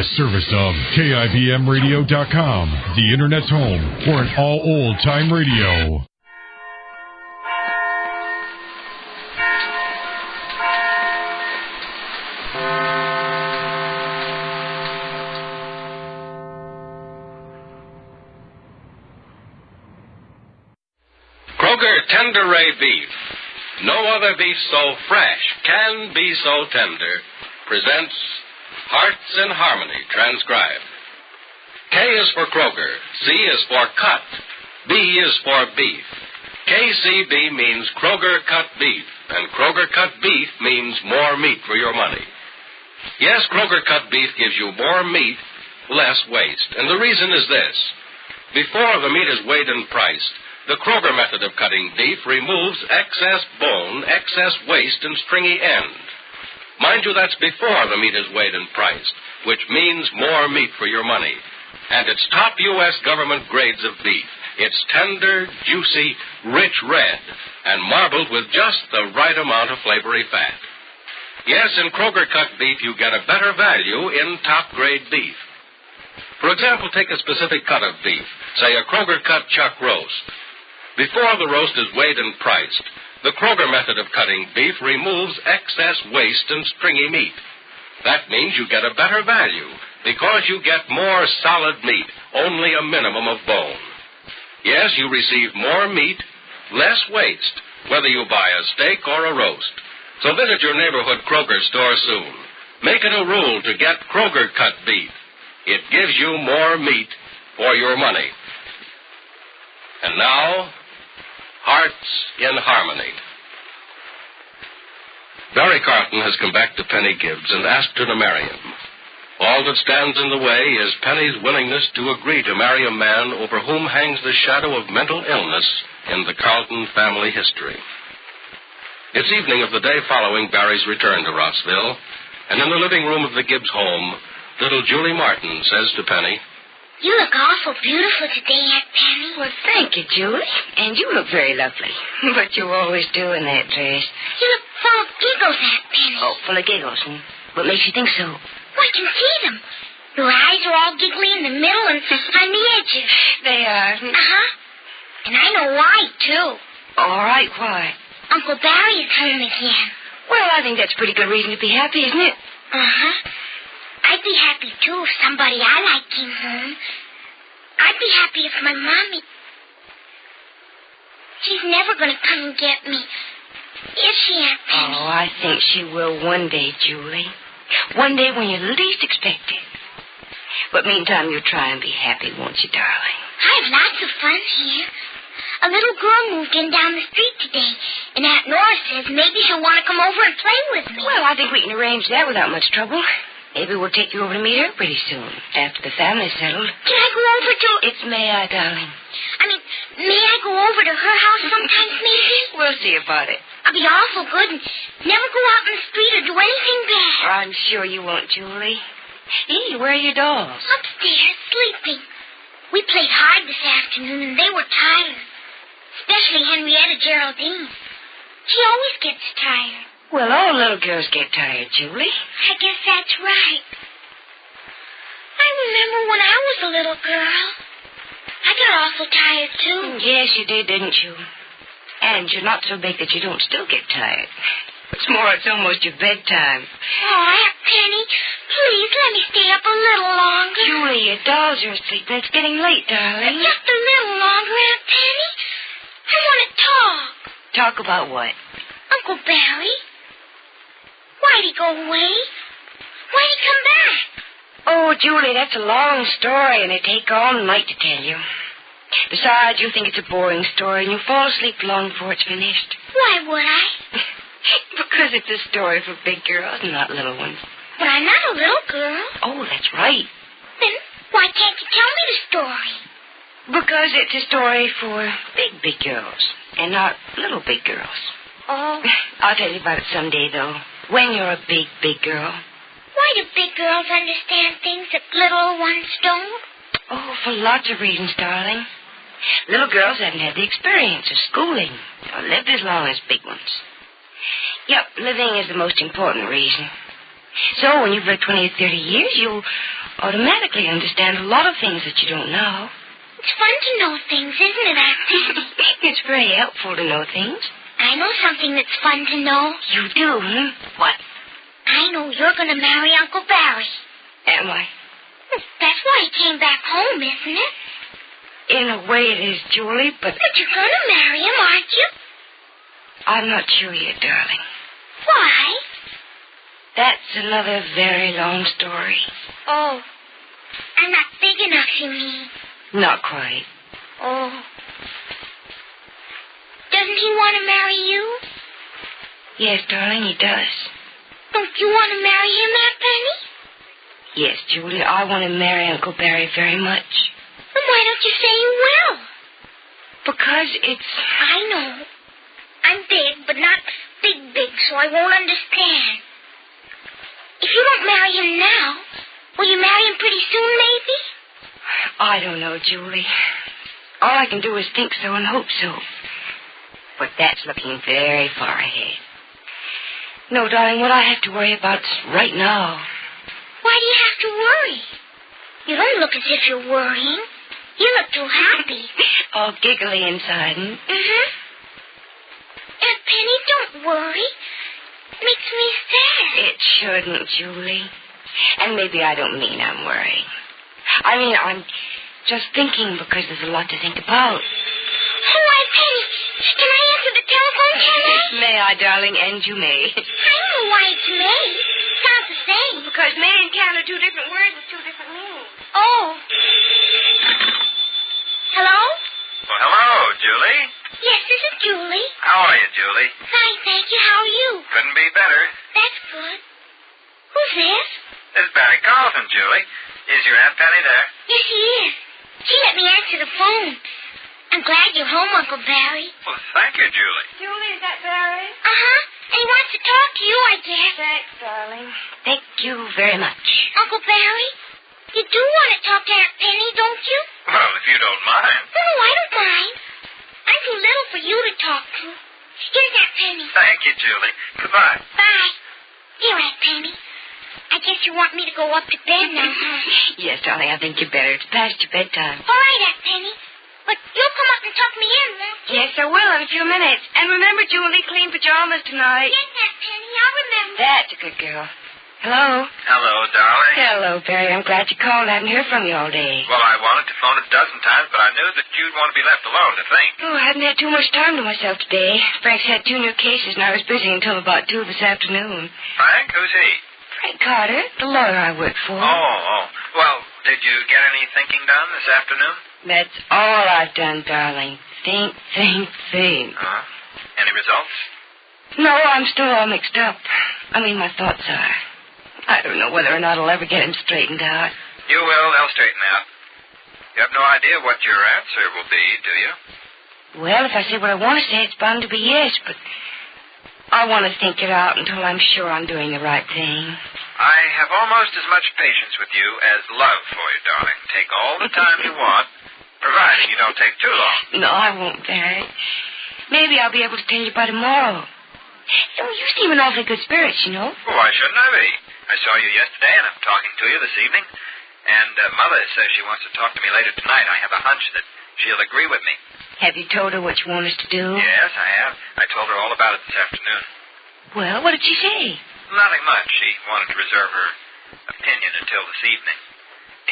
A service of KIBMradio.com, the Internet's home for an all old-time radio. Kroger Tender Ray Beef. No other beef so fresh can be so tender. Presents Hearts in Harmony, transcribed. K is for Kroger. C is for cut. B is for beef. KCB means Kroger cut beef, and Kroger cut beef means more meat for your money. Yes, Kroger cut beef gives you more meat, less waste. And the reason is this. Before the meat is weighed and priced, the Kroger method of cutting beef removes excess bone, excess waste, and stringy end. Mind you, that's before the meat is weighed and priced, which means more meat for your money. And it's top U.S. government grades of beef. It's tender, juicy, rich red, and marbled with just the right amount of flavory fat. Yes, in Kroger cut beef, you get a better value in top-grade beef. For example, take a specific cut of beef, say a Kroger cut chuck roast. Before the roast is weighed and priced, the Kroger method of cutting beef removes excess waste and stringy meat. That means you get a better value because you get more solid meat, only a minimum of bone. Yes, you receive more meat, less waste, whether you buy a steak or a roast. So visit your neighborhood Kroger store soon. Make it a rule to get Kroger cut beef. It gives you more meat for your money. And now, Hearts in Harmony. Barry Carton has come back to Penny Gibbs and asked her to marry him. All that stands in the way is Penny's willingness to agree to marry a man over whom hangs the shadow of mental illness in the Carlton family history. It's evening of the day following Barry's return to Rossville, and in the living room of the Gibbs home, little Julie Martin says to Penny, "You look awful beautiful today, Aunt Penny." Well, thank you, Julie. And you look very lovely. But you always do in that dress. You look full of giggles, Aunt Penny. Oh, full of giggles. What makes you think so? Well, I can see them. Your eyes are all giggly in the middle and on the edges. They are. Uh-huh. And I know why, too. All right, why? Uncle Barry is home again. Well, I think that's a pretty good reason to be happy, isn't it? Uh-huh. I'd be happy, too, if somebody I like came home. I'd be happy if my mommy... She's never going to come and get me. Is she, Aunt Penny? Oh, I think she will one day, Julie. One day when you least expect it. But meantime, you try and be happy, won't you, darling? I have lots of fun here. A little girl moved in down the street today, and Aunt Nora says maybe she'll want to come over and play with me. Well, I think we can arrange that without much trouble. Maybe we'll take you over to meet her pretty soon, after the family's settled. Can I go over to... May I, darling? I mean, may I go over to her house sometimes, maybe? We'll see about it. I'll be awful good and never go out in the street or do anything bad. I'm sure you won't, Julie. Hey, where are your dolls? Upstairs, sleeping. We played hard this afternoon, and they were tired. Especially Henrietta Geraldine. She always gets tired. Well, all little girls get tired, Julie. I guess that's right. I remember when I was a little girl. I got awful tired, too. Yes, you did, didn't you? And you're not so big that you don't still get tired. What's more, it's almost your bedtime. Oh, Aunt Penny, please let me stay up a little longer. Julie, your dolls are asleep. It's getting late, darling. Just a little longer, Aunt Penny. I want to talk. Talk about what? Uncle Barry. Why'd he go away? Why'd he come back? Oh, Julie, that's a long story, and it'd take all night to tell you. Besides, you think it's a boring story, and you'll fall asleep long before it's finished. Why would I? Because it's a story for big girls, not little ones. But I'm not a little girl. Oh, that's right. Then why can't you tell me the story? Because it's a story for big girls, and not little big girls. Oh. I'll tell you about it someday, though, when you're a big girl. Why do big girls understand things that little ones don't? Oh, for lots of reasons, darling. Little girls haven't had the experience of schooling or lived as long as big ones. Yep, living is the most important reason. So when you've lived 20 or 30 years, you'll automatically understand a lot of things that you don't know. It's fun to know things, isn't it, Aunt Penny? It's very helpful to know things. I know something that's fun to know. You do, huh? What? I know you're going to marry Uncle Barry. Am I? That's why he came back home, isn't it? In a way it is, Julie, but... But you're going to marry him, aren't you? I'm not sure yet, darling. Why? That's another very long story. Oh. I'm not big enough, you mean? Not quite. Oh. Doesn't he want to marry you? Yes, darling, he does. Don't you want to marry him, Aunt Penny? Yes, Julie, I want to marry Uncle Barry very much. Then why don't you say you will? Because it's... I know. I'm big, but not big, so I won't understand. If you don't marry him now, will you marry him pretty soon, maybe? I don't know, Julie. All I can do is think so and hope so. But that's looking very far ahead. No, darling, what I have to worry about is right now. Why do you have to worry? You don't look as if you're worrying. You look too happy. All giggly inside, huh? Mm-hmm. Aunt Penny, don't worry. It makes me sad. It shouldn't, Julie. And maybe I don't mean I'm worrying. I mean, I'm just thinking because there's a lot to think about. Oh, Aunt Penny, can I answer the telephone, can I? May I, darling, and you may. I don't know why it's May. Sounds the same. Because May and can are two different words with two different meanings. Oh. Hello? Well, hello, Julie. Yes, this is Julie. How are you, Julie? Fine, thank you. How are you? Couldn't be better. That's good. Who's this? This is Barry Carlton, Julie. Is your Aunt Penny there? Yes, she is. She let me answer the phone. I'm glad you're home, Uncle Barry. Well, thank you, Julie. Julie, is that Barry? Uh-huh. And he wants to talk to you, I guess. Thanks, darling. Thank you very much. Uncle Barry, you do want to talk to Aunt Penny, don't you? Well, if you don't mind. No, I don't mind. I'm too little for you to talk to. Here's Aunt Penny. Thank you, Julie. Goodbye. Bye. Here, Aunt Penny. I guess you want me to go up to bed now, huh? Yes, darling, I think you better. It's past your bedtime. All right, Aunt Penny. But you'll come up and tuck me in, won't you? Yes, I will in a few minutes. And remember, Julie, clean pajamas tonight. Yes, Aunt Penny, I'll remember. That's a good girl. Hello? Hello, darling. Hello, Barry. I'm glad you called. I haven't heard from you all day. Well, I wanted to phone a dozen times, but I knew that you'd want to be left alone to think. Oh, I hadn't had too much time to myself today. Frank's had 2 new cases, and I was busy until about 2 this afternoon. Frank? Who's he? Frank Carter, the lawyer I work for. Oh. Well, did you get any thinking done this afternoon? That's all I've done, darling. Think. Any results? No, I'm still all mixed up. I mean, my thoughts are. I don't know whether or not I'll ever get them straightened out. You will. They'll straighten out. You have no idea what your answer will be, do you? Well, if I say what I want to say, it's bound to be yes, but I want to think it out until I'm sure I'm doing the right thing. I have almost as much patience with you as love for you, darling. Take all the time you want, providing you don't take too long. No, I won't, Barry. Maybe I'll be able to tell you by tomorrow. Oh, you seem in awfully good spirits, you know. Well, why shouldn't I be? I saw you yesterday, and I'm talking to you this evening. And Mother says she wants to talk to me later tonight. I have a hunch that she'll agree with me. Have you told her what you want us to do? Yes, I have. I told her all about it this afternoon. Well, what did she say? Nothing much. She wanted to reserve her opinion until this evening.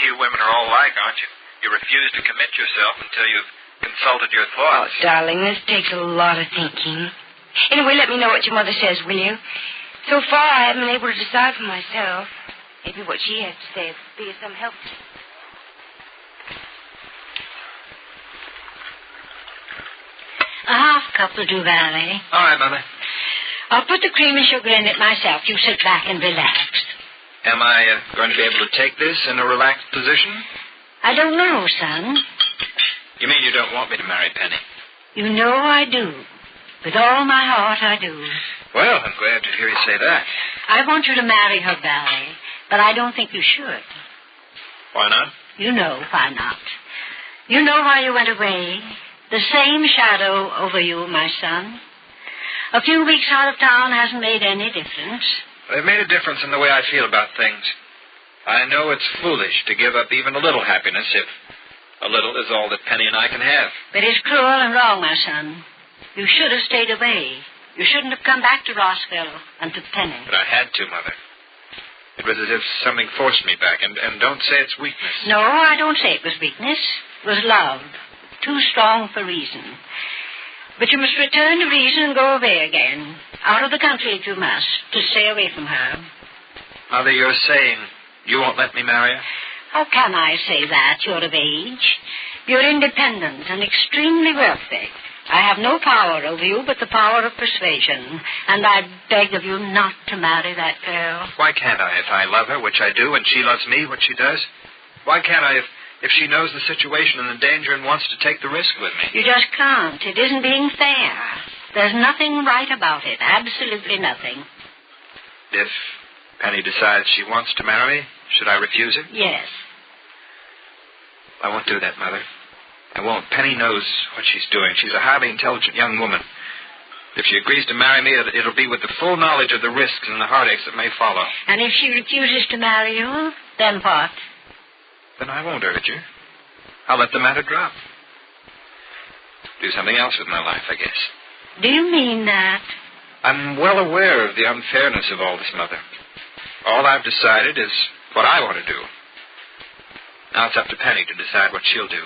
You women are all alike, aren't you? You refuse to commit yourself until you've consulted your thoughts. Oh, darling, this takes a lot of thinking. Anyway, let me know what your mother says, will you? So far, I haven't been able to decide for myself. Maybe what she has to say will be of some help. A half cup will do, Valerie. All right, Mother. I'll put the cream and sugar in it myself. You sit back and relax. Am I going to be able to take this in a relaxed position? I don't know, son. You mean you don't want me to marry Penny? You know I do. With all my heart, I do. Well, I'm glad to hear you say that. I want you to marry her, Valerie, but I don't think you should. Why not? You know why not. You know why you went away. The same shadow over you, my son. A few weeks out of town hasn't made any difference. They've made a difference in the way I feel about things. I know it's foolish to give up even a little happiness if a little is all that Penny and I can have. But it's cruel and wrong, my son. You should have stayed away. You shouldn't have come back to Rossville and to Penny. But I had to, Mother. It was as if something forced me back, and don't say it's weakness. No, I don't say it was weakness. It was love. Too strong for reason. But you must return to reason and go away again. Out of the country if you must, to stay away from her. Mother, you're saying you won't let me marry her? How can I say that? You're of age. You're independent and extremely wealthy. I have no power over you but the power of persuasion, and I beg of you not to marry that girl. Why can't I if I love her, which I do, and she loves me, which she does? Why can't I if she knows the situation and the danger and wants to take the risk with me? You just can't. It isn't being fair. There's nothing right about it. Absolutely nothing. If Penny decides she wants to marry me, should I refuse her? Yes. I won't do that, Mother. I won't. Penny knows what she's doing. She's a highly intelligent young woman. If she agrees to marry me, it'll be with the full knowledge of the risks and the heartaches that may follow. And if she refuses to marry you, then what? Then I won't urge her. I'll let the matter drop. Do something else with my life, I guess. Do you mean that? I'm well aware of the unfairness of all this, Mother. All I've decided is what I want to do. Now it's up to Penny to decide what she'll do.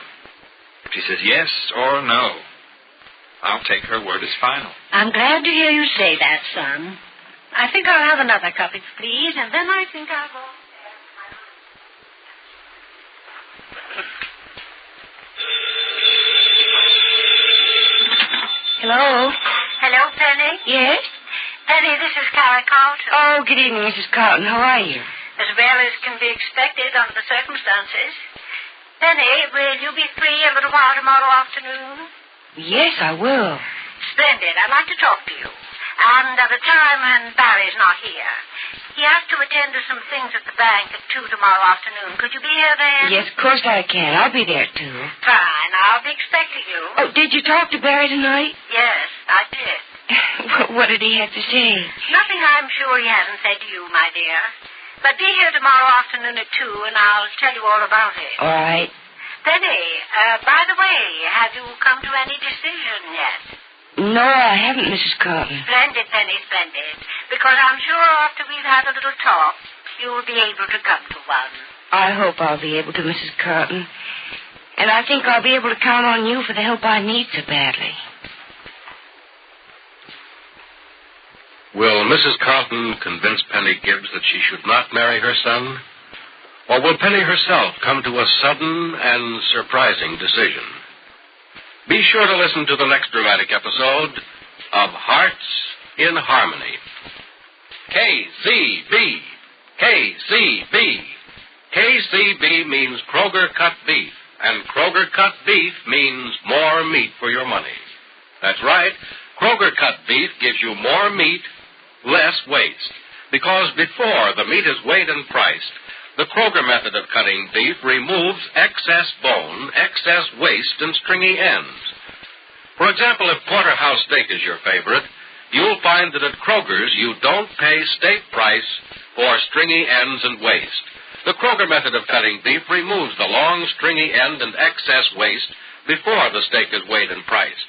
If she says yes or no, I'll take her word as final. I'm glad to hear you say that, son. I think I'll have another cup, if you please, and then I think I'll go. Hello? Hello, Penny? Yes? Penny, this is Carrie Carlton. Oh, good evening, Mrs. Carlton. How are you? As well as can be expected under the circumstances. Penny, will you be free a little while tomorrow afternoon? Yes, I will. Splendid. I'd like to talk to you. And at a time when Barry's not here. He has to attend to some things at the bank at 2 tomorrow afternoon. Could you be here then? Yes, of course I can. I'll be there, too. Fine. I'll be expecting you. Oh, did you talk to Barry tonight? Yes, I did. What did he have to say? Nothing I'm sure he hasn't said to you, my dear. But be here tomorrow afternoon at 2, and I'll tell you all about it. All right. Penny, by the way, have you come to any decision yet? No, I haven't, Mrs. Carlton. Splendid, Penny, splendid. Because I'm sure after we've had a little talk, you'll be able to come to one. I hope I'll be able to, Mrs. Carlton. And I think I'll be able to count on you for the help I need so badly. Will Mrs. Carlton convince Penny Gibbs that she should not marry her son? Or will Penny herself come to a sudden and surprising decision? Be sure to listen to the next dramatic episode of Hearts in Harmony. KCB. KCB. KCB means Kroger cut beef, and Kroger cut beef means more meat for your money. That's right. Kroger cut beef gives you more meat, less waste. Because before the meat is weighed and priced, the Kroger method of cutting beef removes excess bone, excess waste, and stringy ends. For example, if porterhouse steak is your favorite, you'll find that at Kroger's you don't pay steak price for stringy ends and waste. The Kroger method of cutting beef removes the long, stringy end and excess waste before the steak is weighed and priced.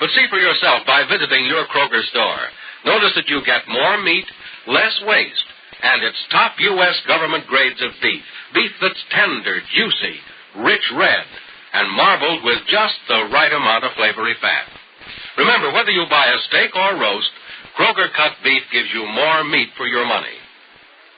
But see for yourself by visiting your Kroger store. Notice that you get more meat, less waste, and it's top U.S. government grades of beef. Beef that's tender, juicy, rich red, and marbled with just the right amount of flavory fat. Remember, whether you buy a steak or roast, Kroger cut beef gives you more meat for your money.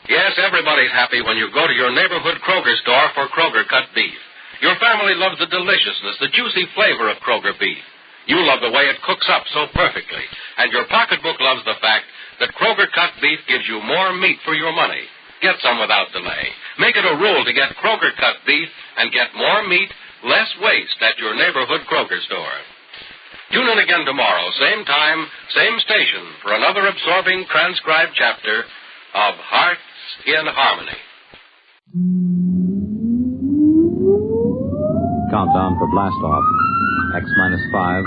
Yes, everybody's happy when you go to your neighborhood Kroger store for Kroger cut beef. Your family loves the deliciousness, the juicy flavor of Kroger beef. You love the way it cooks up so perfectly, and your pocketbook loves the fact that Kroger cut beef gives you more meat for your money. Get some without delay. Make it a rule to get Kroger cut beef and get more meat, less waste at your neighborhood Kroger store. Tune in again tomorrow, same time, same station, for another absorbing transcribed chapter of Hearts in Harmony. Countdown for blast off. X minus 5,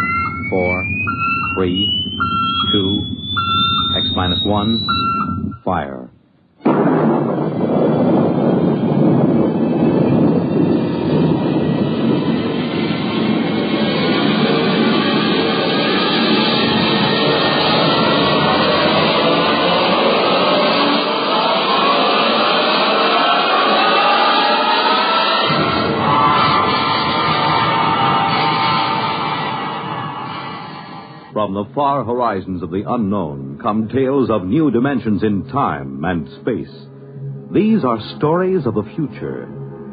4, 3, 2, X minus 1, fire. From the far horizons of the unknown come tales of new dimensions in time and space. These are stories of the future,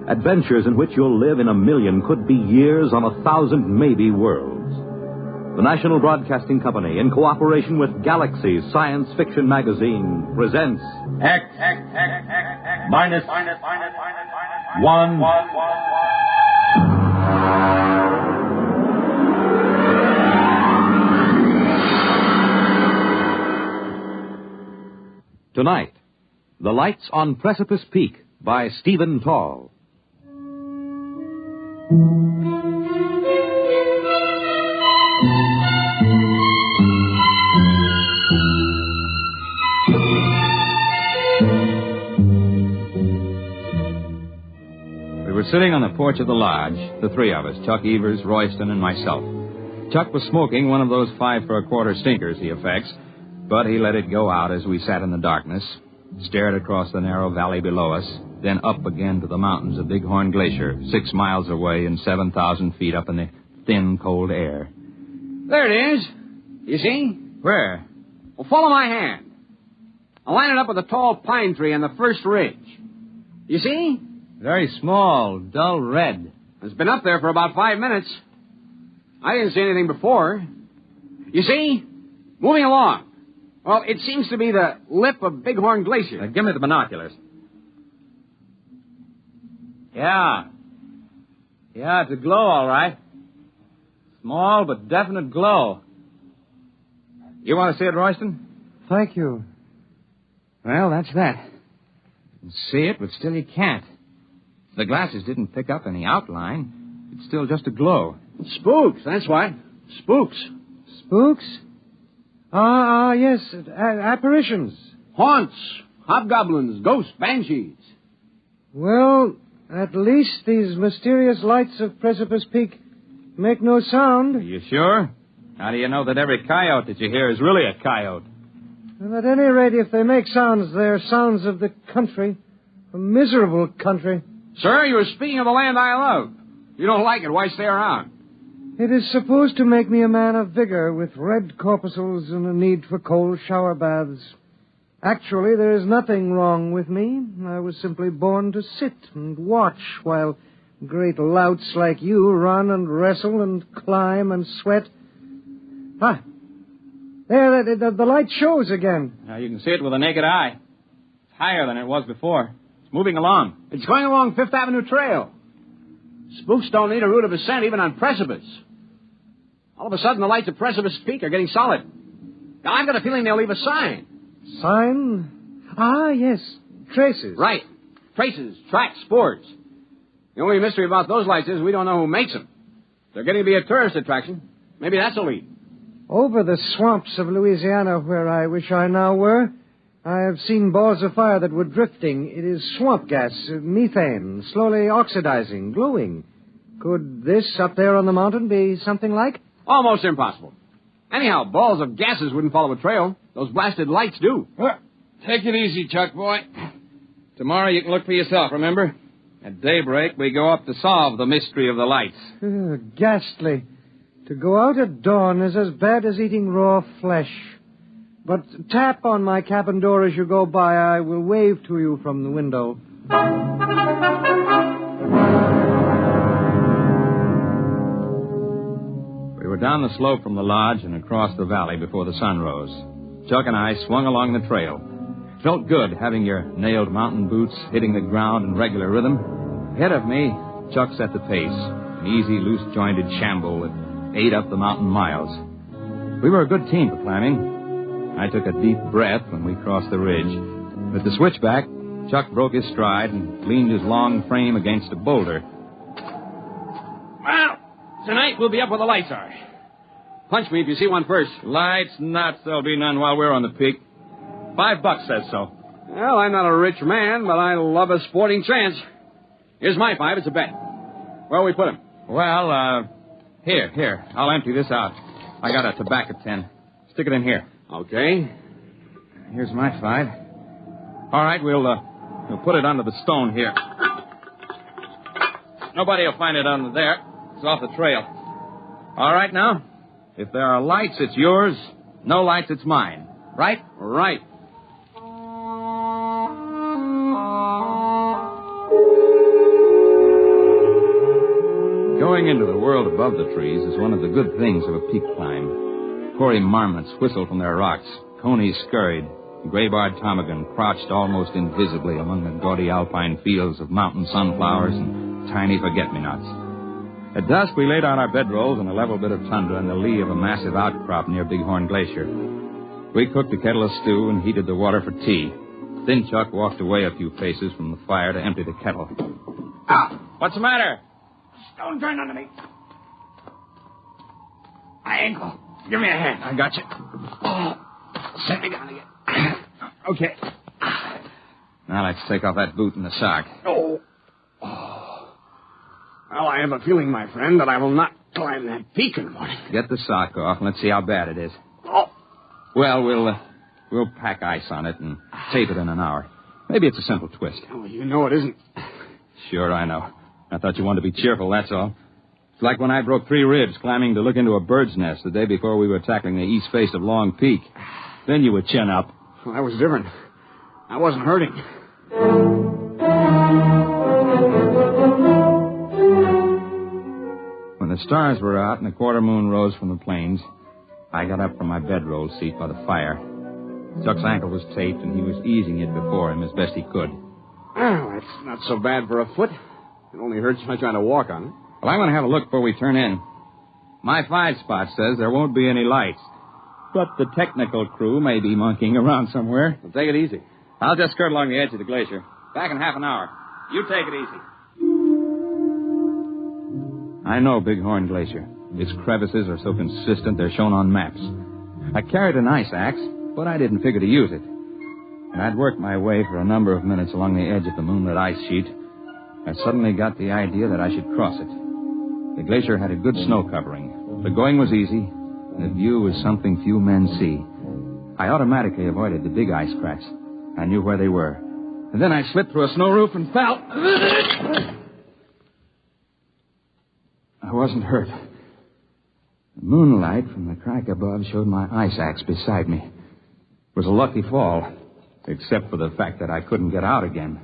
adventures in which you'll live in a million, could be years, on 1,000 maybe worlds. The National Broadcasting Company, in cooperation with Galaxy's science fiction magazine, presents X minus 1. Tonight, The Lights on Precipice Peak by Stephen Tall. We were sitting on the porch of the lodge, the three of us, Chuck Evers, Royston, and myself. Chuck was smoking one of those 5 for a quarter stinkers he affects, but he let it go out as we sat in the darkness, stared across the narrow valley below us, then up again to the mountains of Bighorn Glacier, 6 miles away and 7,000 feet up in the thin, cold air. There it is. You see? Where? Well, follow my hand. I'll line it up with a tall pine tree on the first ridge. You see? Very small, dull red. It's been up there for about 5 minutes. I didn't see anything before. You see? Moving along. Well, it seems to be the lip of Bighorn Glacier. Give me the binoculars. Yeah, it's a glow, all right. Small but definite glow. You want to see it, Royston? Thank you. Well, that's that. You can see it, but still you can't. The glasses didn't pick up any outline. It's still just a glow. Spooks, that's what. Spooks. Spooks? Yes. Apparitions. Haunts. Hobgoblins. Ghosts. Banshees. Well, at least these mysterious lights of Precipice Peak make no sound. Are you sure? How do you know that every coyote that you hear is really a coyote? Well, at any rate, if they make sounds, they're sounds of the country. A miserable country. Sir, you were speaking of the land I love. If you don't like it, why stay around? It is supposed to make me a man of vigor with red corpuscles and a need for cold shower baths. Actually, there is nothing wrong with me. I was simply born to sit and watch while great louts like you run and wrestle and climb and sweat. Ah, there, the light shows again. Now, you can see it with the naked eye. It's higher than it was before. It's moving along. It's going along Fifth Avenue Trail. Spooks don't need a route of ascent even on Precipice. All of a sudden, the lights of Precipice Peak are getting solid. Now, I've got a feeling they'll leave a sign. Sign? Ah, yes. Traces. Right. Traces, tracks, spoors. The only mystery about those lights is we don't know who makes them. They're getting to be a tourist attraction. Maybe that's a lead. Over the swamps of Louisiana, where I wish I now were, I have seen balls of fire that were drifting. It is swamp gas, methane, slowly oxidizing, glowing. Could this up there on the mountain be something like? Almost impossible. Anyhow, balls of gases wouldn't follow a trail. Those blasted lights do. Well, take it easy, Chuck, boy. Tomorrow you can look for yourself, remember? At daybreak, we go up to solve the mystery of the lights. Ghastly. To go out at dawn is as bad as eating raw flesh. But tap on my cabin door as you go by. I will wave to you from the window. We were down the slope from the lodge and across the valley before the sun rose. Chuck and I swung along the trail. It felt good having your nailed mountain boots hitting the ground in regular rhythm. Ahead of me, Chuck set the pace, an easy, loose-jointed shamble that ate up the mountain miles. We were a good team for climbing. I took a deep breath when we crossed the ridge. At the switchback, Chuck broke his stride and leaned his long frame against a boulder. Well, tonight we'll be up where the lights are. Punch me if you see one first. Lights nuts, there'll be none while we're on the peak. $5 says so. Well, I'm not a rich man, but I love a sporting chance. Here's my 5. It's a bet. Where'll we put him? Well, here. I'll empty this out. I got a tobacco tin. Stick it in here. Okay. Here's my 5. All right, we'll put it under the stone here. Nobody will find it under there. It's off the trail. All right now? If there are lights, it's yours. No lights, it's mine. Right? Right. Going into the world above the trees is one of the good things of a peak climb. Hoary marmots whistled from their rocks. Conies scurried. Gray-barred ptarmigan crouched almost invisibly among the gaudy alpine fields of mountain sunflowers and tiny forget-me-nots. At dusk, we laid out our bedrolls on a level bit of tundra in the lee of a massive outcrop near Bighorn Glacier. We cooked a kettle of stew and heated the water for tea. Then Chuck walked away a few paces from the fire to empty the kettle. Ah! What's the matter? Stone turned under me. My ankle. Give me a hand. I got you. Oh, set me down again. Okay. Now let's take off that boot and the sock. Oh. Well, I have a feeling, my friend, that I will not climb that peak in the morning. Get the sock off and let's see how bad it is. Oh. Well, we'll pack ice on it and tape it in an hour. Maybe it's a simple twist. Oh, you know it isn't. Sure, I know. I thought you wanted to be cheerful, that's all. It's like when I broke 3 ribs climbing to look into a bird's nest the day before we were tackling the east face of Long Peak. Then you would chin up. Well, that was different. I wasn't hurting. When the stars were out and the quarter moon rose from the plains, I got up from my bedroll seat by the fire. Chuck's ankle was taped, and he was easing it before him as best he could. Well, that's not so bad for a foot. It only hurts by trying to walk on it. Well, I'm going to have a look before we turn in. My 5-spot says there won't be any lights. But the technical crew may be monkeying around somewhere. Well, take it easy. I'll just skirt along the edge of the glacier. Back in half an hour. You take it easy. I know Bighorn Glacier. Its crevices are so consistent they're shown on maps. I carried an ice axe, but I didn't figure to use it. And I'd worked my way for a number of minutes along the edge of the moonlit ice sheet. I suddenly got the idea that I should cross it. The glacier had a good snow covering. The going was easy. The view was something few men see. I automatically avoided the big ice cracks. I knew where they were. And then I slipped through a snow roof and fell. I wasn't hurt. The moonlight from the crack above showed my ice axe beside me. It was a lucky fall, except for the fact that I couldn't get out again.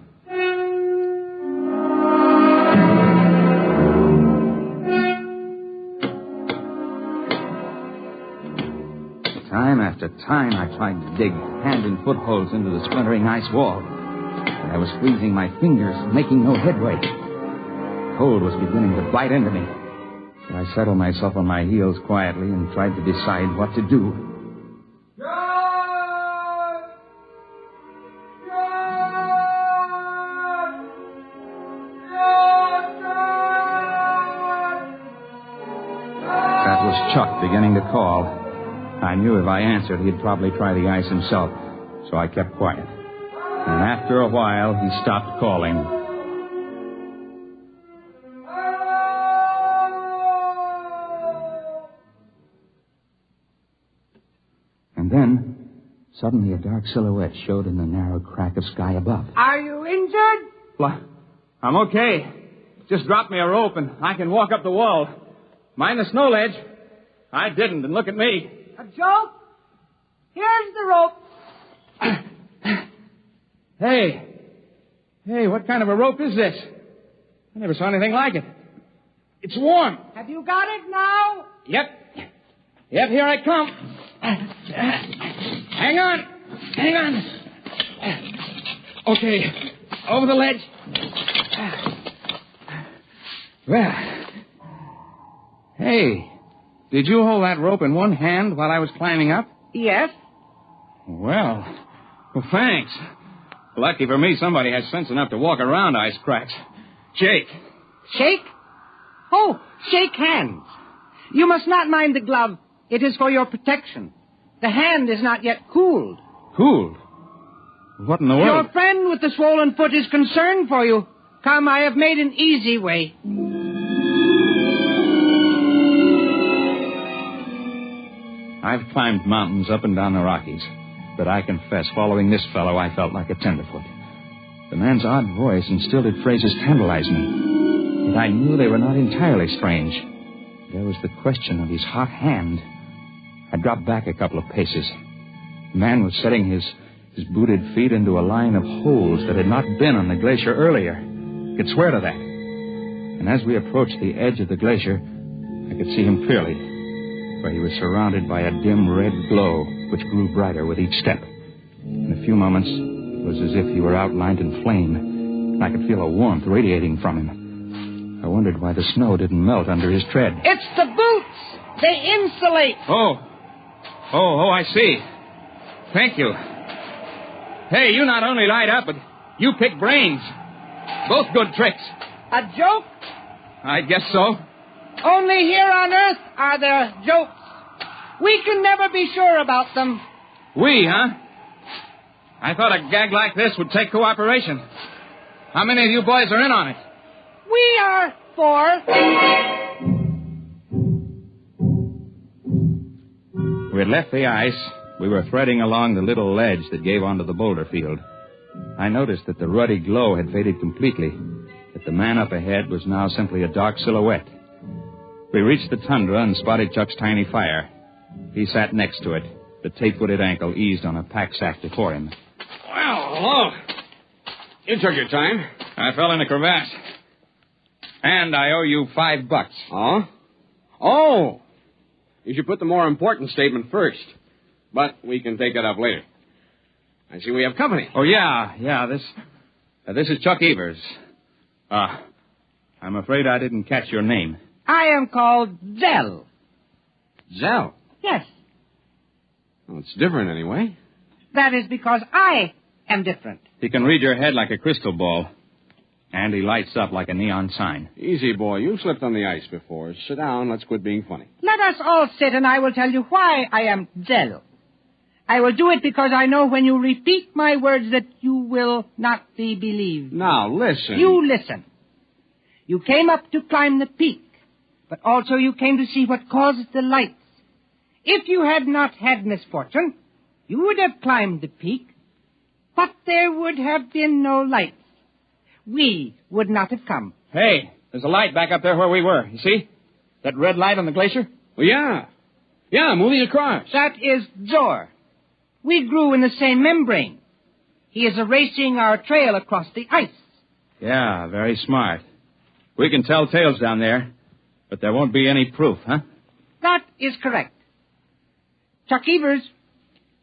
Time after time, I tried to dig hand and foot holes into the splintering ice wall. But I was squeezing my fingers, making no headway. Cold was beginning to bite into me. So I settled myself on my heels quietly and tried to decide what to do. That was Chuck beginning to call. I knew if I answered, he'd probably try the ice himself, so I kept quiet. And after a while, he stopped calling. And then, suddenly a dark silhouette showed in the narrow crack of sky above. Are you injured? Well, I'm okay. Just drop me a rope and I can walk up the wall. Mind the snow ledge. I didn't, and look at me. A joke? Here's the rope. Hey, what kind of a rope is this? I never saw anything like it. It's warm. Have you got it now? Yep, here I come. Hang on. Okay, over the ledge. Well, hey, did you hold that rope in one hand while I was climbing up? Yes. Well, thanks. Lucky for me, somebody has sense enough to walk around ice cracks. Shake. Shake? Oh, shake hands. You must not mind the glove. It is for your protection. The hand is not yet cooled. Cooled? What in the world? Your friend with the swollen foot is concerned for you. Come, I have made an easy way. I've climbed mountains up and down the Rockies, but I confess, following this fellow, I felt like a tenderfoot. The man's odd voice and stilted phrases tantalized me, but I knew they were not entirely strange. There was the question of his hot hand. I dropped back a couple of paces. The man was setting his booted feet into a line of holes that had not been on the glacier earlier. I could swear to that. And as we approached the edge of the glacier, I could see him clearly, for he was surrounded by a dim red glow which grew brighter with each step. In a few moments, it was as if he were outlined in flame, and I could feel a warmth radiating from him. I wondered why the snow didn't melt under his tread. It's the boots! They insulate! Oh, I see. Thank you. Hey, you not only light up, but you pick brains. Both good tricks. A joke? I guess so. Only here on Earth are there jokes. We can never be sure about them. We, huh? I thought a gag like this would take cooperation. How many of you boys are in on it? We are 4. We had left the ice. We were threading along the little ledge that gave onto the boulder field. I noticed that the ruddy glow had faded completely, that the man up ahead was now simply a dark silhouette. We reached the tundra and spotted Chuck's tiny fire. He sat next to it, the tape-footed ankle eased on a pack sack before him. Well, hello. You took your time. I fell in a crevasse. And I owe you $5. Oh? Oh! You should put the more important statement first. But we can take that up later. I see we have company. Oh, yeah. This is Chuck Evers. I'm afraid I didn't catch your name. I am called Zell. Zell? Yes. Well, it's different anyway. That is because I am different. He can read your head like a crystal ball. And he lights up like a neon sign. Easy, boy. You slipped on the ice before. Sit down. Let's quit being funny. Let us all sit, and I will tell you why I am Zell. I will do it because I know when you repeat my words that you will not be believed. Now, listen. You listen. You came up to climb the peak, but also you came to see what caused the lights. If you had not had misfortune, you would have climbed the peak, but there would have been no lights. We would not have come. Hey, there's a light back up there where we were. You see? That red light on the glacier? Well, yeah. Yeah, moving across. That is Zor. We grew in the same membrane. He is erasing our trail across the ice. Yeah, very smart. We can tell tales down there, but there won't be any proof, huh? That is correct. Chuck Evers,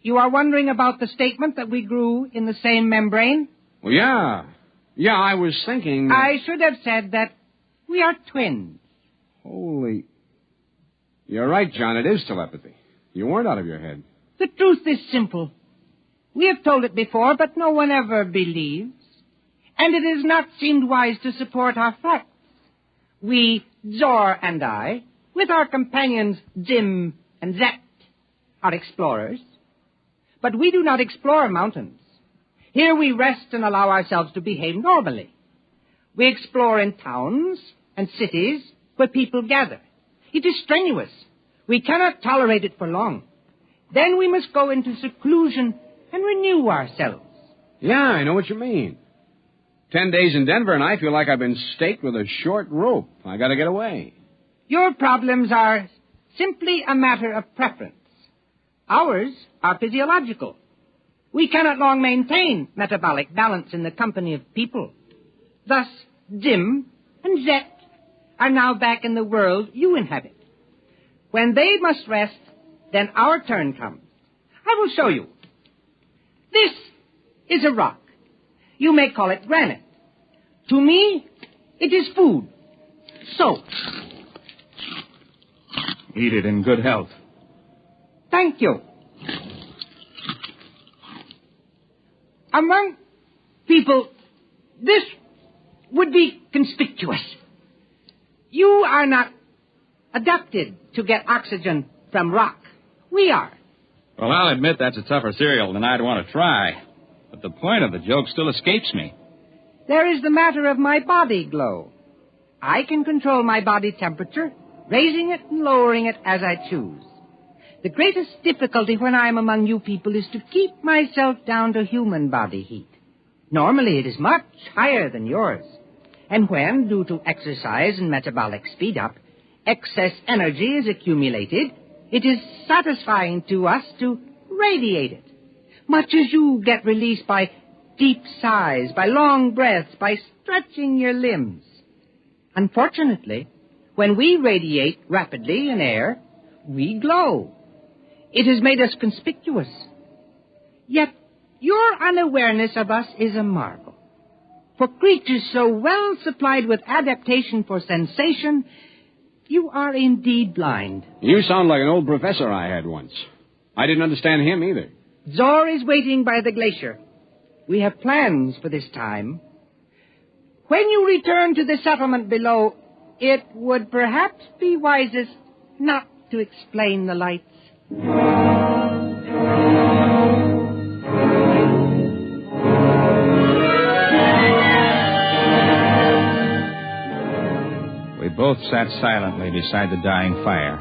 you are wondering about the statement that we grew in the same membrane? Well, yeah. Yeah, I was thinking... I should have said that we are twins. Holy... You're right, John. It is telepathy. You weren't out of your head. The truth is simple. We have told it before, but no one ever believes. And it has not seemed wise to support our facts. We, Zor and I, with our companions Zim and Zet, are explorers. But we do not explore mountains. Here we rest and allow ourselves to behave normally. We explore in towns and cities where people gather. It is strenuous. We cannot tolerate it for long. Then we must go into seclusion and renew ourselves. Yeah, I know what you mean. 10 days in Denver and I feel like I've been staked with a short rope. I gotta get away. Your problems are simply a matter of preference. Ours are physiological. We cannot long maintain metabolic balance in the company of people. Thus, Zim and Zet are now back in the world you inhabit. When they must rest, then our turn comes. I will show you. This is a rock. You may call it granite. To me, it is food. So. Eat it in good health. Thank you. Among people, this would be conspicuous. You are not adapted to get oxygen from rock. We are. Well, I'll admit that's a tougher cereal than I'd want to try. But the point of the joke still escapes me. There is the matter of my body glow. I can control my body temperature, raising it and lowering it as I choose. The greatest difficulty when I am among you people is to keep myself down to human body heat. Normally it is much higher than yours. And when, due to exercise and metabolic speed-up, excess energy is accumulated, It is satisfying to us to radiate it, much as you get released by deep sighs, by long breaths, by stretching your limbs. Unfortunately, when we radiate rapidly in air, we glow. It has made us conspicuous. Yet, your unawareness of us is a marvel. For creatures so well supplied with adaptation for sensation, you are indeed blind. You sound like an old professor I had once. I didn't understand him either. Zor is waiting by the glacier. We have plans for this time. When you return to the settlement below, it would perhaps be wisest not to explain the lights. We both sat silently beside the dying fire.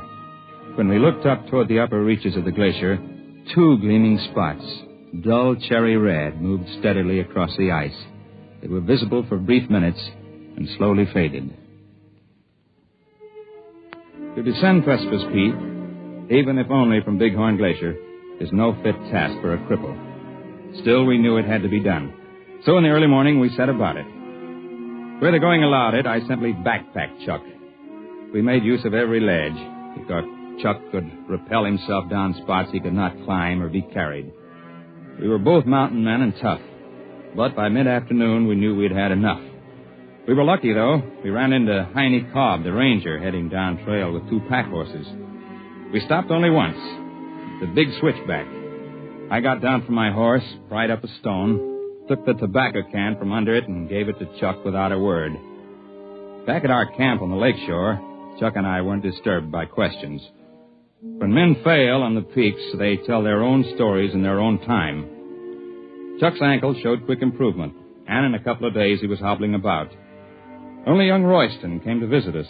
When we looked up toward the upper reaches of the glacier, 2 gleaming spots, dull cherry red, moved steadily across the ice. They were visible for brief minutes and slowly faded. To descend Precipice Peak, even if only from Bighorn Glacier, is no fit task for a cripple. Still, we knew it had to be done. So in the early morning, we set about it. Where the going allowed it, I simply backpacked Chuck. We made use of every ledge. We thought Chuck could rappel himself down spots he could not climb or be carried. We were both mountain men and tough. But by mid-afternoon, we knew we'd had enough. We were lucky, though. We ran into Heine Cobb, the ranger, heading down trail with 2 pack horses. We stopped only once, the big switchback. I got down from my horse, pried up a stone, took the tobacco can from under it, and gave it to Chuck without a word. Back at our camp on the lakeshore, Chuck and I weren't disturbed by questions. When men fail on the peaks, they tell their own stories in their own time. Chuck's ankle showed quick improvement, and in a couple of days he was hobbling about. Only young Royston came to visit us.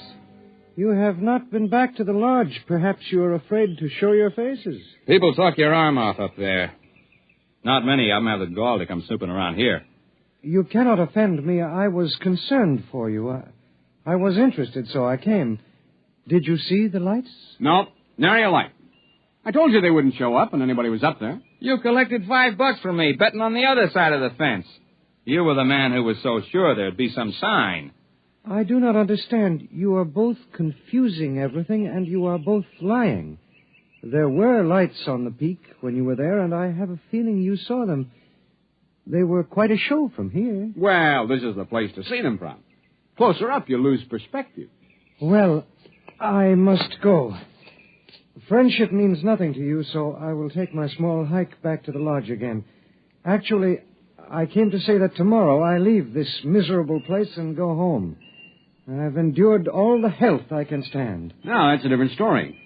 You have not been back to the lodge. Perhaps you are afraid to show your faces. People talk your arm off up there. Not many of them have the gall to come snooping around here. You cannot offend me. I was concerned for you. I was interested, so I came. Did you see the lights? No, nary a light. I told you they wouldn't show up when anybody was up there. You collected $5 from me, betting on the other side of the fence. You were the man who was so sure there'd be some sign. I do not understand. You are both confusing everything, and you are both lying. There were lights on the peak when you were there, and I have a feeling you saw them. They were quite a show from here. Well, this is the place to see them from. Closer up, you lose perspective. Well, I must go. Friendship means nothing to you, so I will take my small hike back to the lodge again. Actually, I came to say that tomorrow I leave this miserable place and go home. I've endured all the health I can stand. No, that's a different story.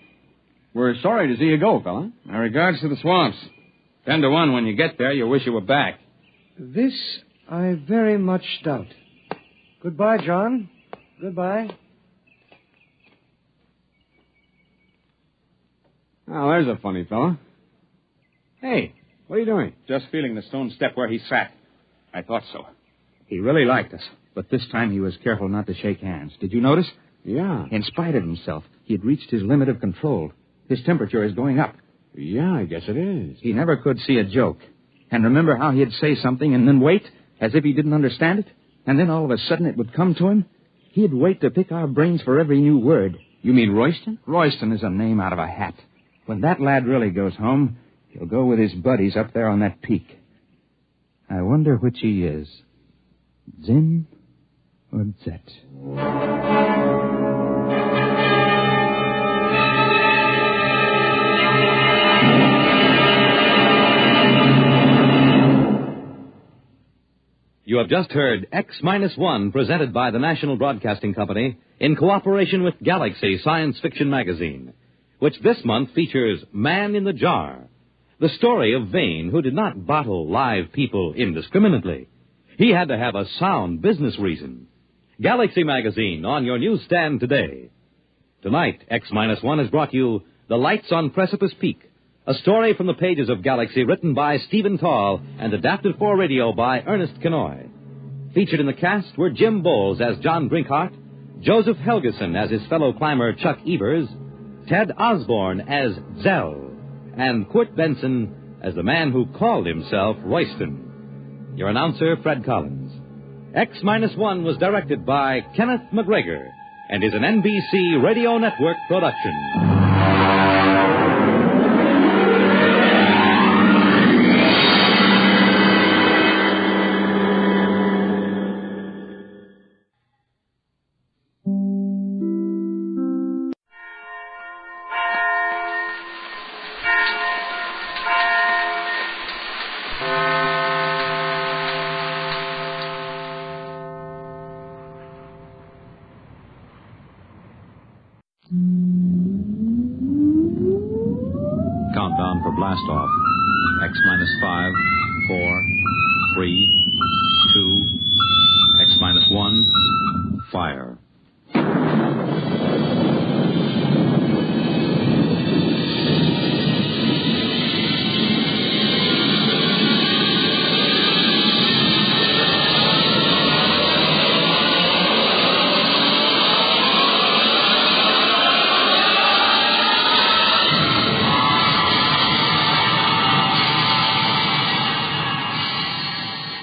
We're sorry to see you go, fella. My regards to the swamps. 10 to 1 when you get there, you'll wish you were back. This I very much doubt. Goodbye, John. Goodbye. Oh, there's a funny fella. Hey, what are you doing? Just feeling the stone step where he sat. I thought so. He really liked us, but this time he was careful not to shake hands. Did you notice? Yeah. In spite of himself, he had reached his limit of control. His temperature is going up. Yeah, I guess it is. He never could see a joke. And remember how he'd say something and then wait, as if he didn't understand it? And then all of a sudden it would come to him? He'd wait to pick our brains for every new word. You mean Royston? Royston is a name out of a hat. When that lad really goes home, he'll go with his buddies up there on that peak. I wonder which he is. Zin or Zet? You have just heard X-1, presented by the National Broadcasting Company in cooperation with Galaxy Science Fiction Magazine, which this month features Man in the Jar, the story of Vane, who did not bottle live people indiscriminately. He had to have a sound business reason. Galaxy Magazine on your newsstand today. Tonight, X-1 has brought you The Lights on Precipice Peak, a story from the pages of Galaxy written by Stephen Tall and adapted for radio by Ernest Kenoy. Featured in the cast were Jim Bowles as John Brinkhart, Joseph Helgeson as his fellow climber Chuck Evers, Ted Osborne as Zell, and Kurt Benson as the man who called himself Royston. Your announcer, Fred Collins. X-1 was directed by Kenneth McGregor and is an NBC Radio Network production. Countdown for blast off. X-5, 4, 3, 2, X-1, fire.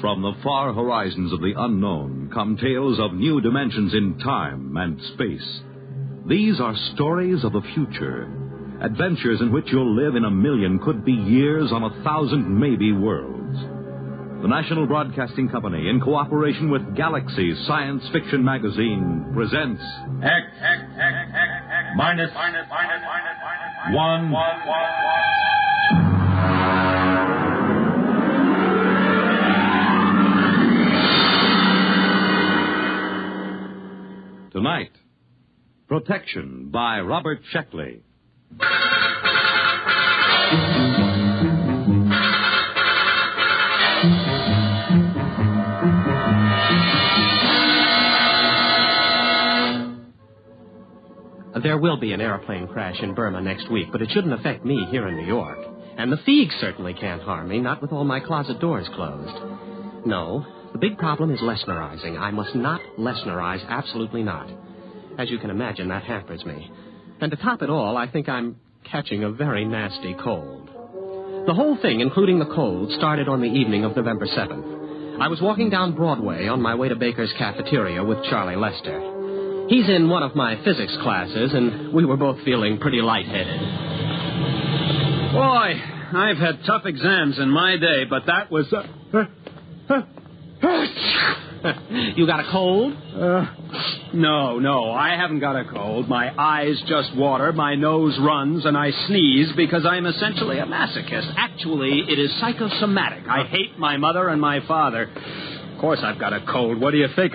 From the far horizons of the unknown come tales of new dimensions in time and space. These are stories of the future, adventures in which you'll live in a million could-be years on 1,000 maybe worlds. The National Broadcasting Company, in cooperation with Galaxy Science Fiction Magazine, presents X-1. Tonight, Protection by Robert Sheckley. There will be an airplane crash in Burma next week, but it shouldn't affect me here in New York. And the Fiegs certainly can't harm me, not with all my closet doors closed. No, the big problem is Lesnerizing. I must not Lesnerize, absolutely not. As you can imagine, that hampers me. And to top it all, I think I'm catching a very nasty cold. The whole thing, including the cold, started on the evening of November 7th. I was walking down Broadway on my way to Baker's Cafeteria with Charlie Lester. He's in one of my physics classes, and we were both feeling pretty lightheaded. Boy, I've had tough exams in my day, but that was... You got a cold? No, I haven't got a cold. My eyes just water, my nose runs, and I sneeze because I'm essentially a masochist. Actually, it is psychosomatic. I hate my mother and my father. Of course I've got a cold. What do you think?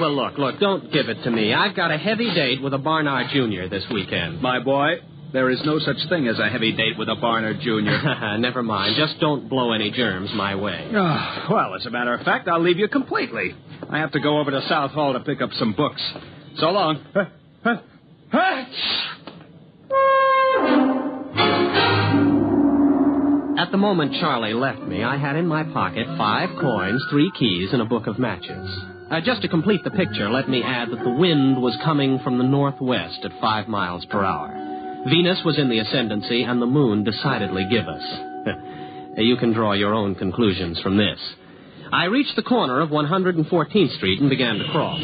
Well, look, don't give it to me. I've got a heavy date with a Barnard Jr. this weekend. My boy, there is no such thing as a heavy date with a Barnard Jr. Never mind. Just don't blow any germs my way. Oh, well, as a matter of fact, I'll leave you completely. I have to go over to South Hall to pick up some books. So long. At the moment Charlie left me, I had in my pocket 5 coins, 3 keys, and a book of matches. Just to complete the picture, let me add that the wind was coming from the northwest at 5 miles per hour. Venus was in the ascendancy, and the moon decidedly gibbous. You can draw your own conclusions from this. I reached the corner of 114th Street and began to cross.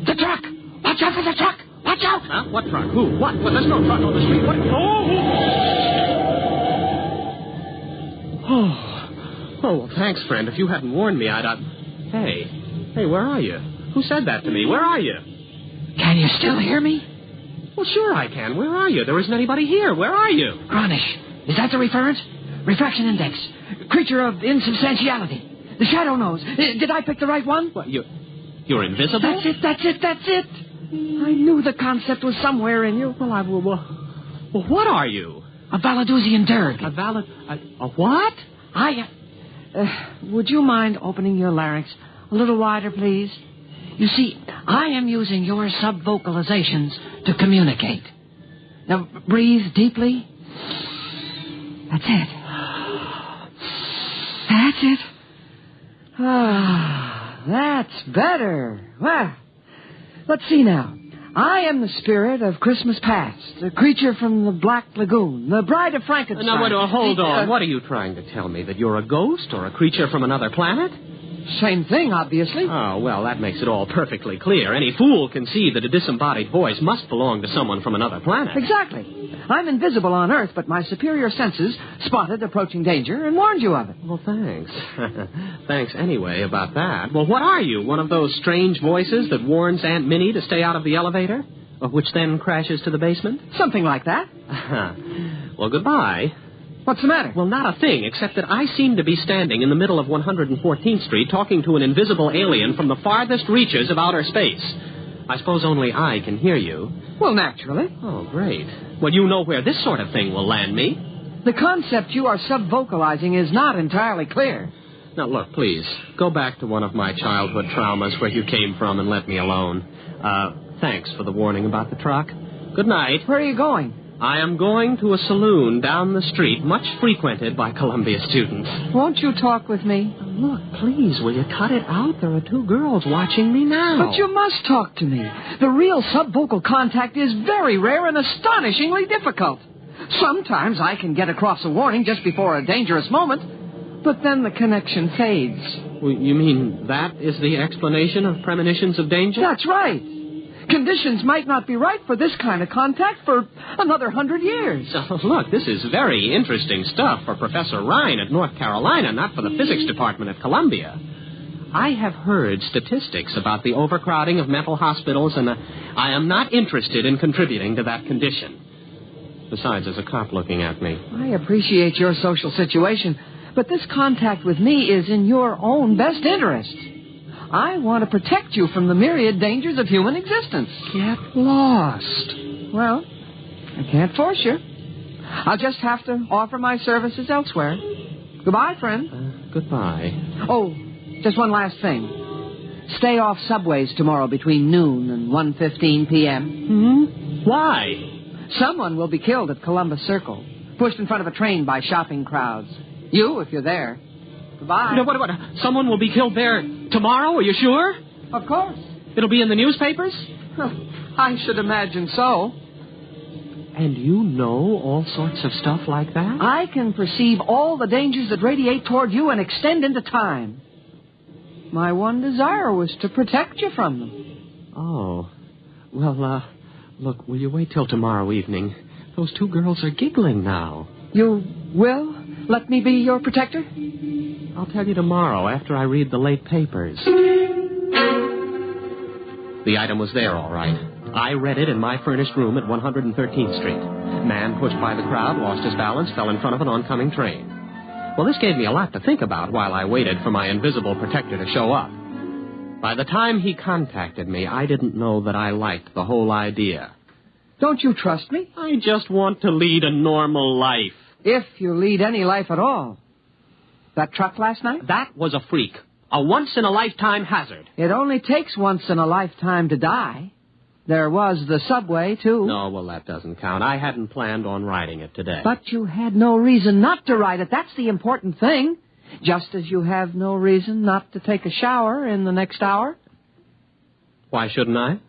The truck! Watch out for the truck! Watch out! Huh? What truck? Who? What? Well, there's no truck on the street. What? Oh, thanks, friend. If you hadn't warned me, I'd... Hey, where are you? Who said that to me? Where are you? Can you still hear me? Well, sure I can. Where are you? There isn't anybody here. Where are you? Gronish. Is that the reference? Refraction index. Creature of insubstantiality. The shadow knows. Did I pick the right one? What, you're invisible? That's it. I knew the concept was somewhere in you. Well, what are you? A Valadusian dirge. A what? Would you mind opening your larynx a little wider, please? You see, I am using your sub-vocalizations to communicate. Now, breathe deeply. That's it. That's it. Ah, that's better. Well, let's see now. I am the spirit of Christmas past, the creature from the Black Lagoon, the bride of Frankenstein. Now, hold on. What are you trying to tell me? That you're a ghost or a creature from another planet? Same thing, obviously. Oh, well, that makes it all perfectly clear. Any fool can see that a disembodied voice must belong to someone from another planet. Exactly. I'm invisible on Earth, but my superior senses spotted approaching danger and warned you of it. Well, thanks. Thanks anyway about that. Well, what are you? One of those strange voices that warns Aunt Minnie to stay out of the elevator? Which then crashes to the basement? Something like that. Well, goodbye. What's the matter? Well, not a thing, except that I seem to be standing in the middle of 114th Street talking to an invisible alien from the farthest reaches of outer space. I suppose only I can hear you. Well, naturally. Oh, great. Well, you know where this sort of thing will land me. The concept you are sub-vocalizing is not entirely clear. Now, look, please, go back to one of my childhood traumas where you came from and let me alone. Thanks for the warning about the truck. Good night. Where are you going? I am going to a saloon down the street, much frequented by Columbia students. Won't you talk with me? Look, please, will you cut it out? There are 2 girls watching me now. But you must talk to me. The real subvocal contact is very rare and astonishingly difficult. Sometimes I can get across a warning just before a dangerous moment, but then the connection fades. Well, you mean that is the explanation of premonitions of danger? That's right. Conditions might not be right for this kind of contact for another 100 years. Look, this is very interesting stuff for Professor Ryan at North Carolina, not for the physics department at Columbia. I have heard statistics about the overcrowding of mental hospitals, and I am not interested in contributing to that condition. Besides, there's a cop looking at me. I appreciate your social situation, but this contact with me is in your own best interest. I want to protect you from the myriad dangers of human existence. Get lost. Well, I can't force you. I'll just have to offer my services elsewhere. Goodbye, friend. Goodbye. Oh, just one last thing. Stay off subways tomorrow between noon and 1:15 p.m. Why? Someone will be killed at Columbus Circle, pushed in front of a train by shopping crowds. You, if you're there. Goodbye. No, what? Someone will be killed there tomorrow? Are you sure? Of course. It'll be in the newspapers? I should imagine so. And you know all sorts of stuff like that? I can perceive all the dangers that radiate toward you and extend into time. My one desire was to protect you from them. Oh. Well, look, will you wait till tomorrow evening? Those 2 girls are giggling now. You will let me be your protector? I'll tell you tomorrow after I read the late papers. The item was there, all right. I read it in my furnished room at 113th Street. Man pushed by the crowd, lost his balance, fell in front of an oncoming train. Well, this gave me a lot to think about while I waited for my invisible protector to show up. By the time he contacted me, I didn't know that I liked the whole idea. Don't you trust me? I just want to lead a normal life. If you lead any life at all. That truck last night? That was a freak. A once-in-a-lifetime hazard. It only takes once in a lifetime to die. There was the subway, too. No, well, that doesn't count. I hadn't planned on riding it today. But you had no reason not to ride it. That's the important thing. Just as you have no reason not to take a shower in the next hour. Why shouldn't I?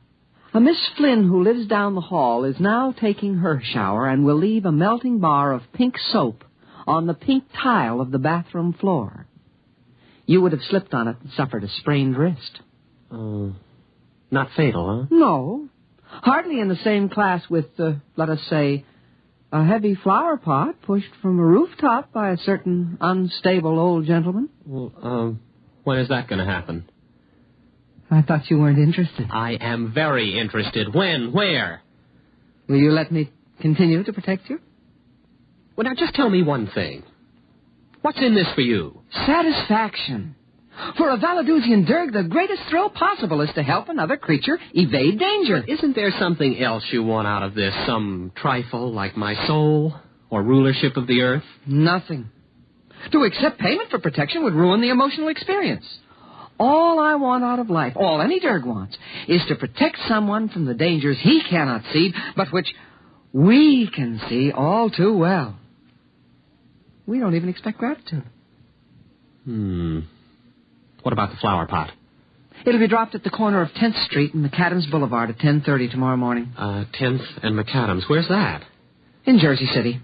A Miss Flynn who lives down the hall is now taking her shower and will leave a melting bar of pink soap on the pink tile of the bathroom floor. You would have slipped on it and suffered a sprained wrist. Not fatal, huh? No. Hardly in the same class with, let us say, a heavy flower pot pushed from a rooftop by a certain unstable old gentleman. Well, when is that going to happen? I thought you weren't interested. I am very interested. When? Where? Will you let me continue to protect you? Well, now, just tell me one thing. What's in this for you? Satisfaction. For a Valadusian Dirg, the greatest thrill possible is to help another creature evade danger. But isn't there something else you want out of this? Some trifle like my soul or rulership of the earth? Nothing. To accept payment for protection would ruin the emotional experience. All I want out of life, all any Dirg wants, is to protect someone from the dangers he cannot see, but which we can see all too well. We don't even expect gratitude. What about the flower pot? It'll be dropped at the corner of 10th Street and McAdams Boulevard at 10:30 tomorrow morning. 10th and McAdams. Where's that? In Jersey City.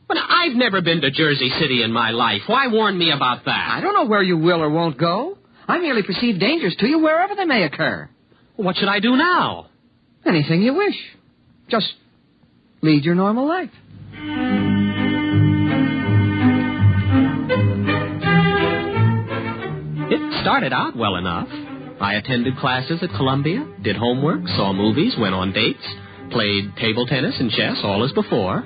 Well, I've never been to Jersey City in my life. Why warn me about that? I don't know where you will or won't go. I merely perceive dangers to you wherever they may occur. What should I do now? Anything you wish. Just lead your normal life. It started out well enough. I attended classes at Columbia, did homework, saw movies, went on dates, played table tennis and chess, all as before.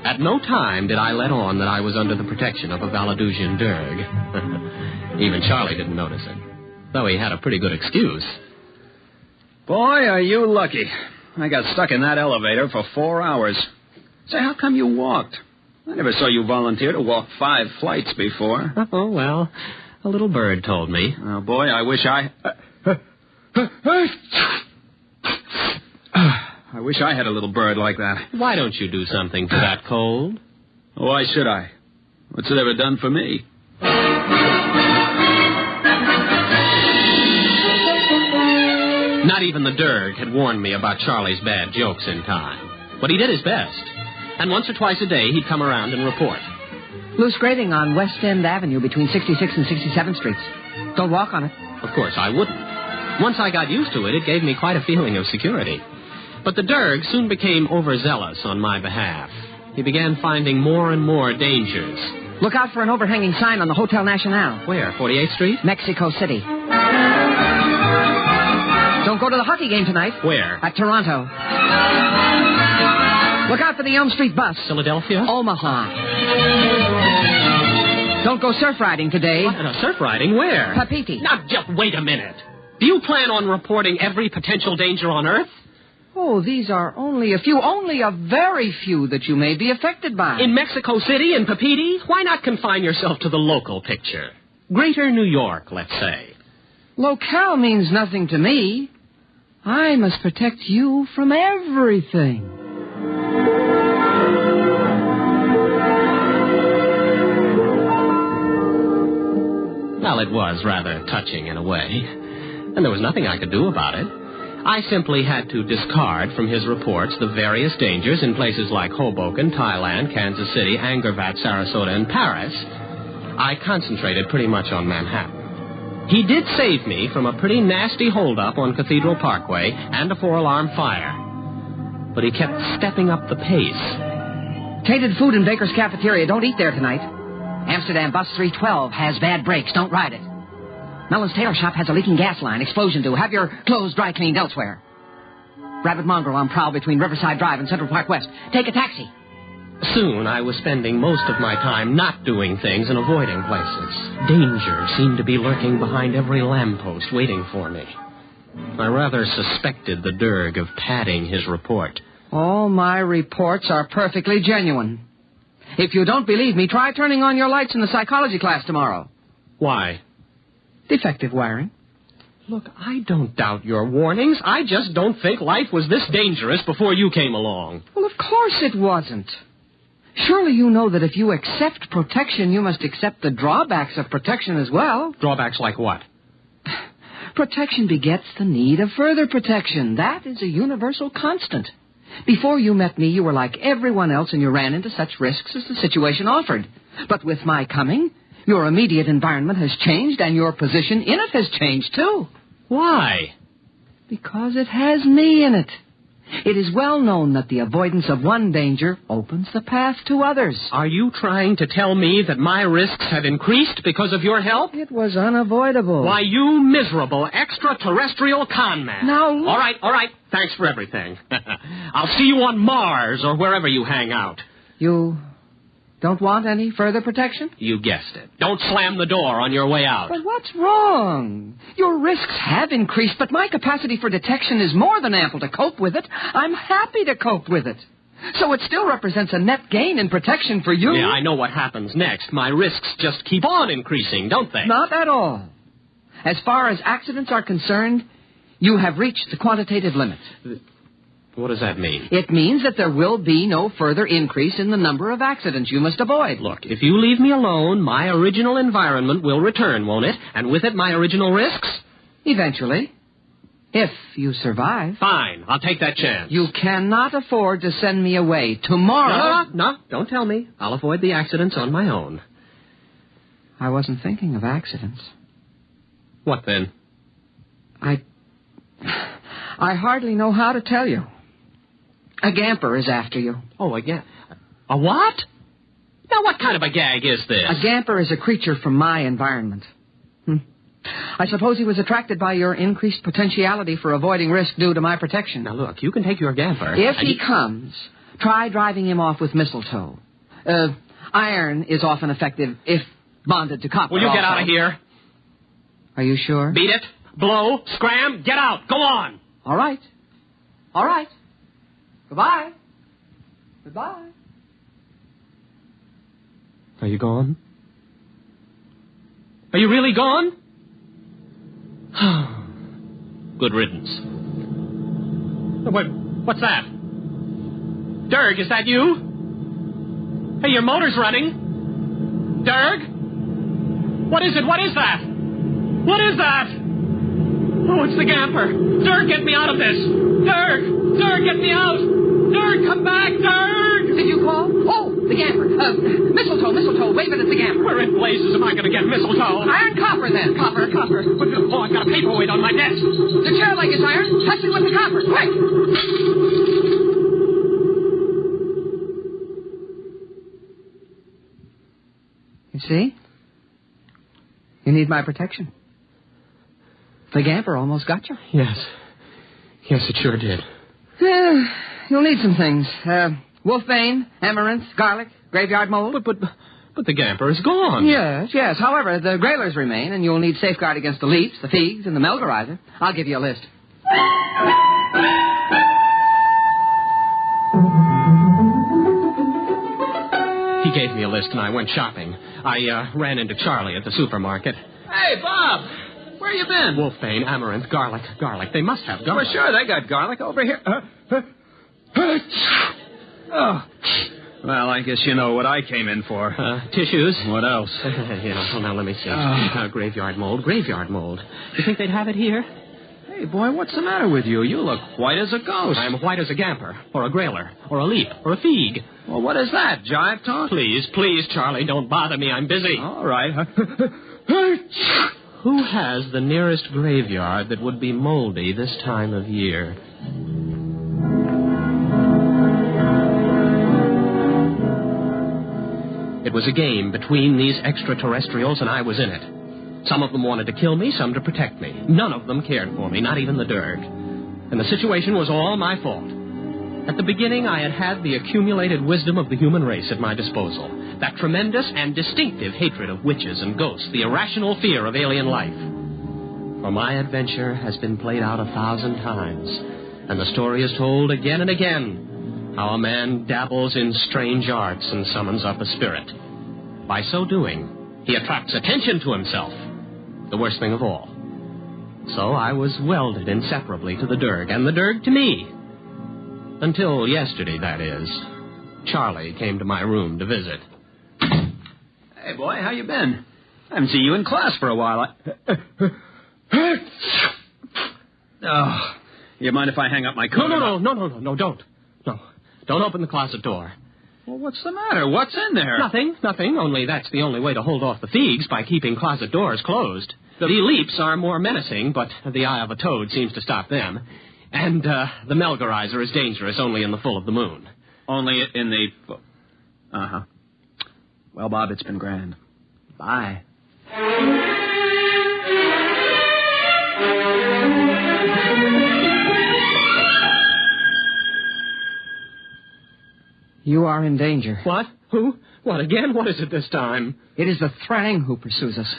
At no time did I let on that I was under the protection of a Valadusian Derg. Even Charlie didn't notice it, though he had a pretty good excuse. Boy, are you lucky. I got stuck in that elevator for 4 hours. Say, how come you walked? I never saw you volunteer to walk 5 flights before. Oh, well, a little bird told me. Oh, boy, I wish I had a little bird like that. Why don't you do something for that cold? Why should I? What's it ever done for me? Not even the Derg had warned me about Charlie's bad jokes in time. But he did his best. And once or twice a day, he'd come around and report. Loose grading on West End Avenue between 66th and 67th Streets. Don't walk on it. Of course, I wouldn't. Once I got used to it, it gave me quite a feeling of security. But the Derg soon became overzealous on my behalf. He began finding more and more dangers. Look out for an overhanging sign on the Hotel Nacional. Where, 48th Street? Mexico City. Don't go to the hockey game tonight. Where? At Toronto. Look out for the Elm Street bus. Philadelphia? Omaha. Don't go surf riding today. What? Surf riding? Where? Papiti. Now, just wait a minute. Do you plan on reporting every potential danger on Earth? Oh, these are only a very few that you may be affected by. In Mexico City and Papiti? Why not confine yourself to the local picture? Greater New York, let's say. Locale means nothing to me. I must protect you from everything. Well, it was rather touching in a way, and there was nothing I could do about it. I simply had to discard from his reports the various dangers in places like Hoboken, Thailand, Kansas City, Angkor, Sarasota, and Paris. I concentrated pretty much on Manhattan. He did save me from a pretty nasty holdup on Cathedral Parkway and a 4-alarm fire. But he kept stepping up the pace. Tainted food in Baker's Cafeteria. Don't eat there tonight. Amsterdam Bus 312 has bad brakes. Don't ride it. Mellon's Tailor Shop has a leaking gas line. Explosion due. Have your clothes dry cleaned elsewhere. Rabbit mongrel on prowl between Riverside Drive and Central Park West. Take a taxi. Soon I was spending most of my time not doing things and avoiding places. Danger seemed to be lurking behind every lamppost waiting for me. I rather suspected the Derg of padding his report. All my reports are perfectly genuine. If you don't believe me, try turning on your lights in the psychology class tomorrow. Why? Defective wiring. Look, I don't doubt your warnings. I just don't think life was this dangerous before you came along. Well, of course it wasn't. Surely you know that if you accept protection, you must accept the drawbacks of protection as well. Drawbacks like what? Protection begets the need of further protection. That is a universal constant. Before you met me, you were like everyone else, and you ran into such risks as the situation offered. But with my coming, your immediate environment has changed, and your position in it has changed, too. Why? Because it has me in it. It is well known that the avoidance of one danger opens the path to others. Are you trying to tell me that my risks have increased because of your help? It was unavoidable. Why, you miserable extraterrestrial con man. Now, look. All right. Thanks for everything. I'll see you on Mars or wherever you hang out. You don't want any further protection? You guessed it. Don't slam the door on your way out. But what's wrong? Your risks have increased, but my capacity for detection is more than ample to cope with it. I'm happy to cope with it. So it still represents a net gain in protection for you. Yeah, I know what happens next. My risks just keep on increasing, don't they? Not at all. As far as accidents are concerned, you have reached the quantitative limit. What does that mean? It means that there will be no further increase in the number of accidents you must avoid. Look, if you leave me alone, my original environment will return, won't it? And with it, my original risks? Eventually. If you survive. Fine. I'll take that chance. You cannot afford to send me away. Tomorrow... No, don't tell me. I'll avoid the accidents on my own. I wasn't thinking of accidents. What then? I hardly know how to tell you. A gamper is after you. Oh, again? A what? Now, what kind of a gag is this? A gamper is a creature from my environment. I suppose he was attracted by your increased potentiality for avoiding risk due to my protection. Now, look, you can take your gamper. If he comes, try driving him off with mistletoe. Iron is often effective if bonded to copper. Will you get also. out of here? Are you sure? Beat it. Blow. Scram. Get out. Go on. All right. All right. Goodbye. Goodbye. Are you gone? Are you really gone? Good riddance. What's that? Dirk, is that you? Hey, your motor's running. Dirk? What is it? What is that? What is that? Oh, it's the gamper. Dirk, get me out of this. Dirk! Dirk, get me out! Dirk, come back, Dirk! Did you call? Oh, the gamper. Mistletoe. Wave it at the gamper. Where in blazes am I going to get mistletoe? Iron copper, then. Copper. Oh, I've got a paperweight on my desk. The chair leg is iron. Touch it with the copper. Quick! You see? You need my protection. The gamper almost got you. Yes. Yes, it sure did. You'll need some things. Wolfbane, amaranth, garlic, graveyard mold. But the gamper is gone. Yes. However, the grailers remain, and you'll need safeguard against the leaps, the figs, and the melgarizer. I'll give you a list. He gave me a list, and I went shopping. I ran into Charlie at the supermarket. Hey, Bob! Where you been? Wolfbane, amaranth, garlic. They must have garlic. Well, sure, they got garlic over here. Oh. Well, I guess you know what I came in for. Tissues? What else? Now, let me see. Graveyard mold. You think they'd have it here? Hey, boy, what's the matter with you? You look white as a ghost. I'm white as a gamper, or a grailer, or a leap, or a fig. Well, what is that, jive talk? Please, Charlie, don't bother me. I'm busy. All right. Who has the nearest graveyard that would be moldy this time of year? It was a game between these extraterrestrials, and I was in it. Some of them wanted to kill me, some to protect me. None of them cared for me, not even the Dirk. And the situation was all my fault. At the beginning, I had the accumulated wisdom of the human race at my disposal. That tremendous and distinctive hatred of witches and ghosts, the irrational fear of alien life. For my adventure has been played out 1,000 times, and the story is told again and again, how a man dabbles in strange arts and summons up a spirit. By so doing, he attracts attention to himself, the worst thing of all. So I was welded inseparably to the Dirk, and the Dirk to me. Until yesterday, that is. Charlie came to my room to visit. Hey, boy, how you been? I haven't seen you in class for a while. Oh, you mind if I hang up my coat? No, don't. No, don't open the closet door. Well, what's the matter? What's in there? Nothing, only that's the only way to hold off the figs, by keeping closet doors closed. The leaps are more menacing, but the eye of a toad seems to stop them. And the melgarizer is dangerous only in the full of the moon. Only in the... Uh-huh. Well, Bob, it's been grand. Bye. You are in danger. What? Who? What again? What is it this time? It is the Thrang who pursues us.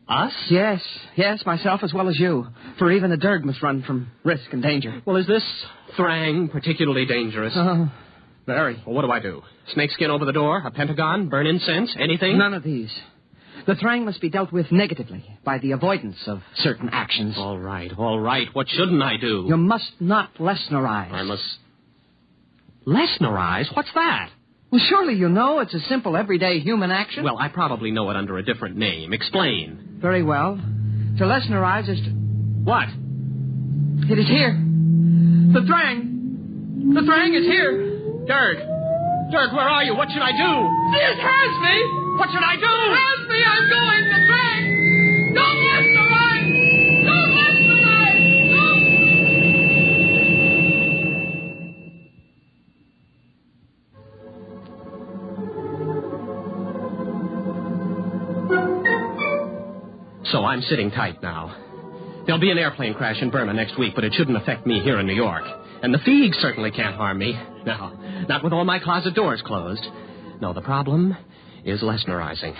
Us? Yes, myself as well as you. For even the Dirk must run from risk and danger. Well, is this Thrang particularly dangerous? Very. Well, what do I do? Snakeskin over the door? A pentagon? Burn incense? Anything? None of these. The Thrang must be dealt with negatively by the avoidance of certain actions. All right. What shouldn't I do? You must not Lesnerize. I must... Lesnerize? What's that? Well, surely you know it's a simple, everyday human action. Well, I probably know it under a different name. Explain. Very well. To Lesnerize is to... What? It is here. The Thrang. The Thrang is here. Dirk, where are you? What should I do? This has me. What should I do? It has me. I'm going. The Thrang. Don't let the line. Don't let the line. So I'm sitting tight now. There'll be an airplane crash in Burma next week, but it shouldn't affect me here in New York. And the Feegs certainly can't harm me. No, not with all my closet doors closed. No, the problem is Lesnerizing.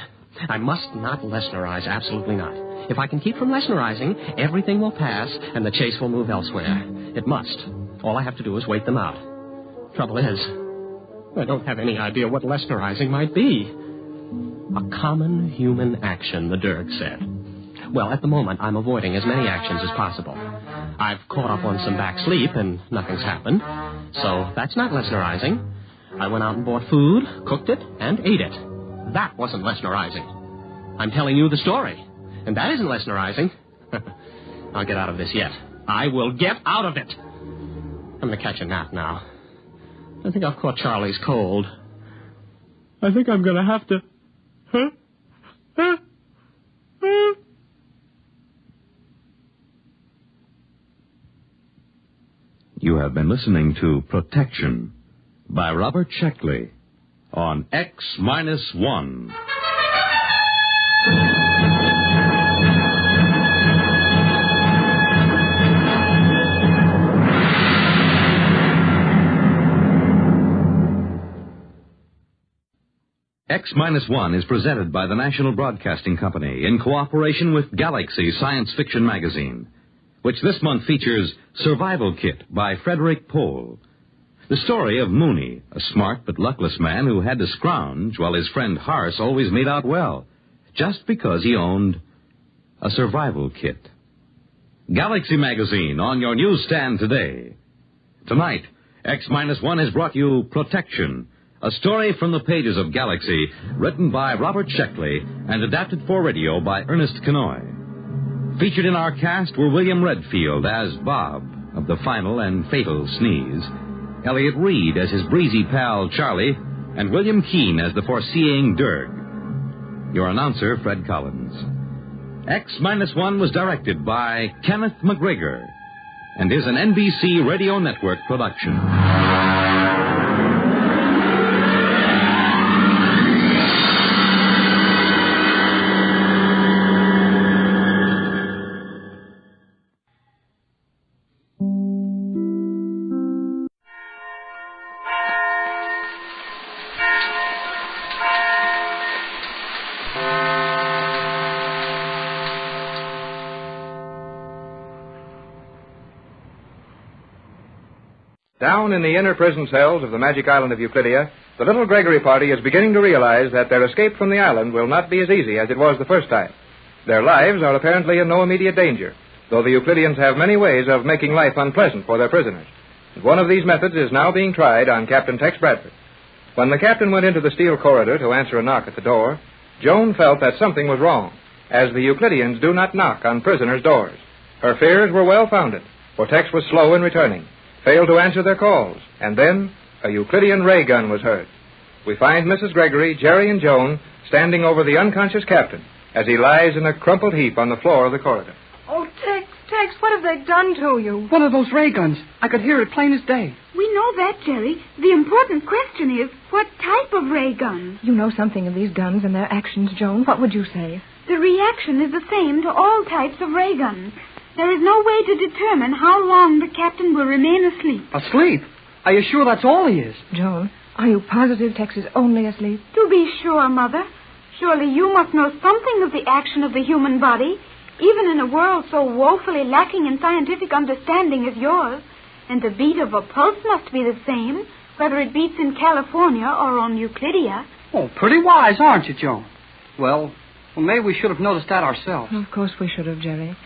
I must not Lesnerize, absolutely not. If I can keep from Lesnerizing, everything will pass and the chase will move elsewhere. It must. All I have to do is wait them out. Trouble is, I don't have any idea what Lesnerizing might be. A common human action, the Derg said. Well, at the moment, I'm avoiding as many actions as possible. I've caught up on some back sleep, and nothing's happened. So that's not Lesnerizing. I went out and bought food, cooked it, and ate it. That wasn't Lesnerizing. I'm telling you the story, and that isn't Lesnerizing. I'll get out of this yet. I will get out of it. I'm going to catch a nap now. I think I've caught Charlie's cold. I think I'm going to have to... You have been listening to Protection by Robert Sheckley on X-1. X-1 is presented by the National Broadcasting Company in cooperation with Galaxy Science Fiction Magazine, which this month features Survival Kit by Frederick Pohl. The story of Mooney, a smart but luckless man who had to scrounge while his friend Harse always made out well, just because he owned a survival kit. Galaxy Magazine on your newsstand today. Tonight, X-1 has brought you Protection, a story from the pages of Galaxy, written by Robert Sheckley and adapted for radio by Ernest Kenoy. Featured in our cast were William Redfield as Bob of the final and fatal sneeze, Elliot Reed as his breezy pal Charlie, and William Keane as the foreseeing Derg. Your announcer, Fred Collins. X-1 was directed by Kenneth McGregor and is an NBC Radio Network production. Down in the inner prison cells of the magic island of Euclidia, the little Gregory party is beginning to realize that their escape from the island will not be as easy as it was the first time. Their lives are apparently in no immediate danger, though the Euclideans have many ways of making life unpleasant for their prisoners. And one of these methods is now being tried on Captain Tex Bradford. When the captain went into the steel corridor to answer a knock at the door, Joan felt that something was wrong, as the Euclideans do not knock on prisoners' doors. Her fears were well-founded, for Tex was slow in returning, failed to answer their calls, and then a Euclidean ray gun was heard. We find Mrs. Gregory, Jerry, and Joan standing over the unconscious captain as he lies in a crumpled heap on the floor of the corridor. Oh, Tex, what have they done to you? One of those ray guns. I could hear it plain as day. We know that, Jerry. The important question is, what type of ray gun? You know something of these guns and their actions, Joan. What would you say? The reaction is the same to all types of ray guns. There is no way to determine how long the captain will remain asleep. Asleep? Are you sure that's all he is? Joan, are you positive Tex is only asleep? To be sure, Mother. Surely you must know something of the action of the human body, even in a world so woefully lacking in scientific understanding as yours. And the beat of a pulse must be the same, whether it beats in California or on Euclidia. Oh, pretty wise, aren't you, Joan? Well, maybe we should have noticed that ourselves. Of course we should have, Jerry.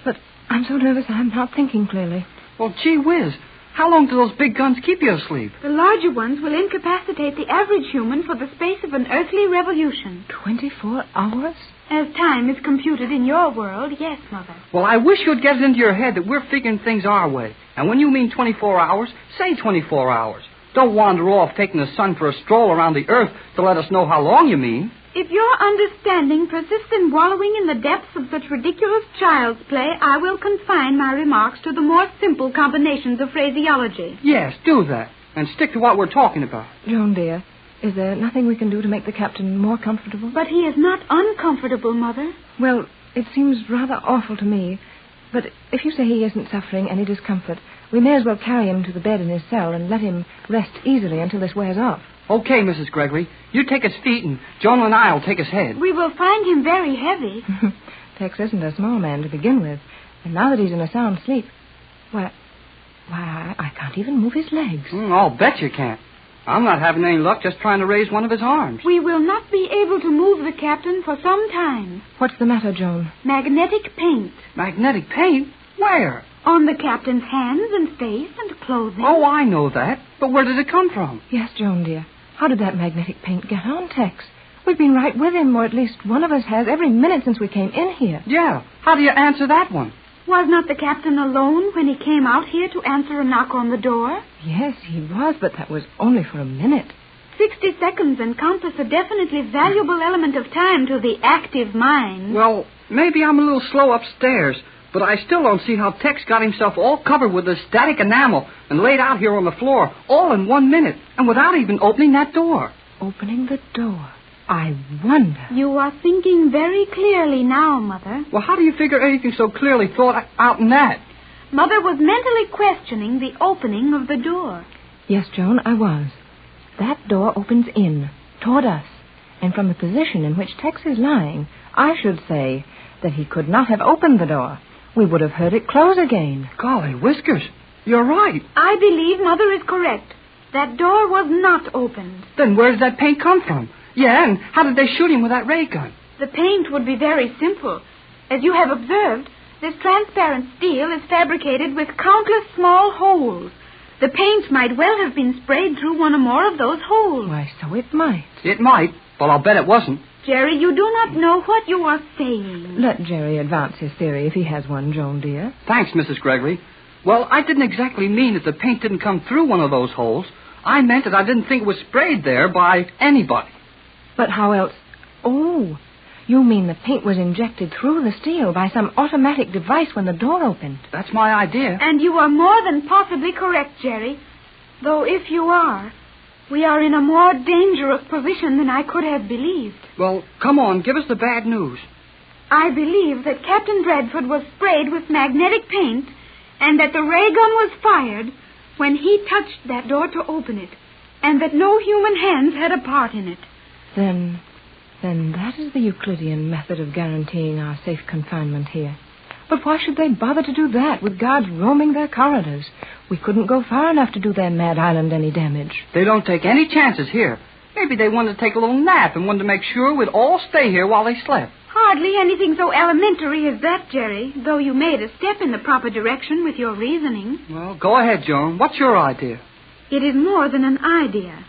But I'm so nervous I'm not thinking clearly. Well, gee whiz. How long do those big guns keep you asleep? The larger ones will incapacitate the average human for the space of an earthly revolution. 24 hours? As time is computed in your world, yes, Mother. Well, I wish you'd get it into your head that we're figuring things our way. And when you mean 24 hours, say 24 hours. Don't wander off taking the sun for a stroll around the earth to let us know how long you mean. If your understanding persists in wallowing in the depths of such ridiculous child's play, I will confine my remarks to the more simple combinations of phraseology. Yes, do that. And stick to what we're talking about. Joan, dear, is there nothing we can do to make the captain more comfortable? But he is not uncomfortable, Mother. Well, it seems rather awful to me. But if you say he isn't suffering any discomfort, we may as well carry him to the bed in his cell and let him rest easily until this wears off. Okay, Mrs. Gregory. You take his feet, and Joan and I will take his head. We will find him very heavy. Tex isn't a small man to begin with. And now that he's in a sound sleep, why, I can't even move his legs. I'll bet you can't. I'm not having any luck just trying to raise one of his arms. We will not be able to move the captain for some time. What's the matter, Joan? Magnetic paint. Magnetic paint? Where? On the captain's hands and face and clothing. Oh, I know that. But where did it come from? Yes, Joan, dear. How did that magnetic paint get on Tex? We've been right with him, or at least one of us has, every minute since we came in here. Yeah. How do you answer that one? Was not the captain alone when he came out here to answer a knock on the door? Yes, he was, but that was only for a minute. 60 seconds encompass a definitely valuable element of time to the active mind. Well, maybe I'm a little slow upstairs, but I still don't see how Tex got himself all covered with this static enamel and laid out here on the floor all in 1 minute and without even opening that door. Opening the door? I wonder. You are thinking very clearly now, Mother. Well, how do you figure anything so clearly thought out in that? Mother was mentally questioning the opening of the door. Yes, Joan, I was. That door opens in, toward us. And from the position in which Tex is lying, I should say that he could not have opened the door. We would have heard it close again. Golly whiskers, you're right. I believe Mother is correct. That door was not opened. Then where did that paint come from? Yeah, and how did they shoot him with that ray gun? The paint would be very simple. As you have observed, this transparent steel is fabricated with countless small holes. The paint might well have been sprayed through one or more of those holes. Why, so it might. It might, but I'll bet it wasn't. Jerry, you do not know what you are saying. Let Jerry advance his theory if he has one, Joan, dear. Thanks, Mrs. Gregory. Well, I didn't exactly mean that the paint didn't come through one of those holes. I meant that I didn't think it was sprayed there by anybody. But how else? Oh, you mean the paint was injected through the steel by some automatic device when the door opened? That's my idea. And you are more than possibly correct, Jerry. Though if you are, we are in a more dangerous position than I could have believed. Well, come on, give us the bad news. I believe that Captain Bradford was sprayed with magnetic paint and that the ray gun was fired when he touched that door to open it, and that no human hands had a part in it. Then that is the Euclidean method of guaranteeing our safe confinement here. But why should they bother to do that with guards roaming their corridors? We couldn't go far enough to do their mad island any damage. They don't take any chances here. Maybe they wanted to take a little nap and wanted to make sure we'd all stay here while they slept. Hardly anything so elementary as that, Jerry, though you made a step in the proper direction with your reasoning. Well, go ahead, Joan. What's your idea? It is more than an idea.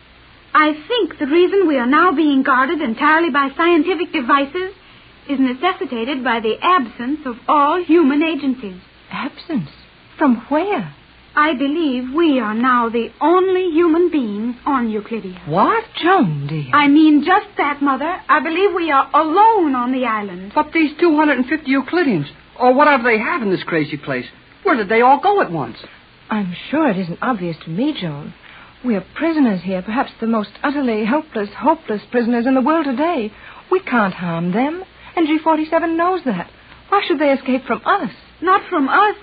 I think the reason we are now being guarded entirely by scientific devices is necessitated by the absence of all human agencies. Absence? From where? I believe we are now the only human beings on Euclidia. What? Joan, dear. I mean just that, Mother. I believe we are alone on the island. But these 250 Euclideans, or whatever they have in this crazy place, where did they all go at once? I'm sure it isn't obvious to me, Joan. We're prisoners here, perhaps the most utterly helpless, hopeless prisoners in the world today. We can't harm them, and G47 knows that. Why should they escape from us? Not from us,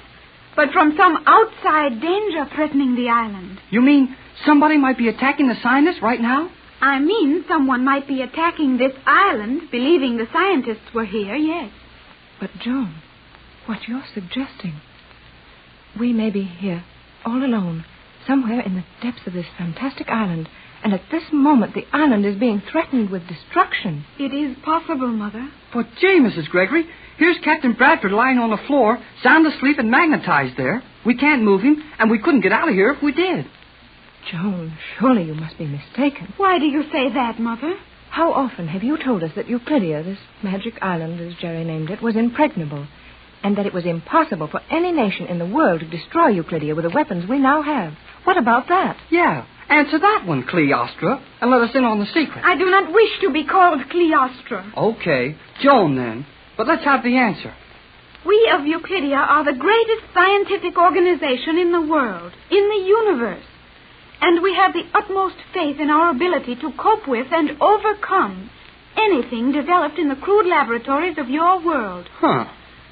but from some outside danger threatening the island. You mean somebody might be attacking the scientists right now? I mean someone might be attacking this island, believing the scientists were here, yes. But, Joan, what you're suggesting, we may be here, all alone, somewhere in the depths of this fantastic island, and at this moment the island is being threatened with destruction. It is possible, Mother. But, gee, Mrs. Gregory, here's Captain Bradford lying on the floor, sound asleep and magnetized there, We can't move him, and we couldn't get out of here if we did. Joan, surely you must be mistaken. Why do you say that, Mother? How often have you told us that Euclidia, this magic island, as Jerry named it, was impregnable, and that it was impossible for any nation in the world to destroy Euclidia with the weapons we now have? What about that? Yeah, answer that one, Cleostra, and let us in on the secret. I do not wish to be called Cleostra. Okay, Joan then. But let's have the answer. We of Euclidia are the greatest scientific organization in the world, in the universe. And we have the utmost faith in our ability to cope with and overcome anything developed in the crude laboratories of your world. Huh.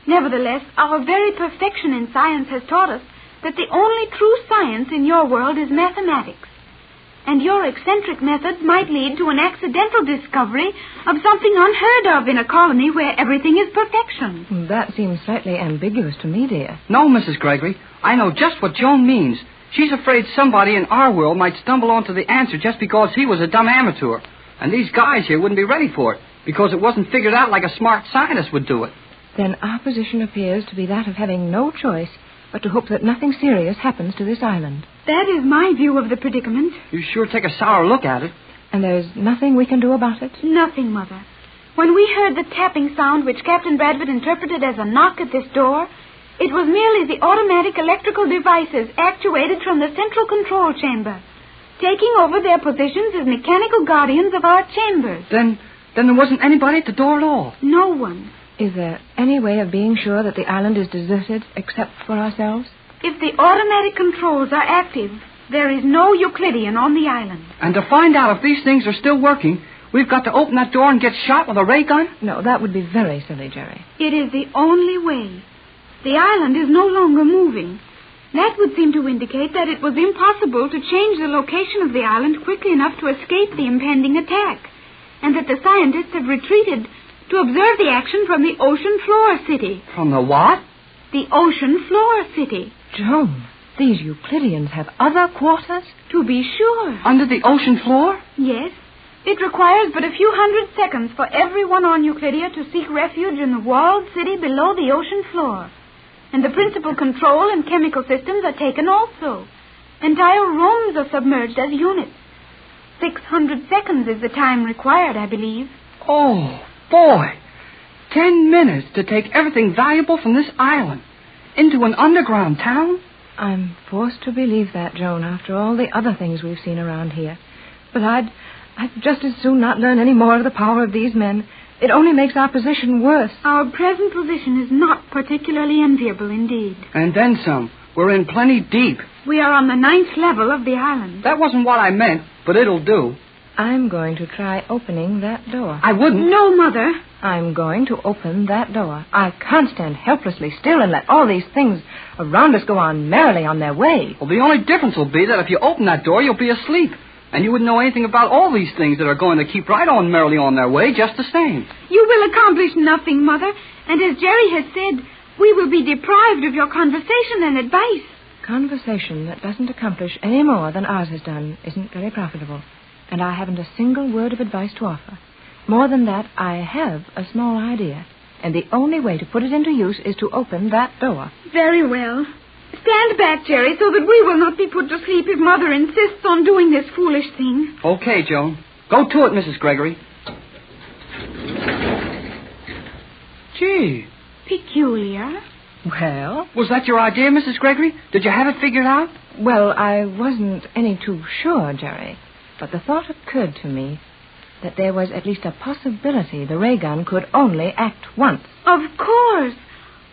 Nevertheless, our very perfection in science has taught us that the only true science in your world is mathematics. And your eccentric methods might lead to an accidental discovery of something unheard of in a colony where everything is perfection. That seems slightly ambiguous to me, dear. No, Mrs. Gregory. I know just what Joan means. She's afraid somebody in our world might stumble onto the answer just because he was a dumb amateur. And these guys here wouldn't be ready for it because it wasn't figured out like a smart scientist would do it. Then our position appears to be that of having no choice but to hope that nothing serious happens to this island. That is my view of the predicament. You sure take a sour look at it. And there's nothing we can do about it? Nothing, Mother. When we heard the tapping sound which Captain Bradford interpreted as a knock at this door, it was merely the automatic electrical devices actuated from the central control chamber, taking over their positions as mechanical guardians of our chambers. Then there wasn't anybody at the door at all? No one. Is there any way of being sure that the island is deserted except for ourselves? If the automatic controls are active, there is no Euclidean on the island. And to find out if these things are still working, we've got to open that door and get shot with a ray gun? No, that would be very silly, Jerry. It is the only way. The island is no longer moving. That would seem to indicate that it was impossible to change the location of the island quickly enough to escape the impending attack, and that the scientists have retreated to observe the action from the ocean floor city. From the what? The ocean floor city. Joan, these Euclideans have other quarters? To be sure. Under the ocean floor? Yes. It requires but a few hundred seconds for everyone on Euclidia to seek refuge in the walled city below the ocean floor. And the principal control and chemical systems are taken also. Entire rooms are submerged as units. 600 seconds is the time required, I believe. Oh, boy. 10 minutes to take everything valuable from this island into an underground town? I'm forced to believe that, Joan, after all the other things we've seen around here. But I'd just as soon not learn any more of the power of these men. It only makes our position worse. Our present position is not particularly enviable indeed. And then some. We're in plenty deep. We are on the 9th level of the island. That wasn't what I meant, but it'll do. I'm going to try opening that door. I wouldn't. No, Mother. I'm going to open that door. I can't stand helplessly still and let all these things around us go on merrily on their way. Well, the only difference will be that if you open that door, you'll be asleep. And you wouldn't know anything about all these things that are going to keep right on merrily on their way just the same. You will accomplish nothing, Mother. And as Jerry has said, we will be deprived of your conversation and advice. Conversation that doesn't accomplish any more than ours has done isn't very profitable. And I haven't a single word of advice to offer. More than that, I have a small idea. And the only way to put it into use is to open that door. Very well. Stand back, Jerry, so that we will not be put to sleep if Mother insists on doing this foolish thing. Okay, Joan. Go to it, Mrs. Gregory. Gee. Peculiar. Well? Was that your idea, Mrs. Gregory? Did you have it figured out? Well, I wasn't any too sure, Jerry. But the thought occurred to me that there was at least a possibility the ray gun could only act once. Of course.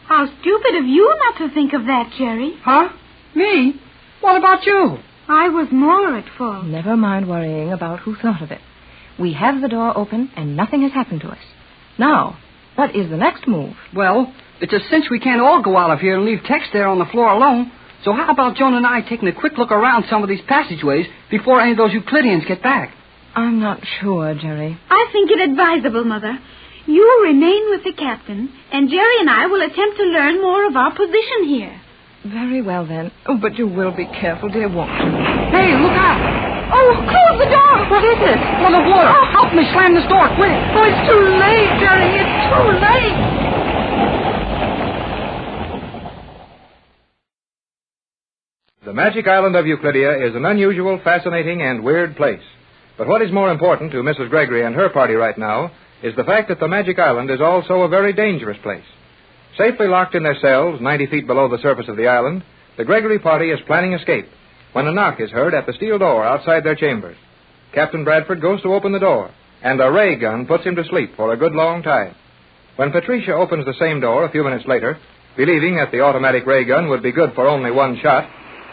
How stupid of you not to think of that, Jerry. Huh? Me? What about you? I was more at fault. Never mind worrying about who thought of it. We have the door open, and nothing has happened to us. Now, what is the next move? Well, it's a cinch we can't all go out of here and leave Tex there on the floor alone. So how about Joan and I taking a quick look around some of these passageways before any of those Euclideans get back? I'm not sure, Jerry. I think it advisable, Mother. You remain with the captain, and Jerry and I will attempt to learn more of our position here. Very well, then. Oh, but you will be careful, dear, won't you? Hey, look out! Oh, close the door! What is it? Full of water. Oh, help me slam this door, quick! Oh, it's too late, Jerry. It's too late. The magic island of Euclidia is an unusual, fascinating, and weird place. But what is more important to Mrs. Gregory and her party right now is the fact that the magic island is also a very dangerous place. Safely locked in their cells 90 feet below the surface of the island, the Gregory party is planning escape when a knock is heard at the steel door outside their chambers. Captain Bradford goes to open the door, and a ray gun puts him to sleep for a good long time. When Patricia opens the same door a few minutes later, believing that the automatic ray gun would be good for only one shot,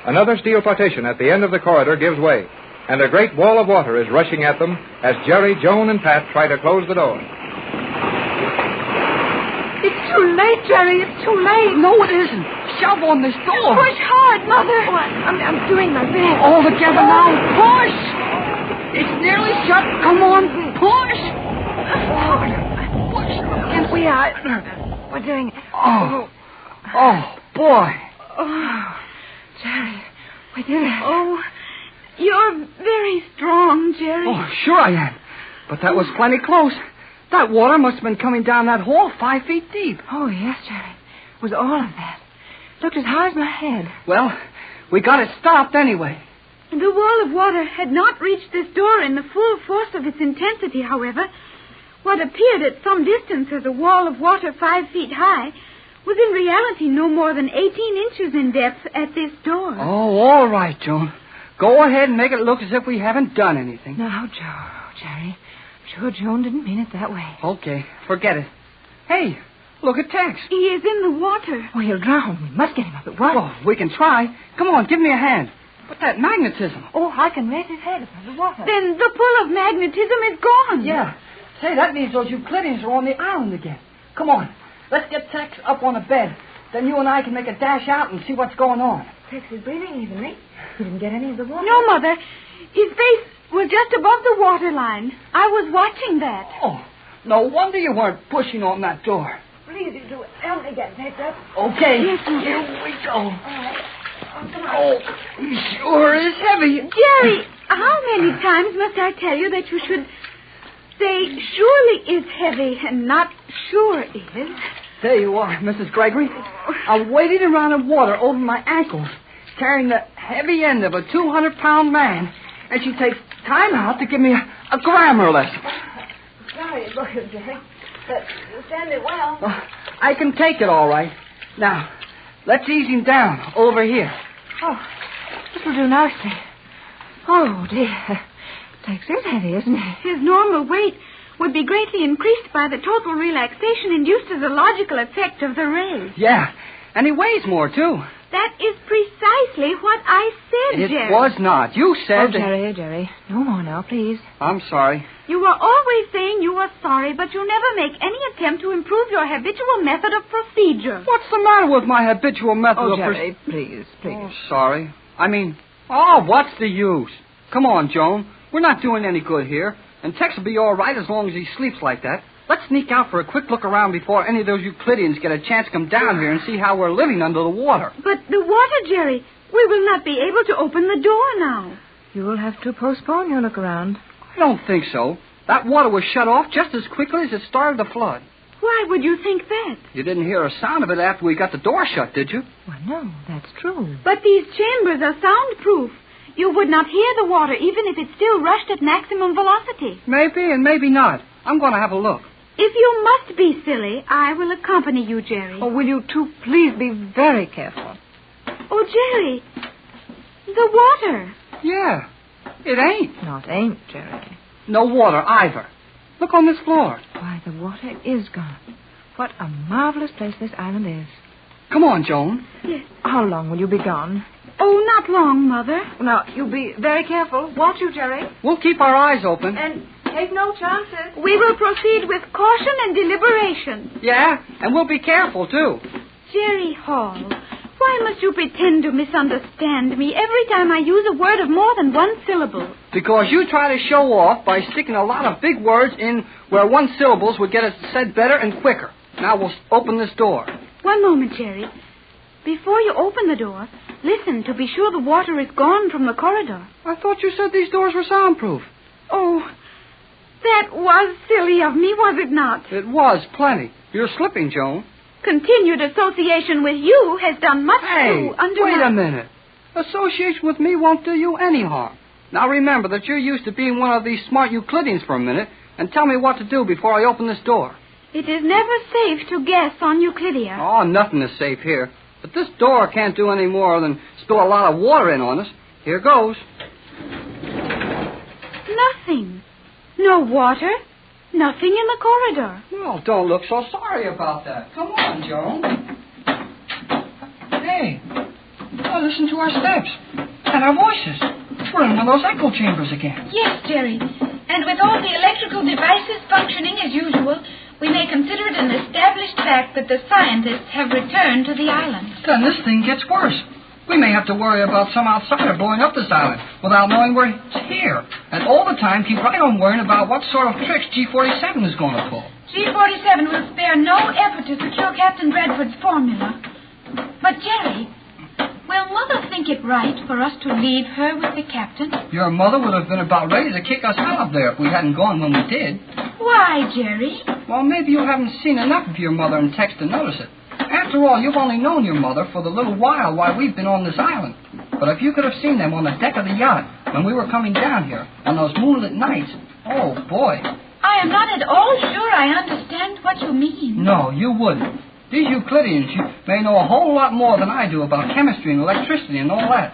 another steel partition at the end of the corridor gives way, and a great wall of water is rushing at them as Jerry, Joan, and Pat try to close the door. It's too late, Jerry. It's too late. No, it isn't. Shove on this door. Push hard, Mother. Oh, I'm doing my best. All together now. Push. It's nearly shut. Come on. Push. Yes, we are. We're doing it. Oh, boy. Oh, Jerry, we did it. Oh, you're very strong, Jerry. Oh, sure I am. But that was plenty close. That water must have been coming down that hole 5 feet deep. Oh, yes, Jerry. It was all of that. Looked as high as my head. Well, we got it stopped anyway. The wall of water had not reached this door in the full force of its intensity, however. What appeared at some distance as a wall of water 5 feet high was in reality no more than 18 inches in depth at this door. Oh, all right, Joan. Go ahead and make it look as if we haven't done anything. Now, Jerry. Sure, Joan didn't mean it that way. Okay, forget it. Hey, look at Tex. He is in the water. Oh, he'll drown. We must get him up at once. Oh, we can try. Come on, give me a hand. But that magnetism. Oh, I can raise his head above the water. Then the pull of magnetism is gone. Yeah. Say, that means those Euclideans are on the island again. Come on, let's get Tex up on a bed. Then you and I can make a dash out and see what's going on. Tex is breathing evenly. He didn't get any of the water. No, Mother. His face was just above the waterline. I was watching that. Oh, no wonder you weren't pushing on that door. Please, you do it. Help me get Tex up. Okay, yes, here we go. All right. Oh, he sure is heavy. Jerry, how many times must I tell you that you should say surely is heavy and not sure is? There you are, Mrs. Gregory. I'm wading around in water over my ankles, carrying the heavy end of a 200-pound man, and she takes time out to give me a grammar lesson. Sorry, look, Jerry, but you stand it well. I can take it all right. Now, let's ease him down over here. Oh, this will do nicely. Oh, dear. Tex is heavy, isn't he? His normal weight would be greatly increased by the total relaxation induced as a logical effect of the rays. Yeah, and he weighs more, too. That is precisely what I said, Jerry. It was not. You said... Oh, Jerry. No more now, please. I'm sorry. You are always saying you are sorry, but you never make any attempt to improve your habitual method of procedure. What's the matter with my habitual method of procedure? Oh, Jerry, please. Oh, sorry. What's the use? Come on, Joan. We're not doing any good here. And Tex will be all right as long as he sleeps like that. Let's sneak out for a quick look around before any of those Euclideans get a chance to come down here and see how we're living under the water. But the water, Jerry. We will not be able to open the door now. You will have to postpone your look around. I don't think so. That water was shut off just as quickly as it started to flood. Why would you think that? You didn't hear a sound of it after we got the door shut, did you? Well, no, that's true. But these chambers are soundproof. You would not hear the water even if it still rushed at maximum velocity. Maybe and maybe not. I'm going to have a look. If you must be silly, I will accompany you, Jerry. Oh, will you two please be very careful? Oh, Jerry, the water. Yeah, it ain't. No, it ain't, Jerry. No water either. Look on this floor. Why, the water is gone. What a marvelous place this island is. Come on, Joan. Yes. How long will you be gone? Oh, not long, Mother. Now, you be very careful, won't you, Jerry? We'll keep our eyes open. And take no chances. We will proceed with caution and deliberation. Yeah, and we'll be careful, too. Jerry Hall, why must you pretend to misunderstand me every time I use a word of more than one syllable? Because you try to show off by sticking a lot of big words in where one syllables would get us said better and quicker. Now we'll open this door. One moment, Jerry. Before you open the door, listen to be sure the water is gone from the corridor. I thought you said these doors were soundproof. Oh, that was silly of me, was it not? It was, plenty. You're slipping, Joan. Continued association with you has done much to undermine... Wait a minute. Association with me won't do you any harm. Now remember that you're used to being one of these smart Euclideans for a minute, and tell me what to do before I open this door. It is never safe to guess on Euclidia. Oh, nothing is safe here. But this door can't do any more than spill a lot of water in on us. Here goes. Nothing. No water. Nothing in the corridor. Well, don't look so sorry about that. Come on, Joan. Hey, listen to our steps and our voices. We're in one of those echo chambers again. Yes, Jerry. And with all the electrical devices functioning as usual, we may consider it an established fact that the scientists have returned to the island. Then this thing gets worse. We may have to worry about some outsider blowing up this island without knowing we're here. And all the time keep right on worrying about what sort of tricks G47 is going to pull. G47 will spare no effort to secure Captain Bradford's formula. But, Jerry, will Mother think it right for us to leave her with the captain? Your mother would have been about ready to kick us out of there if we hadn't gone when we did. Why, Jerry? Well, maybe you haven't seen enough of your mother in text to notice it. After all, you've only known your mother for the little while we've been on this island. But if you could have seen them on the deck of the yacht when we were coming down here on those moonlit nights, oh, boy. I am not at all sure I understand what you mean. No, you wouldn't. These Euclideans may know a whole lot more than I do about chemistry and electricity and all that.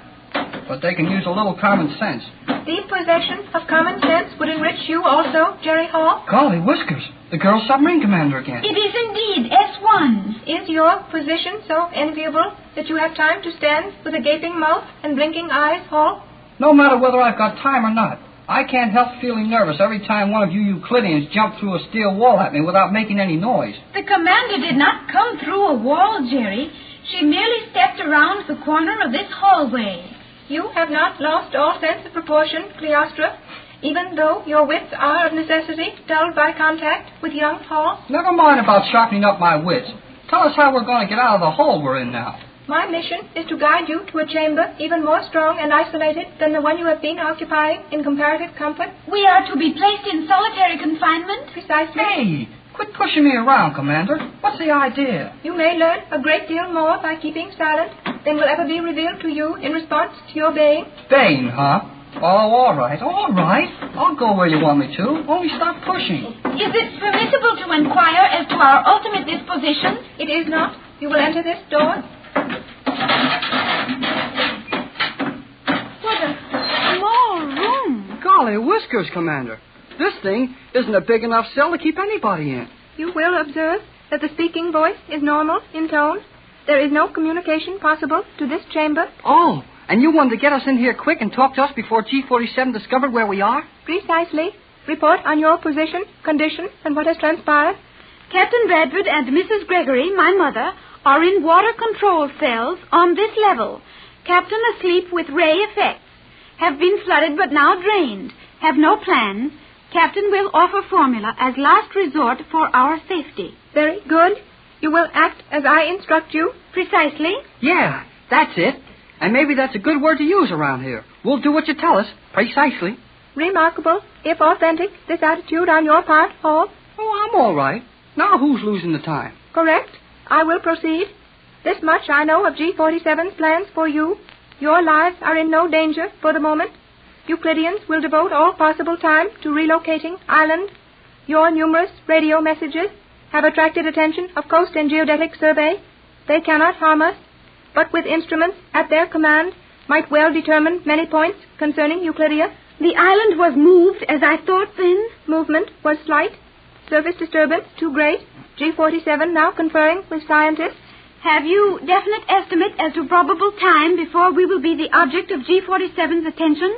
But they can use a little common sense. The possession of common sense would enrich you also, Jerry Hall. Golly whiskers, the girl submarine commander again. It is indeed S1. Is your position so enviable that you have time to stand with a gaping mouth and blinking eyes, Hall? No matter whether I've got time or not, I can't help feeling nervous every time one of you Euclideans jump through a steel wall at me without making any noise. The commander did not come through a wall, Jerry. She merely stepped around the corner of this hallway. You have not lost all sense of proportion, Cleostra, even though your wits are of necessity dulled by contact with young Hall. Never mind about sharpening up my wits. Tell us how we're going to get out of the hole we're in now. My mission is to guide you to a chamber even more strong and isolated than the one you have been occupying in comparative comfort. We are to be placed in solitary confinement? Precisely. Hey, quit pushing me around, Commander. What's the idea? You may learn a great deal more by keeping silent than will ever be revealed to you in response to your baying. Baying, huh? Oh, all right. I'll go where you want me to. Only stop pushing. Is it permissible to inquire as to our ultimate disposition? It is not. You will enter this door. What a small room. Golly whiskers, Commander. This thing isn't a big enough cell to keep anybody in. You will observe that the speaking voice is normal in tone. There is no communication possible to this chamber. Oh, and you wanted to get us in here quick and talk to us before G47 discovered where we are? Precisely. Report on your position, condition, and what has transpired. Captain Bradford and Mrs. Gregory, my mother, are in water control cells on this level. Captain asleep with ray effects. Have been flooded but now drained. Have no plans. Captain will offer formula as last resort for our safety. Very good. You will act as I instruct you? Precisely. Yeah, that's it. And maybe that's a good word to use around here. We'll do what you tell us. Precisely. Remarkable, if authentic, this attitude on your part, Hall. Oh, I'm all right. Now who's losing the time? Correct. I will proceed. This much I know of G47's plans for you. Your lives are in no danger for the moment. Euclideans will devote all possible time to relocating island. Your numerous radio messages have attracted attention of Coast and Geodetic Survey. They cannot harm us, but with instruments at their command might well determine many points concerning Euclidia. The island was moved as I thought then. Movement was slight. Surface disturbance too great. G47 now conferring with scientists. Have you definite estimate as to probable time before we will be the object of G47's attention?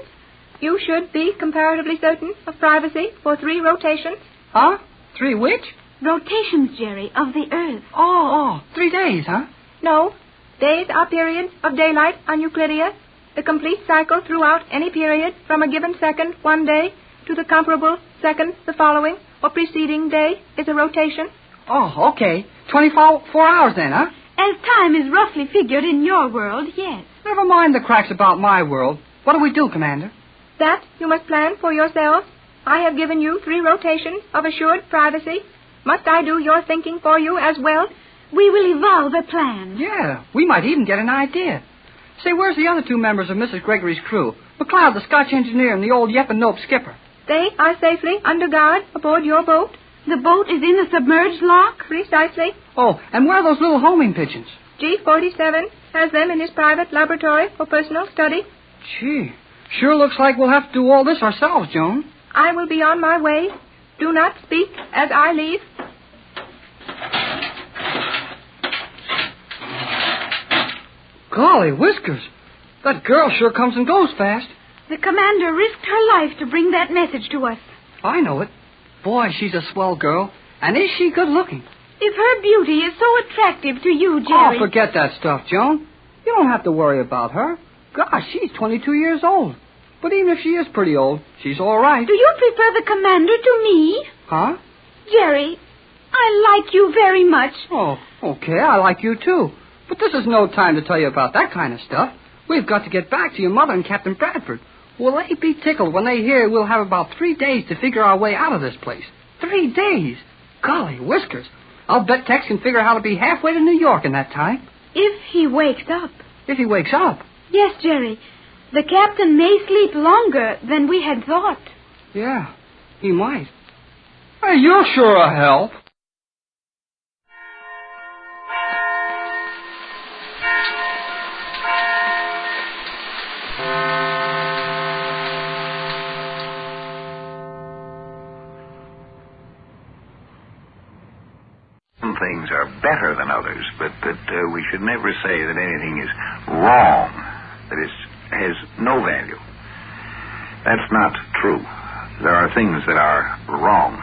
You should be comparatively certain of privacy for 3 rotations. Huh? 3 which? Rotations, Jerry, of the Earth. Oh, 3 days, huh? No. Days are periods of daylight on Euclidia. The complete cycle throughout any period from a given second one day to the comparable second the following or preceding day is a rotation. Oh, okay. 24 hours then, huh? As time is roughly figured in your world, yes. Never mind the cracks about my world. What do we do, Commander? That you must plan for yourselves. I have given you 3 rotations of assured privacy. Must I do your thinking for you as well? We will evolve a plan. Yeah, we might even get an idea. Say, where's the other two members of Mrs. Gregory's crew? McLeod, the Scotch engineer, and the old Yep and Nope skipper. They are safely under guard aboard your boat. The boat is in a submerged lock? Precisely. Oh, and where are those little homing pigeons? G47 has them in his private laboratory for personal study. Gee, sure looks like we'll have to do all this ourselves, Joan. I will be on my way. Do not speak as I leave. Golly whiskers. That girl sure comes and goes fast. The commander risked her life to bring that message to us. I know it. Boy, she's a swell girl. And is she good looking? If her beauty is so attractive to you, Jerry... Oh, forget that stuff, Joan. You don't have to worry about her. Gosh, she's 22 years old. But even if she is pretty old, she's all right. Do you prefer the commander to me? Huh? Jerry, I like you very much. Oh, okay, I like you too. But this is no time to tell you about that kind of stuff. We've got to get back to your mother and Captain Bradford. Will they be tickled when they hear we'll have about 3 days to figure our way out of this place? 3 days? Golly whiskers. I'll bet Tex can figure out how to be halfway to New York in that time. If he wakes up. If he wakes up? Yes, Jerry. The captain may sleep longer than we had thought. Yeah, he might. Hey, you're sure a help. Some things are better than others, but that we should never say that anything is wrong, that it has no value. That's not true. There are things that are wrong.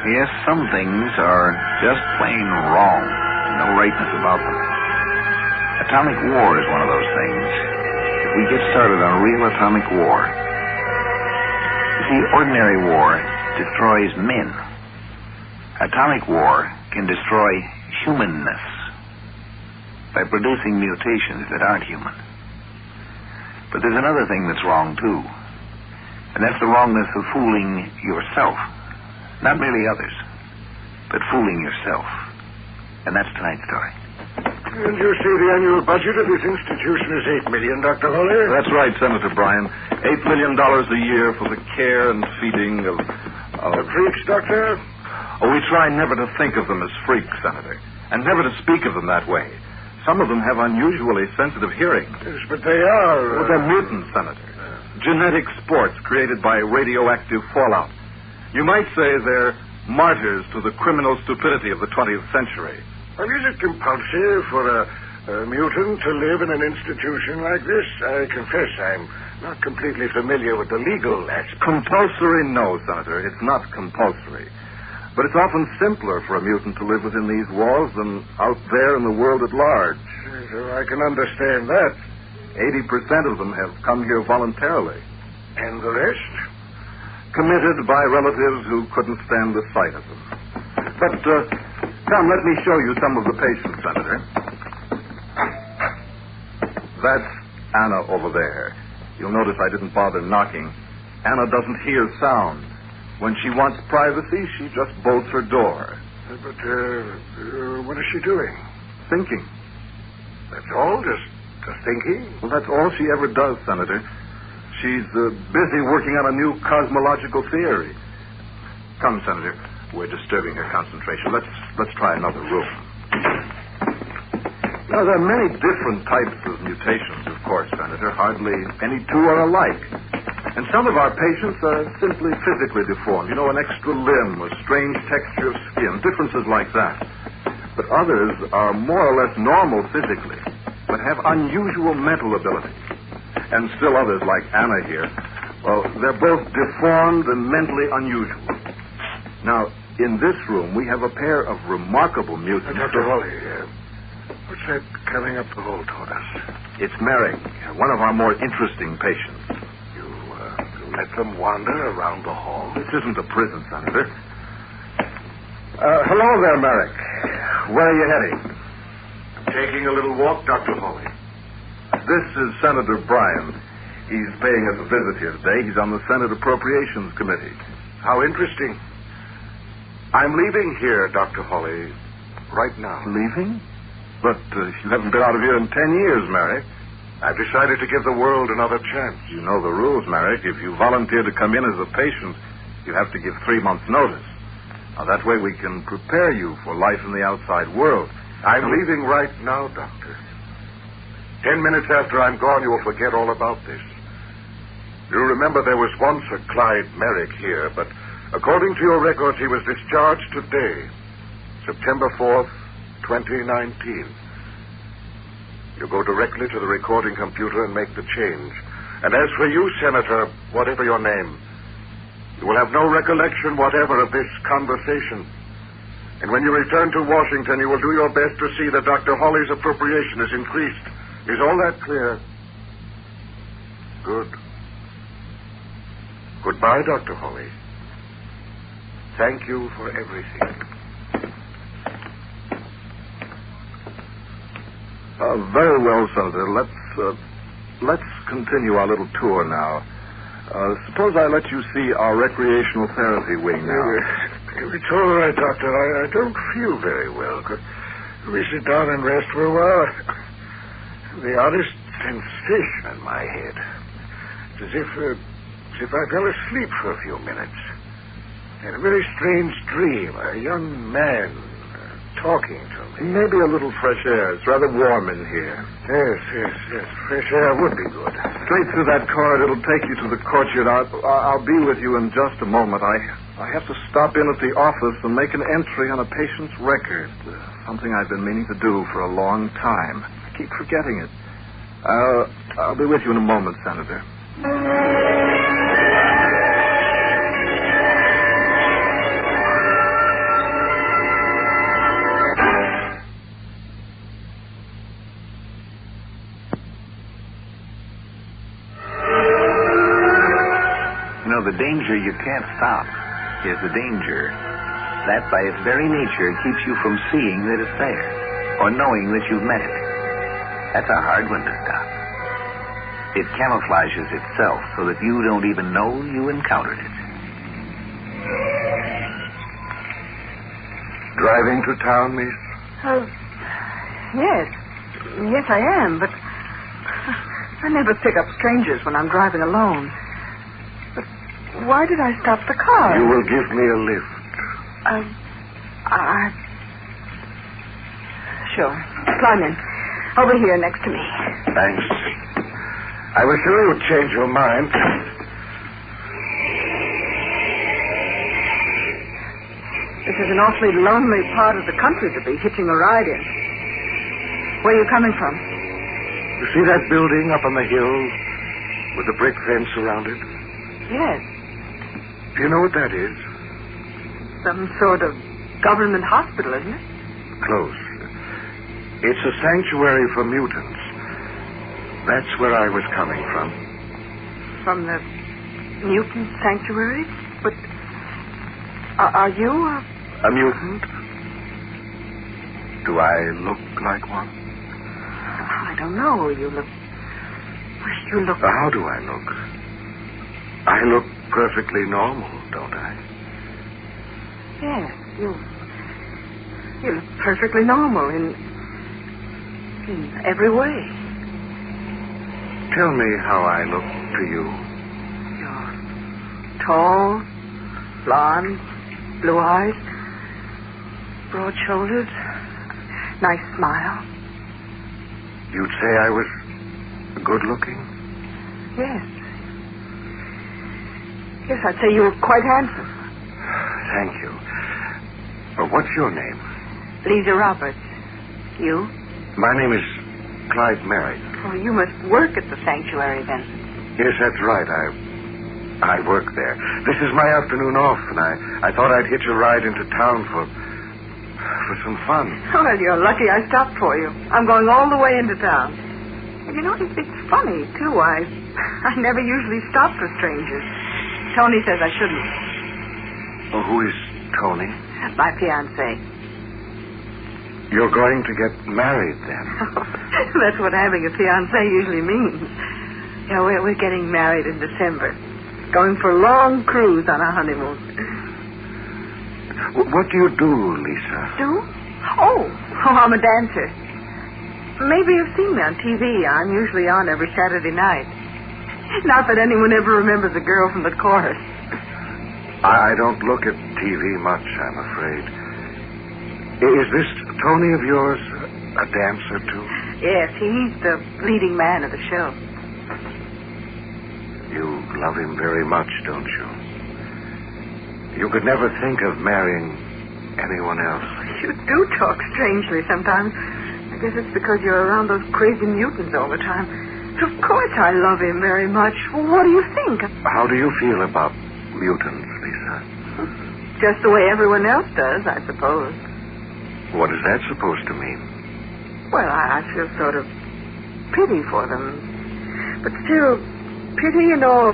Yes, some things are just plain wrong. No rightness about them. Atomic war is one of those things. If we get started on a real atomic war... You see, ordinary war destroys men. Atomic war can destroy humanness by producing mutations that aren't human. But there's another thing that's wrong, too. And that's the wrongness of fooling yourself. Not merely others, but fooling yourself. And that's tonight's story. And you say the annual budget of this institution is $8 million, Dr. Hawley? That's right, Senator Bryan. $8 million a year for the care and feeding of... The freaks, Doctor? Oh, we try never to think of them as freaks, Senator, and never to speak of them that way. Some of them have unusually sensitive hearing. Yes, but they are... Well, they're mutants, Senator. Genetic sports created by radioactive fallout. You might say they're martyrs to the criminal stupidity of the 20th century. Well, is it compulsory for a mutant to live in an institution like this? I confess I'm not completely familiar with the legal aspect. Compulsory? No, Senator. It's not compulsory. But it's often simpler for a mutant to live within these walls than out there in the world at large. So I can understand that. 80% of them have come here voluntarily. And the rest? Committed by relatives who couldn't stand the sight of them. But, come, let me show you some of the patients, Senator. That's Anna over there. You'll notice I didn't bother knocking. Anna doesn't hear sound. When she wants privacy, she just bolts her door. But what is she doing? Thinking. That's all? Just thinking? Well, that's all she ever does, Senator. She's busy working on a new cosmological theory. Come, Senator. We're disturbing her concentration. Let's try another room. Now, there are many different types of mutations, of course, Senator. Hardly any two are alike. And some of our patients are simply physically deformed. You know, an extra limb, a strange texture of skin, differences like that. But others are more or less normal physically, but have unusual mental ability. And still others, like Anna here, well, they're both deformed and mentally unusual. Now, in this room, we have a pair of remarkable mutants. Dr. Hawley, what's that coming up the hall toward us? It's Merrick, one of our more interesting patients. You let them wander around the hall? This isn't a prison, Senator. Hello there, Merrick. Where are you heading? Taking a little walk, Dr. Hawley. This is Senator Bryan. He's paying us a visit here today. He's on the Senate Appropriations Committee. How interesting. I'm leaving here, Dr. Hawley, right now. Leaving? But you haven't been out of here in 10 years, Merrick. I've decided to give the world another chance. You know the rules, Merrick. If you volunteer to come in as a patient, you have to give 3 months' notice. Now, that way we can prepare you for life in the outside world. I'm leaving right now, Doctor. 10 minutes after I'm gone, you will forget all about this. You remember there was once a Clyde Merrick here, but according to your records, he was discharged today, September 4th, 2019. You go directly to the recording computer and make the change. And as for you, Senator, whatever your name, you will have no recollection whatever of this conversation. And when you return to Washington, you will do your best to see that Dr. Hawley's appropriation is increased. Is all that clear? Good. Goodbye, Dr. Hawley. Thank you for everything. Very well, Senator. Let's continue our little tour now. Suppose I let you see our recreational therapy wing now. It's all right, Doctor. I don't feel very well. Could we sit down and rest for a while? The oddest sensation in my head. It's as if I fell asleep for a few minutes. I had a very strange dream. A young man talking to me. Maybe a little fresh air. It's rather warm in here. Yes. Fresh air would be good. Straight through that corridor. It'll take you to the courtyard. I'll be with you in just a moment. I have to stop in at the office and make an entry on a patient's record. Something I've been meaning to do for a long time. I keep forgetting it. I'll be with you in a moment, Senator. The danger you can't stop is the danger that, by its very nature, keeps you from seeing that it's there or knowing that you've met it. That's a hard one to stop. It camouflages itself so that you don't even know you encountered it. Driving to town, miss? Yes. Yes, I am, but I never pick up strangers when I'm driving alone. Why did I stop the car? You will give me a lift. Sure. Climb in. Over here next to me. Thanks. I was sure you would change your mind. This is an awfully lonely part of the country to be hitching a ride in. Where are you coming from? You see that building up on the hill with the brick fence around it? Yes. Do you know what that is? Some sort of government hospital, isn't it? Close. It's a sanctuary for mutants. That's where I was coming from. From the mutant sanctuary? But are you a mutant? Do I look like one? I don't know. You look... How do I look? I look perfectly normal, don't I? Yes, you look perfectly normal in every way. Tell me how I look to you. You're tall, blonde, blue eyes, broad shoulders, nice smile. You'd say I was good looking? Yes. Yes, I'd say you were quite handsome. Thank you. What's your name? Lisa Roberts. You? My name is Clyde Merrick. Oh, you must work at the sanctuary, then. Yes, that's right. I work there. This is my afternoon off, and I thought I'd hitch a ride into town for some fun. Well, you're lucky I stopped for you. I'm going all the way into town. And you know, it's funny, too. I never usually stop for strangers. Tony says I shouldn't. Oh, who is Tony? My fiancé. You're going to get married, then? That's what having a fiancé usually means. Yeah, we're getting married in December. Going for a long cruise on our honeymoon. What do you do, Lisa? Do? Oh, I'm a dancer. Maybe you've seen me on TV. I'm usually on every Saturday night. Not that anyone ever remembers the girl from the chorus. I don't look at TV much, I'm afraid. Is this Tony of yours a dancer, too? Yes, he's the leading man of the show. You love him very much, don't you? You could never think of marrying anyone else. You do talk strangely sometimes. I guess it's because you're around those crazy mutants all the time. Of course I love him very much. What do you think? How do you feel about mutants, Lisa? Just the way everyone else does, I suppose. What is that supposed to mean? Well, I feel sort of pity for them. But still, pity and all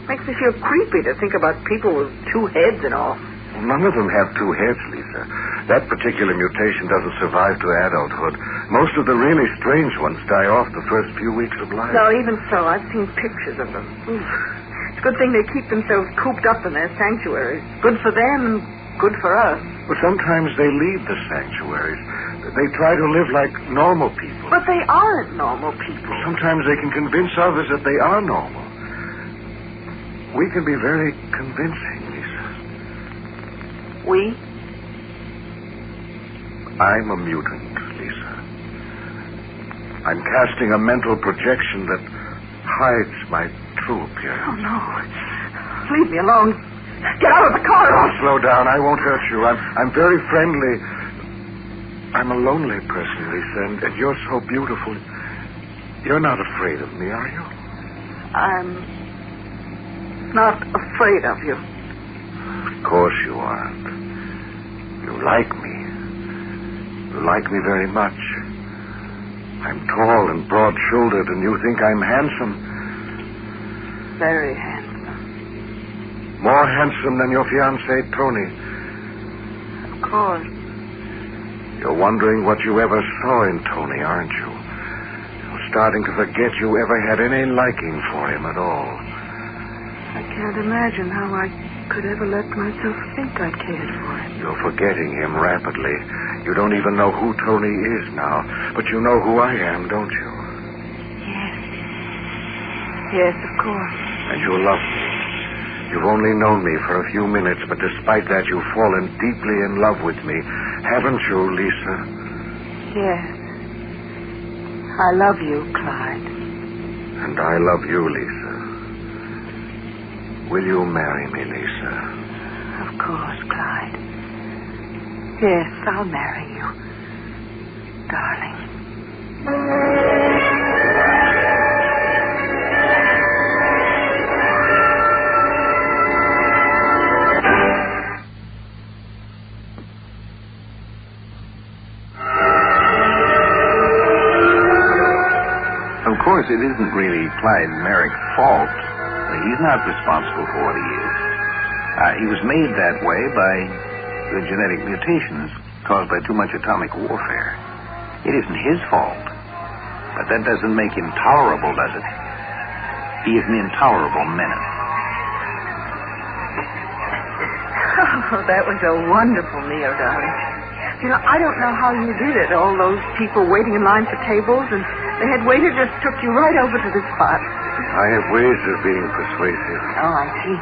makes me feel creepy to think about people with two heads and all. None of them have two heads, Lisa. That particular mutation doesn't survive to adulthood. Most of the really strange ones die off the first few weeks of life. No, even so, I've seen pictures of them. It's a good thing they keep themselves cooped up in their sanctuaries. Good for them and good for us. But sometimes they leave the sanctuaries. They try to live like normal people. But they aren't normal people. Sometimes they can convince others that they are normal. We can be very convincing, Lisa. We? I'm a mutant, Lisa. I'm casting a mental projection that hides my true appearance. Oh, no. Leave me alone. Get out of the car. Oh, slow down. I won't hurt you. I'm very friendly. I'm a lonely person, Lisa, and you're so beautiful. You're not afraid of me, are you? I'm not afraid of you. Of course you aren't. You like me. You like me very much. I'm tall and broad-shouldered, and you think I'm handsome. Very handsome. More handsome than your fiancé, Tony. Of course. You're wondering what you ever saw in Tony, aren't you? You're starting to forget you ever had any liking for him at all. I can't imagine how I could ever let myself think I cared for him. You're forgetting him rapidly. You don't even know who Tony is now, but you know who I am, don't you? Yes. Yes, of course. And you love me. You've only known me for a few minutes, but despite that, you've fallen deeply in love with me. Haven't you, Lisa? Yes. I love you, Clyde. And I love you, Lisa. Will you marry me, Lisa? Of course, Clyde. Yes, I'll marry you, darling. Of course, it isn't really Clyde Merrick's fault. He's not responsible for what he is. He was made that way by the genetic mutations caused by too much atomic warfare. It isn't his fault. But that doesn't make him tolerable, does it? He is an intolerable menace. Oh, that was a wonderful meal, darling. You know, I don't know how you did it. All those people waiting in line for tables, and the head waiter just took you right over to the spot. I have ways of being persuasive. Oh, I see.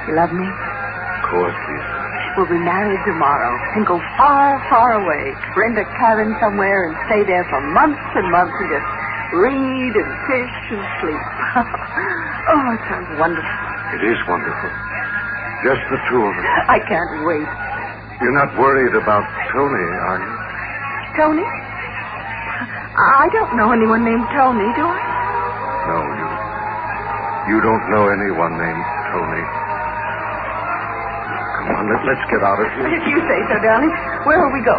You love me? Of course, Lisa. We'll be married tomorrow and go far, far away. Rent a cabin somewhere and stay there for months and months and just read and fish and sleep. Oh, it sounds wonderful. It is wonderful. Just the two of us. I can't wait. You're not worried about Tony, are you? Tony? I don't know anyone named Tony, do I? No, you don't know anyone named Tony. Come on, let's get out of here. If you say so, darling. Where will we go?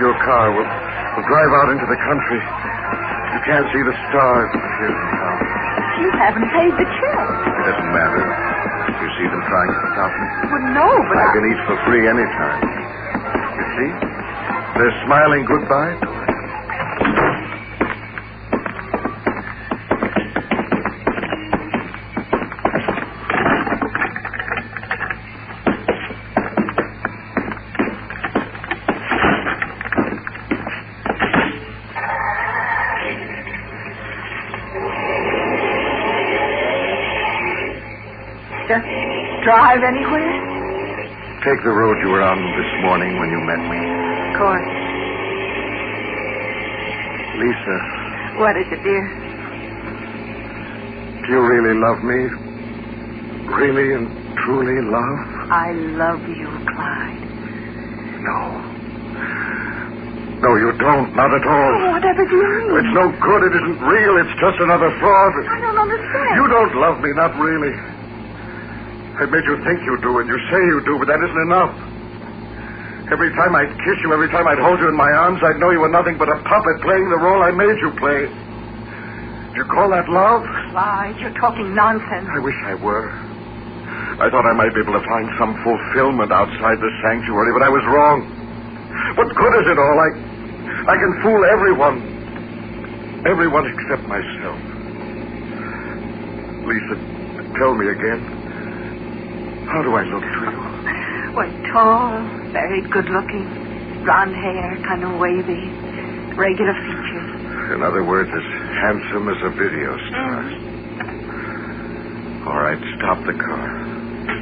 Your car. We'll drive out into the country. You can't see the stars here in town. You haven't paid the check. It doesn't matter. You see them trying to stop me? Well, no, but I can eat for free anytime. You see? They're smiling goodbye to us. drive anywhere? Take the road you were on this morning when you met me. Of course. Lisa, What is it, dear? do you really love me? Really and truly love? I love you, Clyde. No. No, you don't. Not at all. Oh, whatever do you mean? It's no good. It isn't real. It's just another fraud. I don't understand. You don't love me, not really. I've made you think you do, and you say you do, but that isn't enough. Every time I'd kiss you, every time I'd hold you in my arms, I'd know you were nothing but a puppet playing the role I made you play. Do you call that love? Clyde, you're talking nonsense. I wish I were. I thought I might be able to find some fulfillment outside the sanctuary, but I was wrong. What good is it all? I can fool everyone. Everyone except myself. Lisa, tell me again. How do I look to you? Well, tall, very good-looking, blonde hair, kind of wavy, regular features. In other words, as handsome as a video star. All right, stop the car.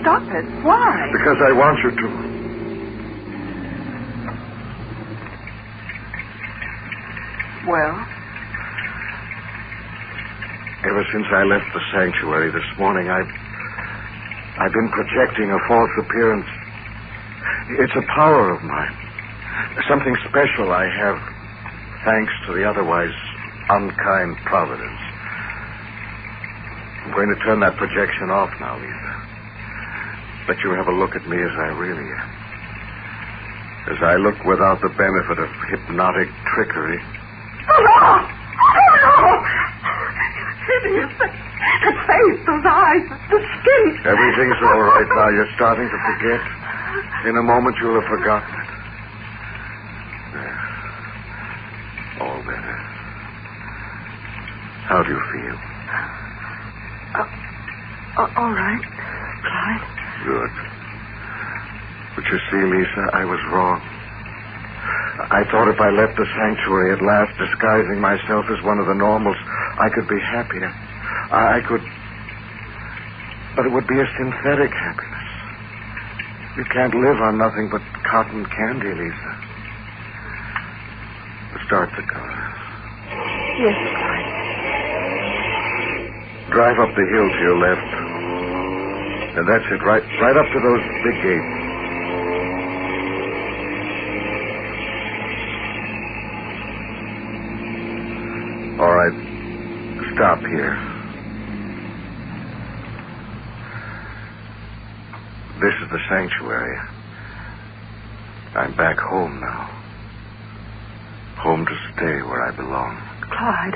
Stop it. Why? Because I want you to. Well? Ever since I left the sanctuary this morning, I've been projecting a false appearance. It's a power of mine. Something special I have, thanks to the otherwise unkind providence. I'm going to turn that projection off now, Lisa. Let you have a look at me as I really am. As I look without the benefit of hypnotic trickery. Oh, no! Oh, no! Hideous. That face, those eyes, the skin. Everything's all right now. You're starting to forget. In a moment, you'll have forgotten it. There. All better. How do you feel? All right, Clyde. Good. But you see, Lisa, I was wrong. I thought if I left the sanctuary at last, disguising myself as one of the normals, I could be happier. I could... But it would be a synthetic happiness. You can't live on nothing but cotton candy, Lisa. Start the car. Yes, Clyde. Drive up the hill to your left. And that's it, right up to those big gates. All right. Stop here. This is the sanctuary. I'm back home now. Home to stay where I belong. Clyde,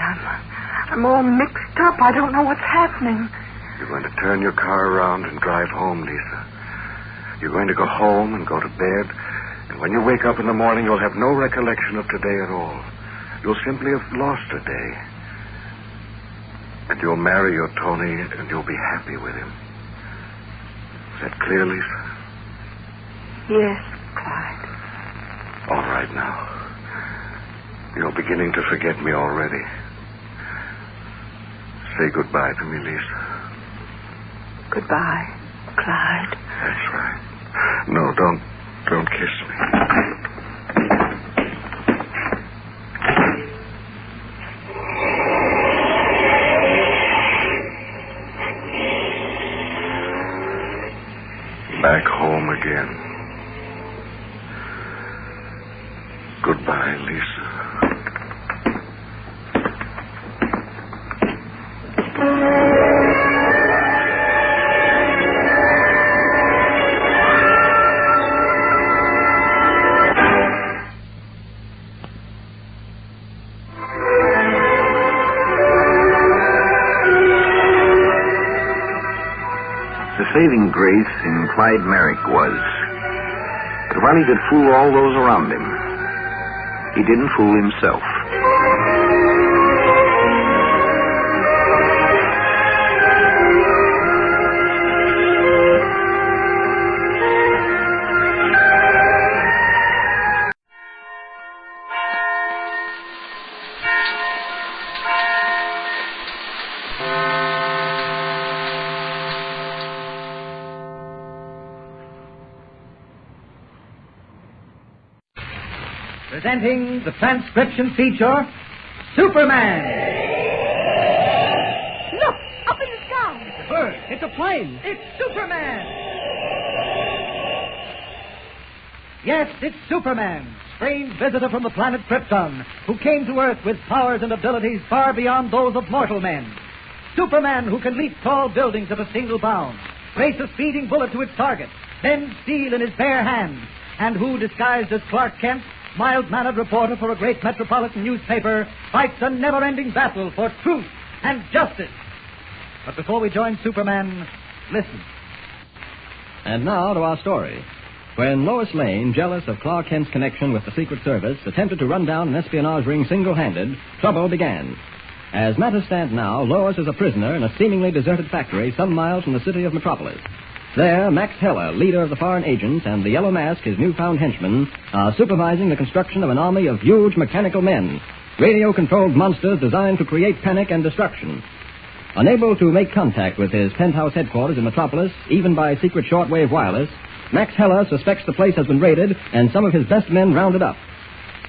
I'm all mixed up. I don't know what's happening. You're going to turn your car around and drive home, Lisa. You're going to go home and go to bed. And when you wake up in the morning, you'll have no recollection of today at all. You'll simply have lost a day. And you'll marry your Tony, and you'll be happy with him. Is that clear, Lisa? Yes, Clyde. All right now. You're beginning to forget me already. Say goodbye to me, Lisa. Goodbye, Clyde. That's right. No, don't kiss me. Back home again. Goodbye, Lisa. The saving grace in Clyde Merrick was that while he could fool all those around him, he didn't fool himself. Presenting the transcription feature, Superman. Look, up in the sky. It's a bird. It's a plane. It's Superman. Yes, it's Superman, strange visitor from the planet Krypton, who came to Earth with powers and abilities far beyond those of mortal men. Superman, who can leap tall buildings at a single bound, race a speeding bullet to its target, bend steel in his bare hands, and who, disguised as Clark Kent, mild-mannered reporter for a great metropolitan newspaper, fights a never-ending battle for truth and justice. But before we join Superman, listen. And now to our story. When Lois Lane, jealous of Clark Kent's connection with the Secret Service, attempted to run down an espionage ring single-handed, trouble began. As matters stand now, Lois is a prisoner in a seemingly deserted factory some miles from the city of Metropolis. There, Max Heller, leader of the foreign agents, and the Yellow Mask, his newfound henchman, are supervising the construction of an army of huge mechanical men, radio-controlled monsters designed to create panic and destruction. Unable to make contact with his penthouse headquarters in Metropolis, even by secret shortwave wireless, Max Heller suspects the place has been raided and some of his best men rounded up.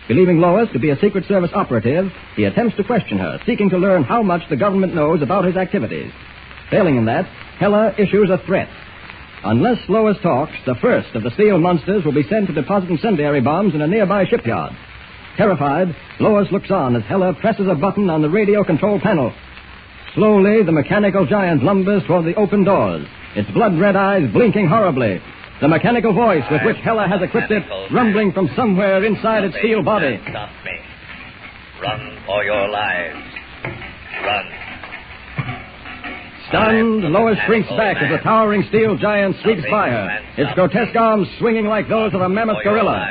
Believing Lois to be a Secret Service operative, he attempts to question her, seeking to learn how much the government knows about his activities. Failing in that, Heller issues a threat. Unless Lois talks, the first of the steel monsters will be sent to deposit incendiary bombs in a nearby shipyard. Terrified, Lois looks on as Heller presses a button on the radio control panel. Slowly, the mechanical giant lumbers toward the open doors, its blood-red eyes blinking horribly. The mechanical voice with which Heller has equipped it rumbling from somewhere inside its steel body. Stop me. Run for your lives. Run. Stunned, Lois shrinks back as the towering steel giant sweeps by her, its grotesque arms swinging like those of a mammoth gorilla.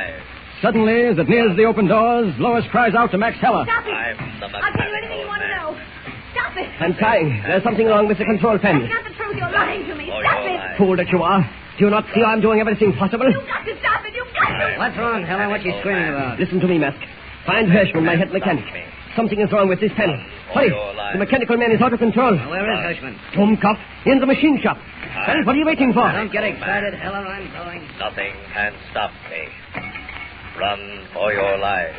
Suddenly, as it nears the open doors, Lois cries out to Max Heller. Stop it! I'll tell you anything you want to know. Stop it! I'm trying. There's something wrong with the control panel. That's not the truth. You're lying to me. Stop it! Fool that you are. Do you not see I'm doing everything possible? You've got to stop it. You've got to. What's wrong, Heller? What are you screaming about? Listen to me, Mask. Find Hirschman, my head mechanic. Something is wrong with this panel. Hurry! The mechanical man is out of control. Where is Hirschman? Dummkopf, in the machine shop. Well, what are you waiting for? Don't get excited, Heller. I'm going. Nothing can stop me. Run for your lives.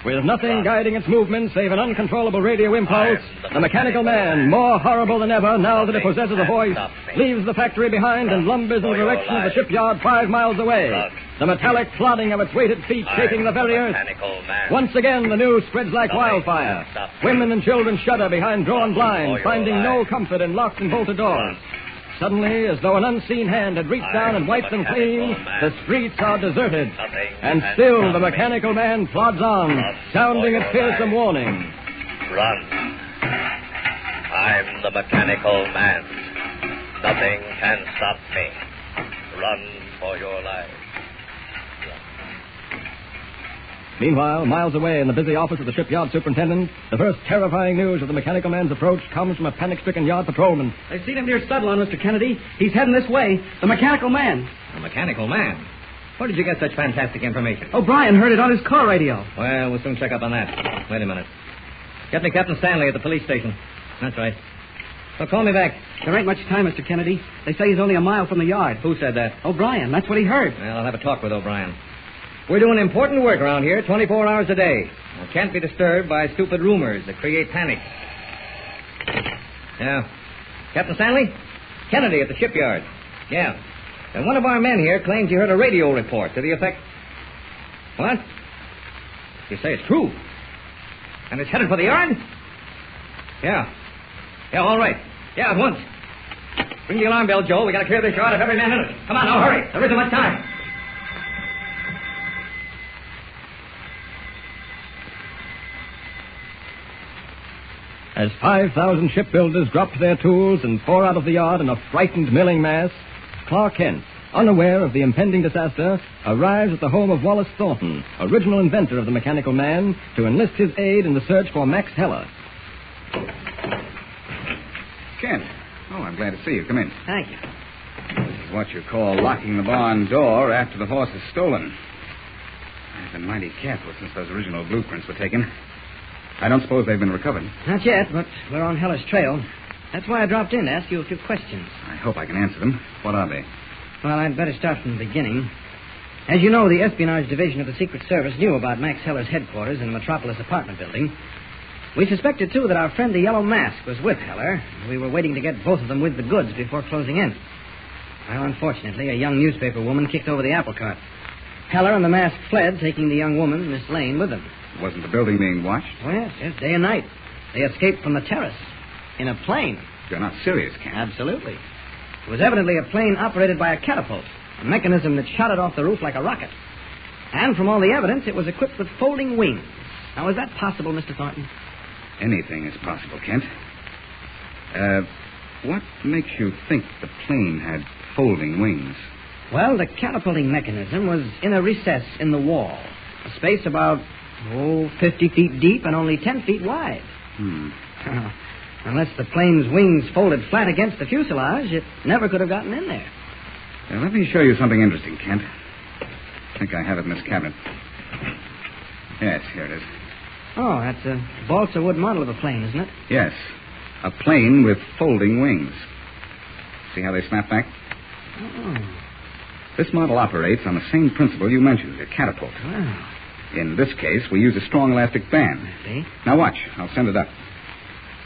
With nothing guiding its movements save an uncontrollable radio impulse, the mechanical man, more horrible than ever now that it possesses a voice, leaves the factory behind and lumbers in the direction of the shipyard 5 miles away. The metallic plodding of its weighted feet shaking the very earth. Once again, the news spreads like wildfire. Women and children shudder behind drawn blinds, finding no comfort in locked and bolted doors. Suddenly, as though an unseen hand had reached down and wiped them clean, the streets are deserted. And still the mechanical man plods on, sounding its fearsome warning. Run. I'm the mechanical man. Nothing can stop me. Run for your lives. Meanwhile, miles away in the busy office of the shipyard superintendent, the first terrifying news of the mechanical man's approach comes from a panic-stricken yard patrolman. I've seen him near Studland, Mr. Kennedy. He's heading this way. The mechanical man. The mechanical man? Where did you get such fantastic information? O'Brien heard it on his car radio. Well, we'll soon check up on that. Wait a minute. Get me Captain Stanley at the police station. That's right. So call me back. There ain't much time, Mr. Kennedy. They say he's only a mile from the yard. Who said that? O'Brien. That's what he heard. Well, I'll have a talk with O'Brien. We're doing important work around here 24 hours a day. We can't be disturbed by stupid rumors that create panic. Yeah. Captain Stanley? Kennedy at the shipyard. Yeah. And one of our men here claims he heard a radio report to the effect... What? You say it's true? And it's headed for the yard? Yeah. Yeah, all right. Yeah, at once. Ring the alarm bell, Joe. We gotta clear this yard of every man in it. Come on, now, hurry. There isn't much time. As 5,000 shipbuilders dropped their tools and pour out of the yard in a frightened milling mass, Clark Kent, unaware of the impending disaster, arrives at the home of Wallace Thornton, original inventor of the mechanical man, to enlist his aid in the search for Max Heller. Kent. Oh, I'm glad to see you. Come in. Thank you. This is what you call locking the barn door after the horse is stolen. I've been mighty careful since those original blueprints were taken. I don't suppose they've been recovered. Not yet, but we're on Heller's trail. That's why I dropped in to ask you a few questions. I hope I can answer them. What are they? Well, I'd better start from the beginning. As you know, the Espionage Division of the Secret Service knew about Max Heller's headquarters in the Metropolis apartment building. We suspected, too, that our friend the Yellow Mask was with Heller. We were waiting to get both of them with the goods before closing in. Well, unfortunately, a young newspaper woman kicked over the apple cart. Heller and the Mask fled, taking the young woman, Miss Lane, with them. Wasn't the building being watched? Oh, yes, day and night. They escaped from the terrace in a plane. You're not serious, Kent. Absolutely. It was evidently a plane operated by a catapult, a mechanism that shot it off the roof like a rocket. And from all the evidence, it was equipped with folding wings. Now, is that possible, Mr. Thornton? Anything is possible, Kent. What makes you think the plane had folding wings? Well, the catapulting mechanism was in a recess in the wall, a space about, 50 feet deep and only 10 feet wide. Unless the plane's wings folded flat against the fuselage, it never could have gotten in there. Let me show you something interesting, Kent. I think I have it in this cabinet. Yes, here it is. Oh, that's a balsa wood model of a plane, isn't it? Yes, a plane with folding wings. See how they snap back? Oh. This model operates on the same principle you mentioned, a catapult. Wow. In this case, we use a strong elastic band. See? Now watch. I'll send it up.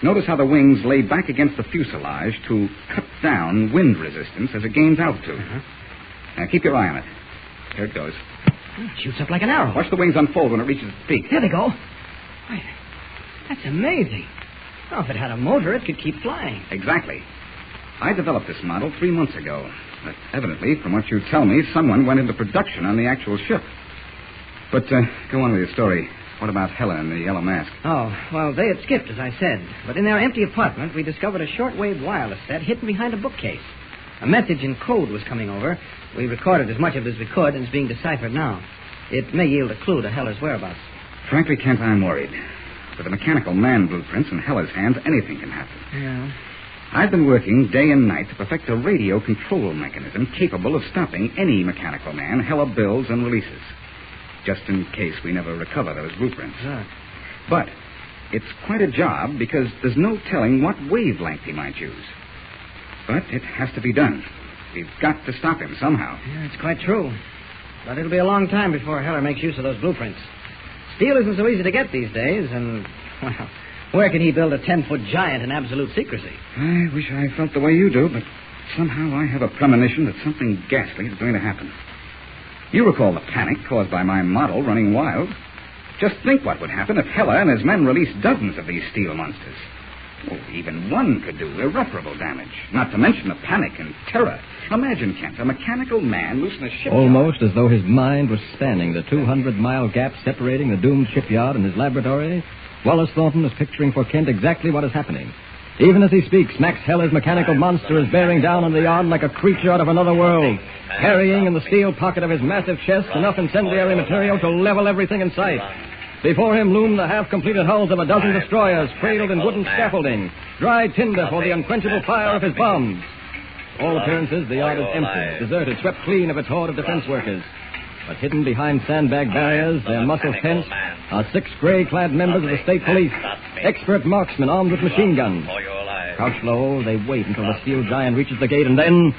Notice how the wings lay back against the fuselage to cut down wind resistance as it gains altitude. Now keep your eye on it. Here it goes. It shoots up like an arrow. Watch the wings unfold when it reaches its peak. There they go. Wait, that's amazing. Oh, if it had a motor, it could keep flying. Exactly. I developed this model 3 months ago. But evidently, from what you tell me, someone went into production on the actual ship. But go on with your story. What about Heller and the Yellow Mask? Oh, well, they had skipped, as I said. But in their empty apartment, we discovered a shortwave wireless set hidden behind a bookcase. A message in code was coming over. We recorded as much of it as we could, and it's being deciphered now. It may yield a clue to Heller's whereabouts. Frankly, Kent, I'm worried. With the mechanical man blueprints in Heller's hands, anything can happen. Yeah. I've been working day and night to perfect a radio control mechanism capable of stopping any mechanical man Heller builds and releases. Just in case we never recover those blueprints. Sure. But it's quite a job because there's no telling what wavelength he might use. But it has to be done. We've got to stop him somehow. Yeah, it's quite true. But it'll be a long time before Heller makes use of those blueprints. Steel isn't so easy to get these days, and, well, where can he build a 10-foot giant in absolute secrecy? I wish I felt the way you do, but somehow I have a premonition that something ghastly is going to happen. You recall the panic caused by my model running wild. Just think what would happen if Heller and his men released dozens of these steel monsters. Oh, even one could do irreparable damage, not to mention the panic and terror. Imagine, Kent, a mechanical man loose in a shipyard. Almost as though his mind was spanning the 200-mile gap separating the doomed shipyard and his laboratory, Wallace Thornton is picturing for Kent exactly what is happening. Even as he speaks, Max Heller's mechanical monster is bearing down on the yard like a creature out of another world, carrying in the steel pocket of his massive chest enough incendiary material to level everything in sight. Before him loom the half-completed hulls of a dozen destroyers cradled in wooden scaffolding, dry tinder for the unquenchable fire of his bombs. All appearances, the yard is empty, deserted, swept clean of its horde of defense workers. But hidden behind sandbag barriers, their muscles tense, are 6 gray-clad members of the state police, expert marksmen armed with machine guns. Crouched low, they wait until the steel giant reaches the gate, and then,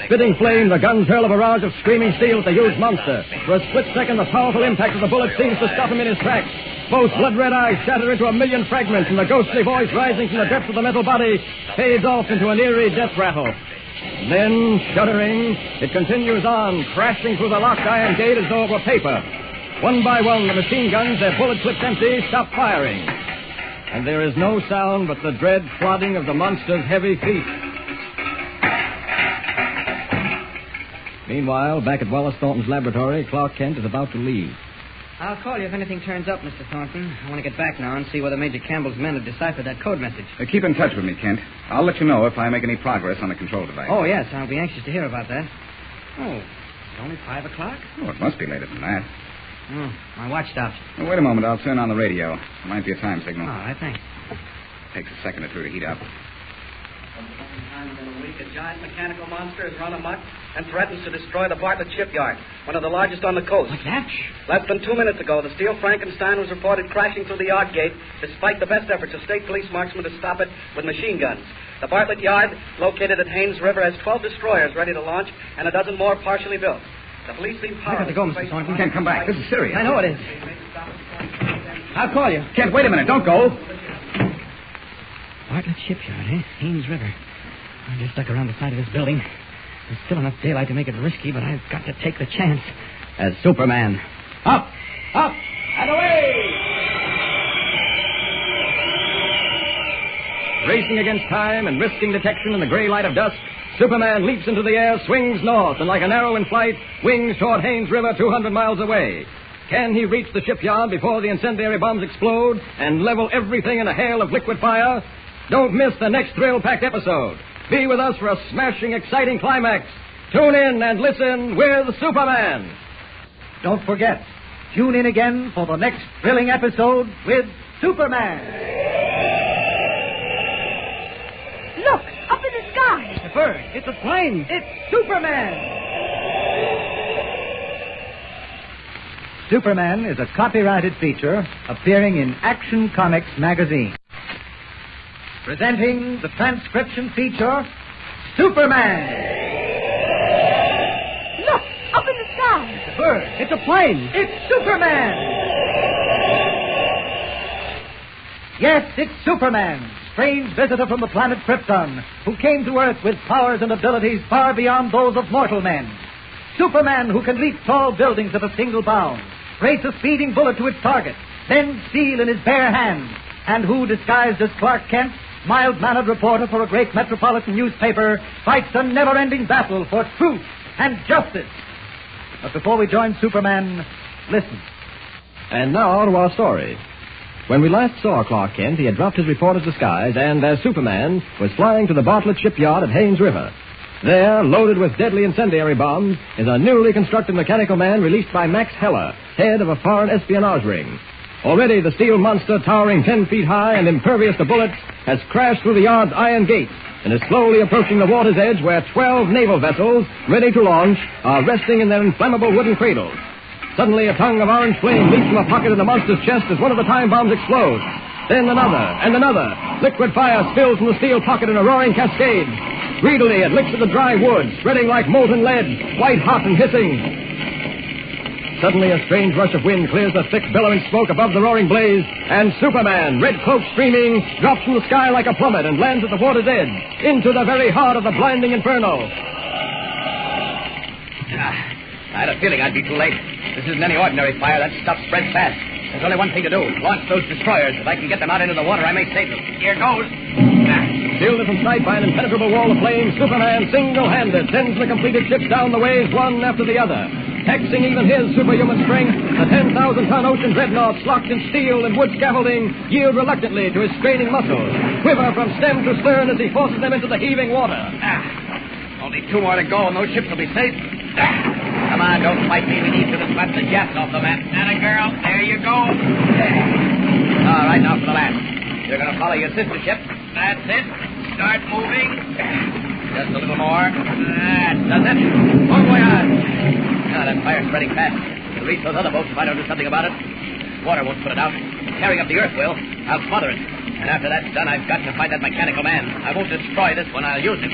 spitting flame, the guns hurl a barrage of screaming steel at the huge monster. For a split second, the powerful impact of the bullet seems to stop him in his tracks. Both blood-red eyes shatter into a million fragments, and the ghostly voice rising from the depths of the metal body fades off into an eerie death rattle. Then, shuddering, it continues on, crashing through the locked iron gate as though it were paper. One by one, the machine guns, their bullet clips empty, stop firing. And there is no sound but the dread plodding of the monster's heavy feet. Meanwhile, back at Wallace Thornton's laboratory, Clark Kent is about to leave. I'll call you if anything turns up, Mr. Thornton. I want to get back now and see whether Major Campbell's men have deciphered that code message. Keep in touch with me, Kent. I'll let you know if I make any progress on the control device. Oh, yes, I'll be anxious to hear about that. Oh, it's only 5 o'clock? Oh, it must be later than that. Oh, my watch stopped. Oh, wait a moment. I'll turn on the radio. There might be a time signal. All right, thanks. Takes a second or two to heat up. Sometime in a week, a giant mechanical monster has run amok and threatens to destroy the Bartlett shipyard, one of the largest on the coast. What's that? Less than 2 minutes ago, the steel Frankenstein was reported crashing through the yard gate, despite the best efforts of state police marksmen to stop it with machine guns. The Bartlett yard, located at Haynes River, has 12 destroyers ready to launch and a dozen more partially built. The police seem I got to go, Mr. Thornton. Kent, come back. This is serious. I know it is. I'll call you. Kent, wait a minute. Don't go. Bartlett Shipyard, eh? Haynes River. I just stuck around the side of this building. There's still enough daylight to make it risky, but I've got to take the chance. As Superman. Up! Up! And away! Racing against time and risking detection in the gray light of dusk, Superman leaps into the air, swings north, and like an arrow in flight, wings toward Haynes River 200 miles away. Can he reach the shipyard before the incendiary bombs explode and level everything in a hail of liquid fire? Don't miss the next thrill-packed episode. Be with us for a smashing, exciting climax. Tune in and listen with Superman. Don't forget, tune in again for the next thrilling episode with Superman. Look, up in the sky. It's a bird. It's a plane. It's Superman. Superman is a copyrighted feature appearing in Action Comics magazine. Presenting the transcription feature, Superman. Look, up in the sky. It's a bird. It's a plane. It's Superman. Yes, it's Superman, strange visitor from the planet Krypton, who came to Earth with powers and abilities far beyond those of mortal men. Superman who can leap tall buildings at a single bound, race a speeding bullet to its target, then steel in his bare hands, and who, disguised as Clark Kent, mild-mannered reporter for a great metropolitan newspaper, fights a never-ending battle for truth and justice. But before we join Superman, listen. And now to our story. When we last saw Clark Kent, he had dropped his reporter's disguise and, as Superman, was flying to the Bartlett Shipyard at Haynes River. There, loaded with deadly incendiary bombs, is a newly constructed mechanical man released by Max Heller, head of a foreign espionage ring. Already, the steel monster, towering 10 feet high and impervious to bullets, has crashed through the yard's iron gate and is slowly approaching the water's edge where 12 naval vessels, ready to launch, are resting in their inflammable wooden cradles. Suddenly, a tongue of orange flame leaps from a pocket in the monster's chest as one of the time bombs explodes. Then another, and another. Liquid fire spills from the steel pocket in a roaring cascade. Greedily, it licks at the dry wood, spreading like molten lead, white hot and hissing. Suddenly, a strange rush of wind clears the thick, billowing smoke above the roaring blaze, and Superman, red cloak streaming, drops from the sky like a plummet and lands at the water's edge, into the very heart of the blinding inferno. I had a feeling I'd be too late. This isn't any ordinary fire. That stuff spreads fast. There's only one thing to do. Launch those destroyers. If I can get them out into the water, I may save them. Here goes. Shielded from sight by an impenetrable wall of flame, Superman, single-handed, sends the completed ships down the waves one after the other. Taxing even his superhuman strength, the 10,000-ton ocean dreadnoughts, locked in steel and wood scaffolding, yield reluctantly to his straining muscles, quiver from stem to stern as he forces them into the heaving water. Only 2 more to go, and those ships will be safe. Come on, don't fight me. We need to slap the jets off the map. Atta girl, there you go. All right, now for the last. You're going to follow your sister ship. That's it. Start moving. Just a little more. That does it. Bon voyage. Now, that fire's spreading fast. It'll reach those other boats if I don't do something about it. Water won't put it out. Tearing up the earth will. I'll smother it. And after that's done, I've got to find that mechanical man. I won't destroy this one. I'll use it.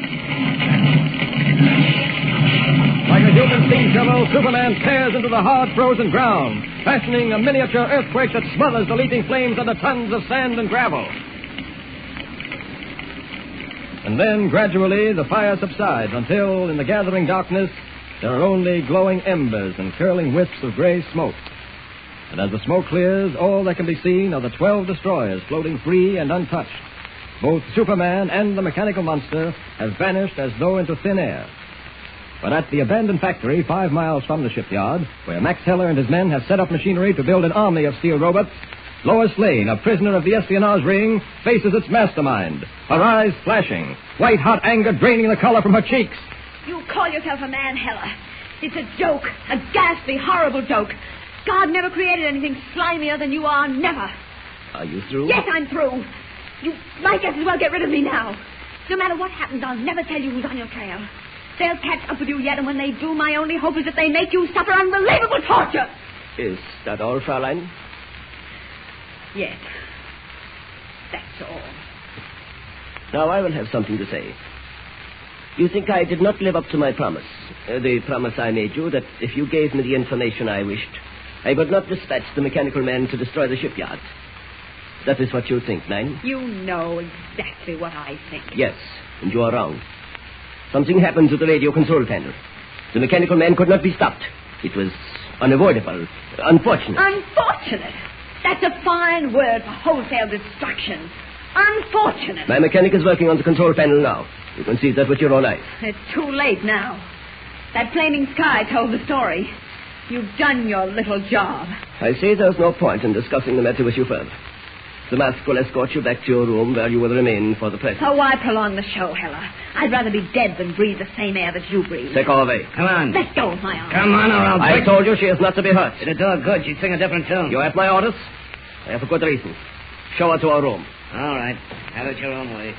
Like a human steam shovel, Superman tears into the hard, frozen ground, fashioning a miniature earthquake that smothers the leaping flames under tons of sand and gravel. And then, gradually, the fire subsides until, in the gathering darkness, there are only glowing embers and curling wisps of gray smoke. And as the smoke clears, all that can be seen are the 12 destroyers floating free and untouched. Both Superman and the mechanical monster have vanished as though into thin air. But at the abandoned factory 5 miles from the shipyard, where Max Heller and his men have set up machinery to build an army of steel robots, Lois Lane, a prisoner of the espionage ring, faces its mastermind, her eyes flashing, white-hot anger draining the color from her cheeks. You call yourself a man, Heller. It's a joke, a ghastly, horrible joke. God never created anything slimier than you are, never. Are you through? Yes, I'm through. You might just as well get rid of me now. No matter what happens, I'll never tell you who's on your trail. They'll catch up with you yet, and when they do, my only hope is that they make you suffer unbelievable torture. Is that all, Fraulein? Yes. That's all. Now, I will have something to say. You think I did not live up to my promise. The promise I made you that if you gave me the information I wished, I would not dispatch the mechanical man to destroy the shipyard. That is what you think, Nine? You know exactly what I think. Yes, and you are wrong. Something happened to the radio control panel. The mechanical man could not be stopped. It was unavoidable. Unfortunate. Unfortunate? That's a fine word for wholesale destruction. Unfortunate. My mechanic is working on the control panel now. You can see that with your own eyes. It's too late now. That flaming sky told the story. You've done your little job. I say there's no point in discussing the matter with you further. The mask will escort you back to your room where you will remain for the present. So why prolong the show, Heller? I'd rather be dead than breathe the same air that you breathe. Take her away. Come on. Let go of my arm. Come on, or I'll I told you she is not to be hurt. It'd do her good. She'd sing a different tune. You have my orders? I have a good reason. Show her to her room. All right. Have it your own way.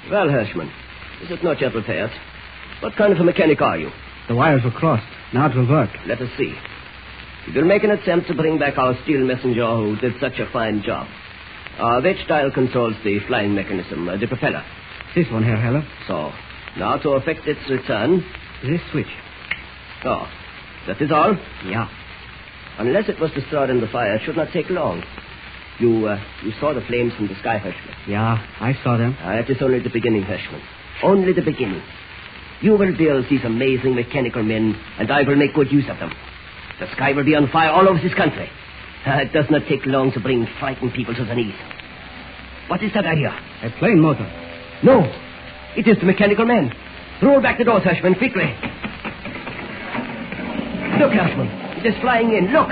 Well, Hirschman, is it not yet repaired? What kind of a mechanic are you? The wires were crossed. Now it will work. Let us see. We will make an attempt to bring back our steel messenger who did such a fine job. Which dial controls the flying mechanism, the propeller? This one, Herr Heller. So, now to effect its return... This switch. Oh, that is all? Yeah. Unless it was destroyed in the fire, it should not take long. You saw the flames from the sky, Hirschman. Yeah, I saw them. It is only the beginning, Hirschman. Only the beginning. You will build these amazing mechanical men, and I will make good use of them. The sky will be on fire all over this country. It does not take long to bring frightened people to their knees. What is that I hear? A plane motor. No, it is the mechanical man. Roll back the doors, Hirschman, quickly. Look, Hirschman, it is flying in. Look.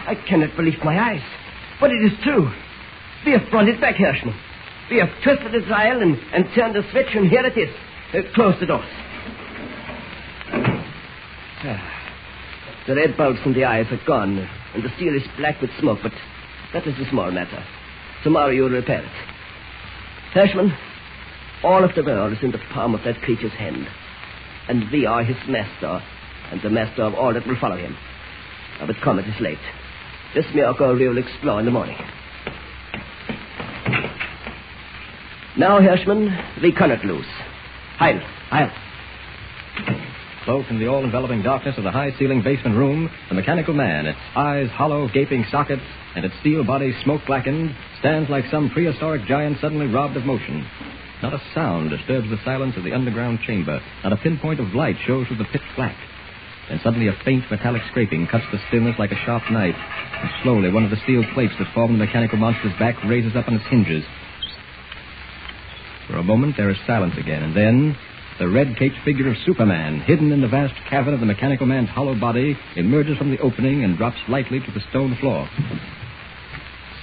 I cannot believe my eyes. But it is true. We have brought it back, Hirschman. We have twisted the dial and turned the switch, and here it is. Close the doors. The red bulbs in the eyes are gone, and the steel is black with smoke, but that is a small matter. Tomorrow you'll repair it. Hirschman, all of the world is in the palm of that creature's hand, and we are his master, and the master of all that will follow him. But come, it is late. This miracle we will explore in the morning. Now, Hirschman, we cannot lose. Heil. Heil. Close in the all-enveloping darkness of the high-ceiling basement room, the mechanical man, its eyes hollow, gaping sockets, and its steel body smoke-blackened, stands like some prehistoric giant suddenly robbed of motion. Not a sound disturbs the silence of the underground chamber. Not a pinpoint of light shows through the pitch black. Then suddenly a faint metallic scraping cuts the stillness like a sharp knife, and slowly one of the steel plates that form the mechanical monster's back raises up on its hinges. For a moment there is silence again, and then the red-caped figure of Superman, hidden in the vast cavern of the mechanical man's hollow body, emerges from the opening and drops lightly to the stone floor.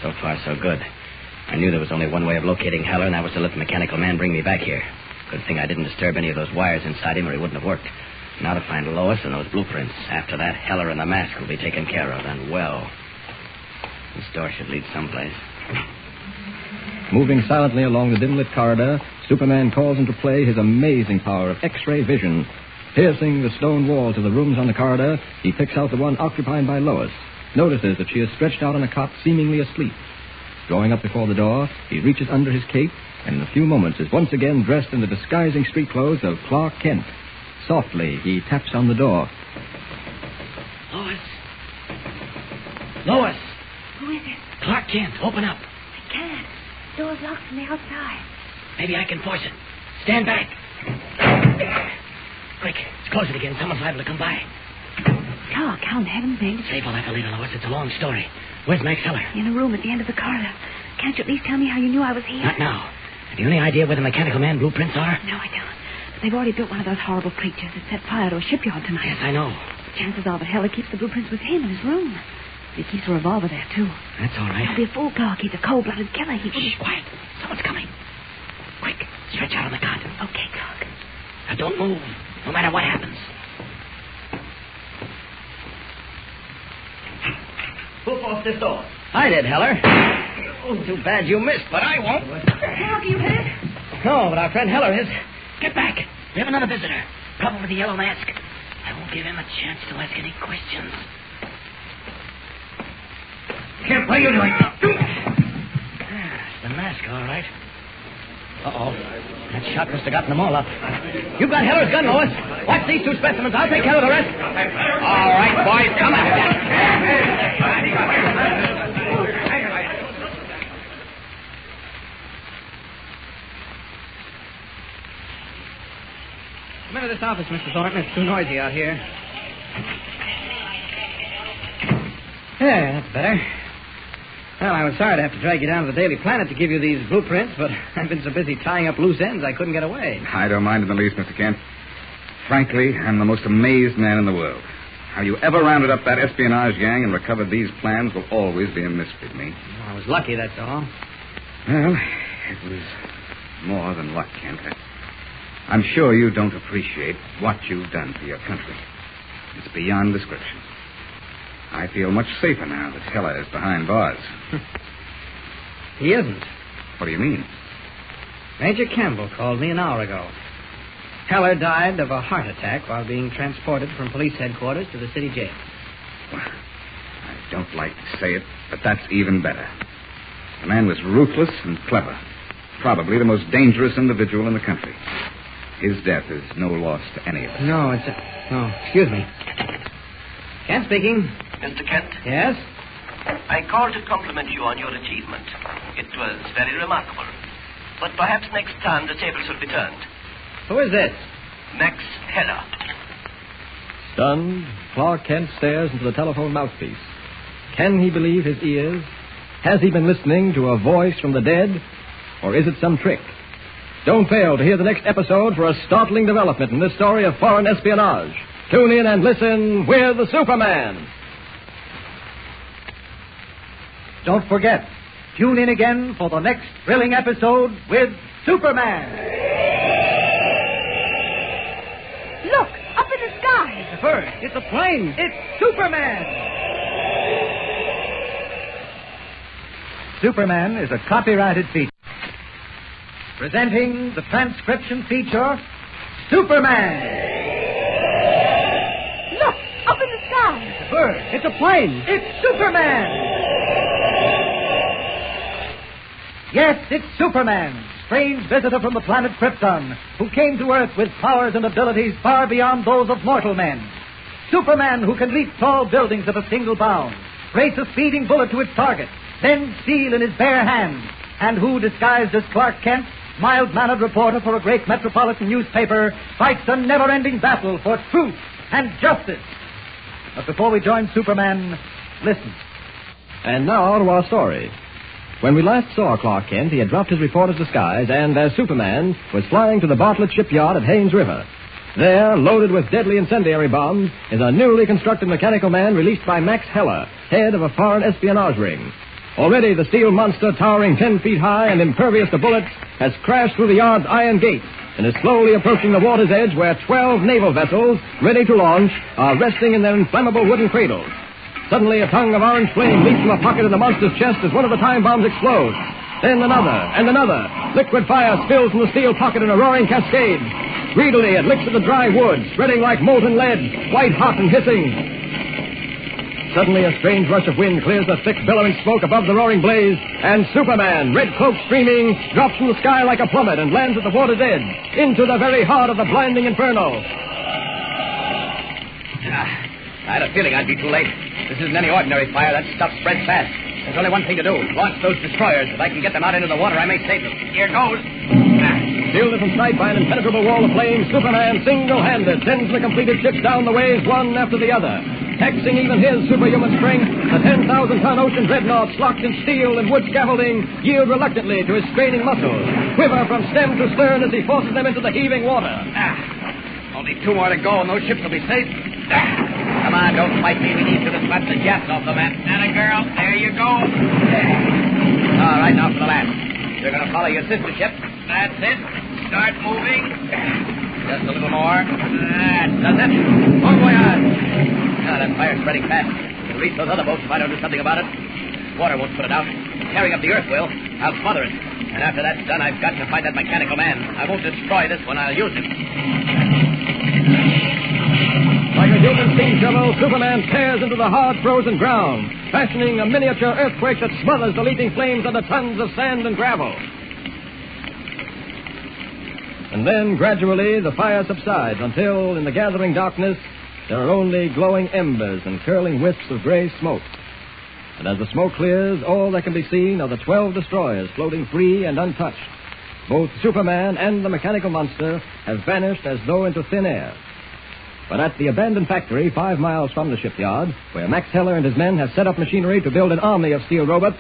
So far, so good. I knew there was only one way of locating Heller, and that was to let the mechanical man bring me back here. Good thing I didn't disturb any of those wires inside him, or he wouldn't have worked. Now to find Lois and those blueprints. After that, Heller and the mask will be taken care of, and well, this door should lead someplace. Moving silently along the dim-lit corridor, Superman calls into play his amazing power of X-ray vision. Piercing the stone walls of the rooms on the corridor, he picks out the one occupied by Lois, notices that she is stretched out on a cot seemingly asleep. Drawing up before the door, he reaches under his cape, and in a few moments is once again dressed in the disguising street clothes of Clark Kent. Softly, he taps on the door. Lois! Lois! Who is it? Clark Kent, open up. I can't. The door's locked from the outside. Maybe I can force it. Stand back. Quick, it's closing again. Someone's liable to come by. Clark, how in heaven's name? Save all that for later, Lois. It's a long story. Where's Max Heller? In a room at the end of the corridor. Can't you at least tell me how you knew I was here? Not now. Have you any idea where the mechanical man blueprints are? No, I don't. But they've already built one of those horrible creatures that set fire to a shipyard tonight. Yes, I know. The chances are that Heller keeps the blueprints with him in his room. He keeps a revolver there, too. That's all right. He'll be a fool, Clark. He's a cold-blooded killer. Shh, quiet. Someone's coming. Quick, stretch out on the cot. Okay, Clark. Now, don't move, no matter what happens. Who forced this door? I did, Heller. Oh, too bad you missed, but I won't. Clark, are you hurt? No, but our friend Heller is. Get back. We have another visitor. Probably the yellow mask. I won't give him a chance to ask any questions. Kent, what are you doing? It's the mask, all right. Uh-oh. That shot must have gotten them all up. You've got Heller's gun, Lois. Watch these two specimens. I'll take care of the rest. All right, boys, come on. Come into this office, Mr. Thornton. It's too noisy out here. Yeah, that's better. Well, I was sorry to have to drag you down to the Daily Planet to give you these blueprints, but I've been so busy tying up loose ends I couldn't get away. I don't mind in the least, Mr. Kent. Frankly, I'm the most amazed man in the world. How you ever rounded up that espionage gang and recovered these plans will always be a mystery to me. Well, I was lucky, that's all. Well, it was more than luck, Kent. I'm sure you don't appreciate what you've done for your country. It's beyond description. I feel much safer now that Heller is behind bars. He isn't. What do you mean? Major Campbell called me an hour ago. Heller died of a heart attack while being transported from police headquarters to the city jail. Well, I don't like to say it, but that's even better. The man was ruthless and clever. Probably the most dangerous individual in the country. His death is no loss to any of us. No, it's excuse me. Kent speaking. Mr. Kent? Yes? I called to compliment you on your achievement. It was very remarkable. But perhaps next time the tables should be turned. Who is this? Max Heller. Stunned, Clark Kent stares into the telephone mouthpiece. Can he believe his ears? Has he been listening to a voice from the dead? Or is it some trick? Don't fail to hear the next episode for a startling development in this story of foreign espionage. Tune in and listen with the Superman. Don't forget, tune in again for the next thrilling episode with Superman. Look, up in the sky. It's a bird. It's a plane. It's Superman. Superman is a copyrighted feature. Presenting the transcription feature, Superman. Look, up in the sky. It's a bird. It's a plane. It's Superman. Yes, it's Superman, strange visitor from the planet Krypton, who came to Earth with powers and abilities far beyond those of mortal men. Superman who can leap tall buildings at a single bound, race a speeding bullet to its target, then steel in his bare hands, and who, disguised as Clark Kent, mild-mannered reporter for a great metropolitan newspaper, fights a never-ending battle for truth and justice. But before we join Superman, listen. And now to our story. When we last saw Clark Kent, he had dropped his reporter's disguise and, as Superman, was flying to the Bartlett shipyard at Haynes River. There, loaded with deadly incendiary bombs, is a newly constructed mechanical man released by Max Heller, head of a foreign espionage ring. Already the steel monster, towering 10 feet high and impervious to bullets, has crashed through the yard's iron gates and is slowly approaching the water's edge where 12 naval vessels, ready to launch, are resting in their inflammable wooden cradles. Suddenly, a tongue of orange flame leaps from a pocket in the monster's chest as one of the time bombs explodes. Then another, and another. Liquid fire spills from the steel pocket in a roaring cascade. Greedily, it licks at the dry wood, spreading like molten lead, white hot and hissing. Suddenly, a strange rush of wind clears the thick, billowing smoke above the roaring blaze, and Superman, red cloak streaming, drops from the sky like a plummet and lands at the water's edge, into the very heart of the blinding inferno. I had a feeling I'd be too late. This isn't any ordinary fire. That stuff spreads fast. There's only one thing to do. Launch those destroyers. If I can get them out into the water, I may save them. Here goes. Shielded from sight by an impenetrable wall of flame, Superman, single-handed, sends the completed ships down the waves one after the other. Taxing even his superhuman strength, the 10,000-ton ocean dreadnoughts locked in steel and wood scaffolding yield reluctantly to his straining muscles, quiver from stem to stern as he forces them into the heaving water. Only 2 more to go, and those ships will be safe. Come on, don't fight me. We need to slap the jets off the map. Atta girl, there you go. All right, now for the last. You're going to follow your sister ship. That's it. Start moving. Just a little more. That does it. Bon voyage. Now, that fire's spreading fast. It'll reach those other boats if I don't do something about it. Water won't put it out. Tearing up the earth will. I'll smother it. And after that's done, I've got to find that mechanical man. I won't destroy this one. I'll use it. Like a human steam shovel, Now Superman tears into the hard frozen ground, fashioning a miniature earthquake that smothers the leaping flames under tons of sand and gravel. And then, gradually, the fire subsides until, in the gathering darkness, there are only glowing embers and curling wisps of gray smoke. And as the smoke clears, all that can be seen are the 12 destroyers floating free and untouched. Both Superman and the mechanical monster have vanished as though into thin air. But at the abandoned factory 5 miles from the shipyard, where Max Heller and his men have set up machinery to build an army of steel robots,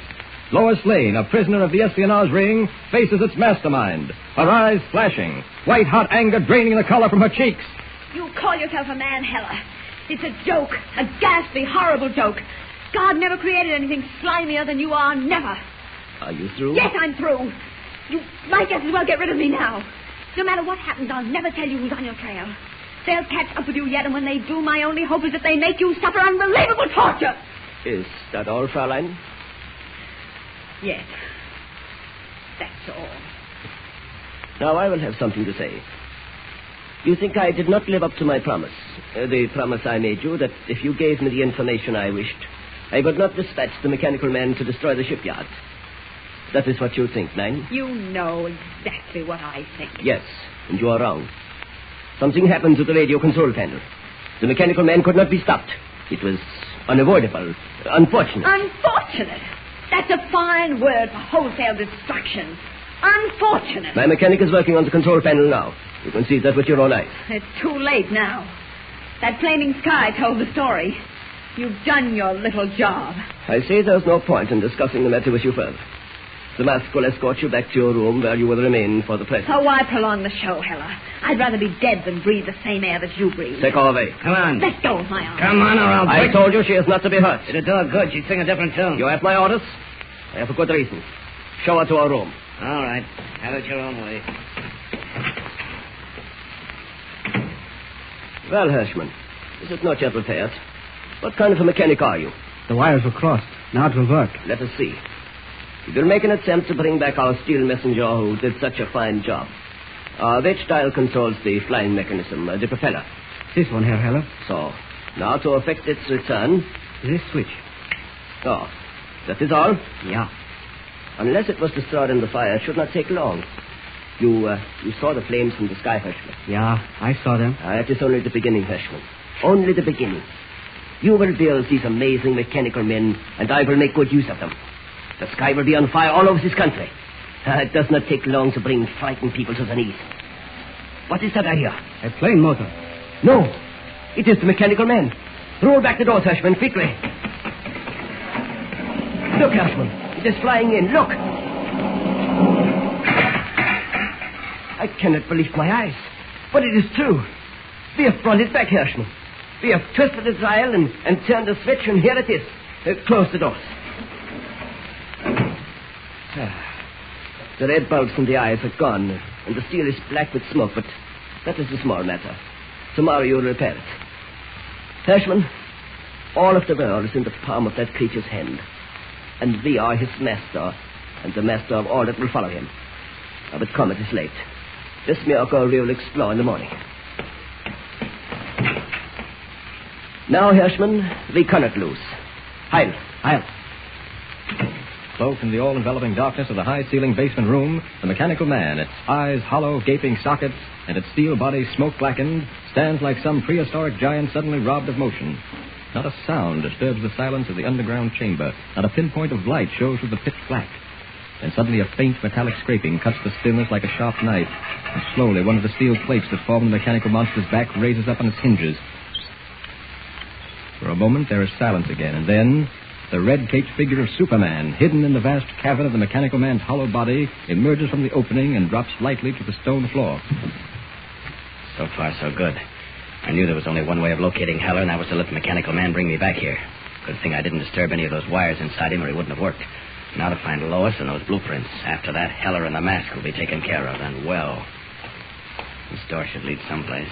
Lois Lane, a prisoner of the espionage ring, faces its mastermind, her eyes flashing, white-hot anger draining the color from her cheeks. You call yourself a man, Heller. It's a joke, a ghastly, horrible joke. God never created anything slimier than you are, never. Are you through? Yes, I'm through. You might just as well get rid of me now. No matter what happens, I'll never tell you who's on your trail. They'll catch up with you yet, and when they do, my only hope is that they make you suffer unbelievable torture. Is that all, Fraulein? Yes. That's all. Now I will have something to say. You think I did not live up to my promise? The promise I made you that if you gave me the information I wished, I would not dispatch the mechanical men to destroy the shipyard. That is what you think, Nine? You know exactly what I think. Yes, and you are wrong. Something happened to the radio control panel. The mechanical man could not be stopped. It was unavoidable, unfortunate. Unfortunate? That's a fine word for wholesale destruction. Unfortunate. My mechanic is working on the control panel now. You can see that with your own eyes. It's too late now. That flaming sky told the story. You've done your little job. I say there's no point in discussing the matter with you further. The mask will escort you back to your room where you will remain for the present. So why prolong the show, Heller? I'd rather be dead than breathe the same air that you breathe. Take her away. Come on. Let go of my arm. Come on, or I'll I told you she is not to be hurt. It'd do her good. She'd sing a different tune. You have my orders? I have a good reason. Show her to her room. All right. Have it your own way. Well, Hirschman, this is not yet repaired. What kind of a mechanic are you? The wires were crossed. Now it will work. Let us see. We will make an attempt to bring back our steel messenger who did such a fine job. Which dial controls the flying mechanism, the propeller? This one, Herr Heller. So, now to effect its return... This switch. Oh, that is all? Yeah. Unless it was destroyed in the fire, it should not take long. You saw the flames from the sky, Hirschman. Yeah, I saw them. It is only the beginning, Hirschman. Only the beginning. You will build these amazing mechanical men, and I will make good use of them. The sky will be on fire all over this country. It does not take long to bring frightened people to the knees. What is that I hear? A plane motor. No, it is the mechanical man. Roll back the doors, Hirschman, quickly. Look, Hirschman, it is flying in. Look. I cannot believe my eyes. But it is true. We have brought it back, Hirschman. We have twisted the dial and turned the switch, and here it is. Close the doors. The red bulbs in the eyes are gone, and the steel is black with smoke, but that is a small matter. Tomorrow you'll repair it. Hirschman, all of the world is in the palm of that creature's hand, and we are his master, and the master of all that will follow him. But come, it is late. This miracle we will explore in the morning. Now, Hirschman, we cannot lose. Heil. Heil. Cloaked in the all-enveloping darkness of the high-ceiling basement room, the mechanical man, its eyes hollow, gaping sockets, and its steel body smoke-blackened, stands like some prehistoric giant suddenly robbed of motion. Not a sound disturbs the silence of the underground chamber. Not a pinpoint of light shows through the pitch black. And suddenly a faint metallic scraping cuts the stillness like a sharp knife. And slowly one of the steel plates that form the mechanical monster's back raises up on its hinges. For a moment there is silence again, and then the red-caped figure of Superman, hidden in the vast cavern of the mechanical man's hollow body, emerges from the opening and drops lightly to the stone floor. So far, so good. I knew there was only one way of locating Heller, and that was to let the mechanical man bring me back here. Good thing I didn't disturb any of those wires inside him, or he wouldn't have worked. Now to find Lois and those blueprints. After that, Heller and the mask will be taken care of, and well. This door should lead someplace.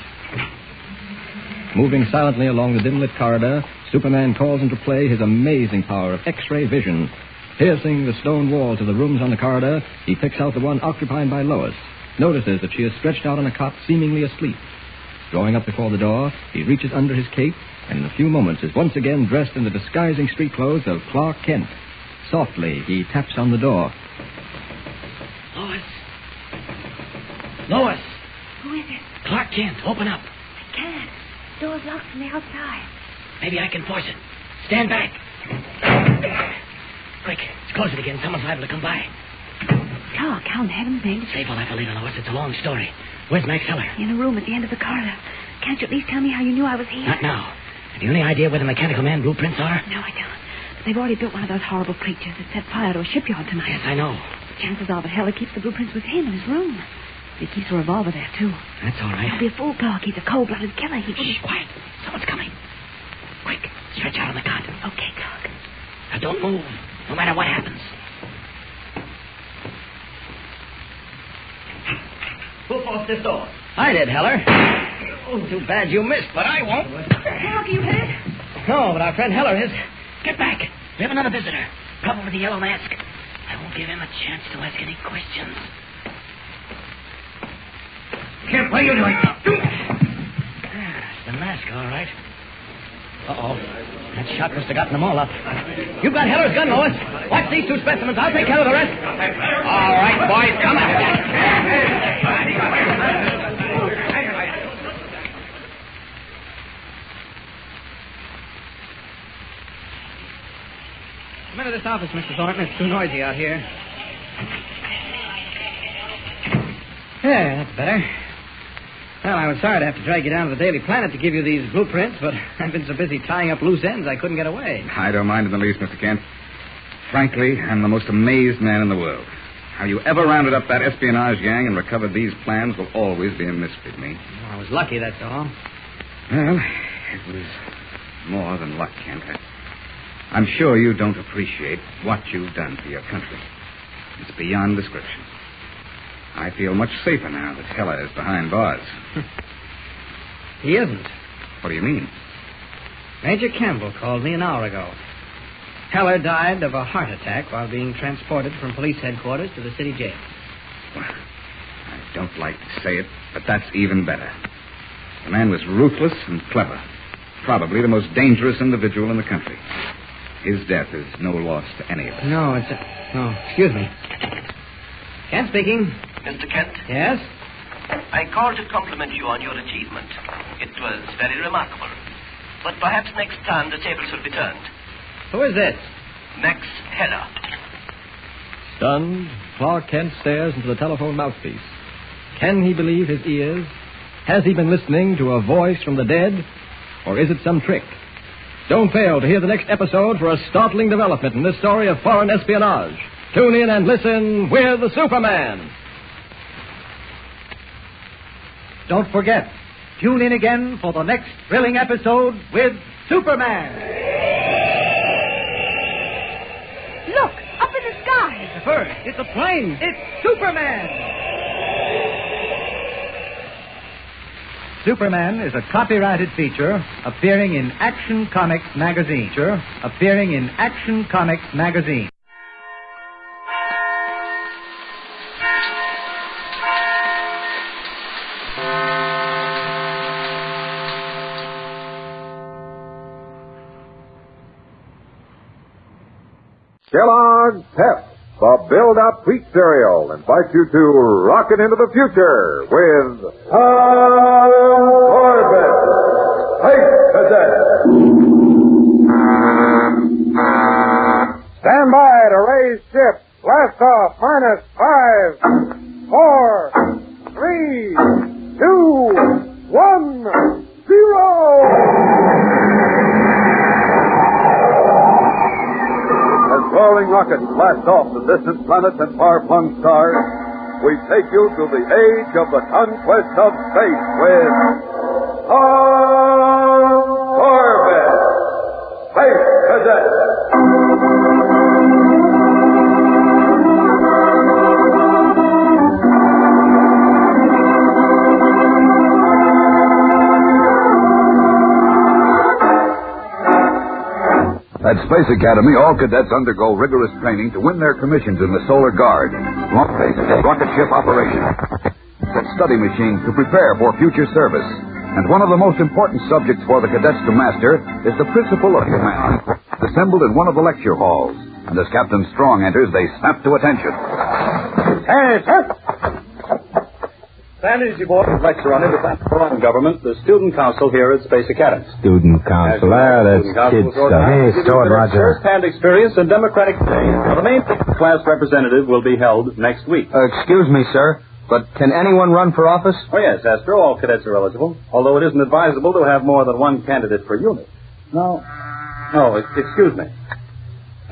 Moving silently along the dim-lit corridor, Superman calls into play his amazing power of X-ray vision. Piercing the stone walls of the rooms on the corridor, he picks out the one occupied by Lois, notices that she is stretched out on a cot seemingly asleep. Drawing up before the door, he reaches under his cape and in a few moments is once again dressed in the disguising street clothes of Clark Kent. Softly, he taps on the door. Lois. Lois. Who is it? Clark Kent, open up. I can't. The door's locked from the outside. Maybe I can force it. Stand back. Quick, it's closing again. Someone's liable to come by. Clark, how in heaven's name? Save all that for later, Lois. It's a long story. Where's Max Heller? In a room at the end of the corridor. Can't you at least tell me how you knew I was here? Not now. Have you any idea where the mechanical man blueprints are? No, I don't. But they've already built one of those horrible creatures that set fire to a shipyard tonight. Yes, I know. Chances are that Heller keeps the blueprints with him in his room. He keeps a revolver there, too. That's all right. He'll be a fool, Clark. He's a cold-blooded killer. Shh, quiet. Someone's coming. Quick, stretch out on the cot. Okay, Clark. Now, don't move, no matter what happens. Who forced this door? I did, Heller. Oh, too bad you missed, but I won't. Clark, are you hurt? No, but our friend Heller is. Get back. We have another visitor. Probably with the yellow mask. I won't give him a chance to ask any questions. Kent, what are you doing? It's the mask, all right. Uh-oh. That shot must have gotten them all up. You've got Heller's gun, Lois. Watch these two specimens. I'll take care of the rest. All right, boys, come on. Come into this office, Mr. Thornton. It's too noisy out here. There, that's better. Well, I was sorry to have to drag you down to the Daily Planet to give you these blueprints, but I've been so busy tying up loose ends I couldn't get away. I don't mind in the least, Mr. Kent. Frankly, I'm the most amazed man in the world. How you ever rounded up that espionage gang and recovered these plans will always be a mystery to me. Well, I was lucky, that's all. Well, it was more than luck, Kent. I'm sure you don't appreciate what you've done for your country. It's beyond description. I feel much safer now that Heller is behind bars. He isn't. What do you mean? Major Campbell called me an hour ago. Heller died of a heart attack while being transported from police headquarters to the city jail. Well, I don't like to say it, but that's even better. The man was ruthless and clever. Probably the most dangerous individual in the country. His death is no loss to any of us. No, it's a... Oh, excuse me. Kent speaking. Mr. Kent? Yes? I called to compliment you on your achievement. It was very remarkable. But perhaps next time the tables will be turned. Who is this? Max Heller. Stunned, Clark Kent stares into the telephone mouthpiece. Can he believe his ears? Has he been listening to a voice from the dead? Or is it some trick? Don't fail to hear the next episode for a startling development in this story of foreign espionage. Tune in and listen with the Superman. Don't forget, tune in again for the next thrilling episode with Superman. Look, up in the sky. It's a bird. It's a plane. It's Superman. Superman is a copyrighted feature appearing in Action Comics magazine. Kellogg's Pep, the build-up wheat cereal, invites you to rocket into the future with Corbett, Space Cadet. Stand by to raise ship. Blast off. -5, 4, 3, 2, 1, 0. Soaring rockets blast off the distant planets and far-flung stars, we take you to the age of the conquest of space with Corbett, Space Cadet. At Space Academy, all cadets undergo rigorous training to win their commissions in the Solar Guard, rocket ship operations, and study machines to prepare for future service. And one of the most important subjects for the cadets to master is the principle of command, assembled in one of the lecture halls. And as Captain Strong enters, they snap to attention. Hey, sir! Stand easy, boys. Lecture on independent foreign government, the Student Council here at Space Academy. Student Council, that's kid stuff. Hey, so it, Roger. First-hand experience in democratic days. Now, the main class representative will be held next week. Excuse me, sir, but can anyone run for office? Oh, yes, Astro. All cadets are eligible, although it isn't advisable to have more than one candidate per unit. No, excuse me.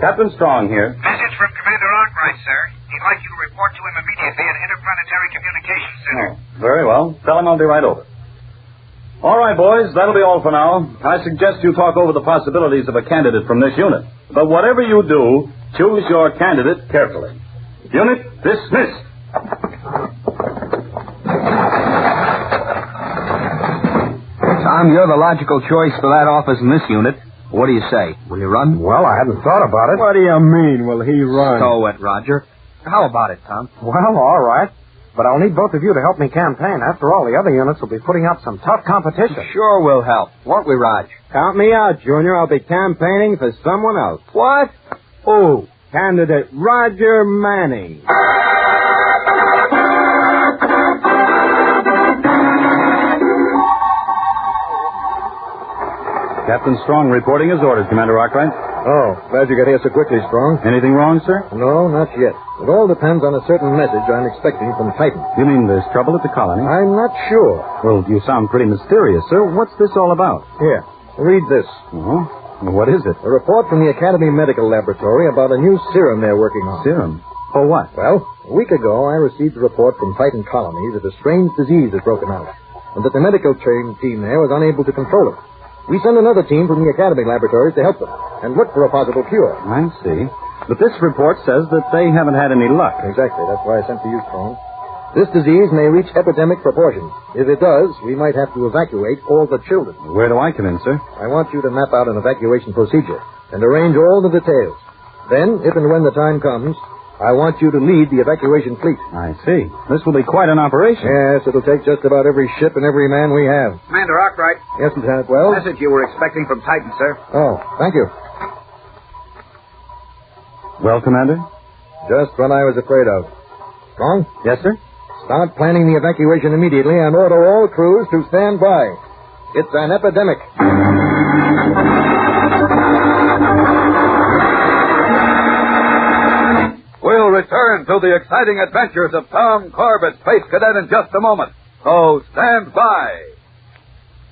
Captain Strong here. Message from Commander Arkwright, sir. He'd like you to report to him immediately at Interplanetary Communications Center. Oh, very well. Tell him I'll be right over. All right, boys, that'll be all for now. I suggest you talk over the possibilities of a candidate from this unit. But whatever you do, choose your candidate carefully. Unit dismissed. Tom, you're the logical choice for that office in this unit. What do you say? Will you run? Well, I hadn't thought about it. What do you mean, will he run? So it, Roger. How about it, Tom? Well, all right. But I'll need both of you to help me campaign. After all, the other units will be putting up some tough competition. Sure we'll help. Won't we, Raj? Count me out, Junior. I'll be campaigning for someone else. What? Oh, candidate Roger Manning. Captain Strong reporting his orders, Commander Arkwright. Oh, glad you got here so quickly, Strong. Anything wrong, sir? No, not yet. It all depends on a certain message I'm expecting from Titan. You mean there's trouble at the colony? I'm not sure. Well, you sound pretty mysterious, sir. What's this all about? Here, read this. Uh-huh. What is it? A report from the Academy Medical Laboratory about a new serum they're working on. Serum? For what? Well, a week ago, I received a report from Titan Colony that a strange disease had broken out, and that the medical team there was unable to control it. We sent another team from the Academy Laboratories to help them and look for a possible cure. I see. But this report says that they haven't had any luck. Exactly. That's why I sent for you, Strong. This disease may reach epidemic proportions. If it does, we might have to evacuate all the children. Where do I come in, sir? I want you to map out an evacuation procedure and arrange all the details. Then, if and when the time comes, I want you to lead the evacuation fleet. I see. This will be quite an operation. Yes, it'll take just about every ship and every man we have. Commander Arkwright. Yes, Lieutenant Wells? Message you were expecting from Titan, sir. Oh, thank you. Well, Commander? Just what I was afraid of. Strong? Yes, sir? Start planning the evacuation immediately and order all crews to stand by. It's an epidemic. We'll return to the exciting adventures of Tom Corbett, Space Cadet, in just a moment. So stand by.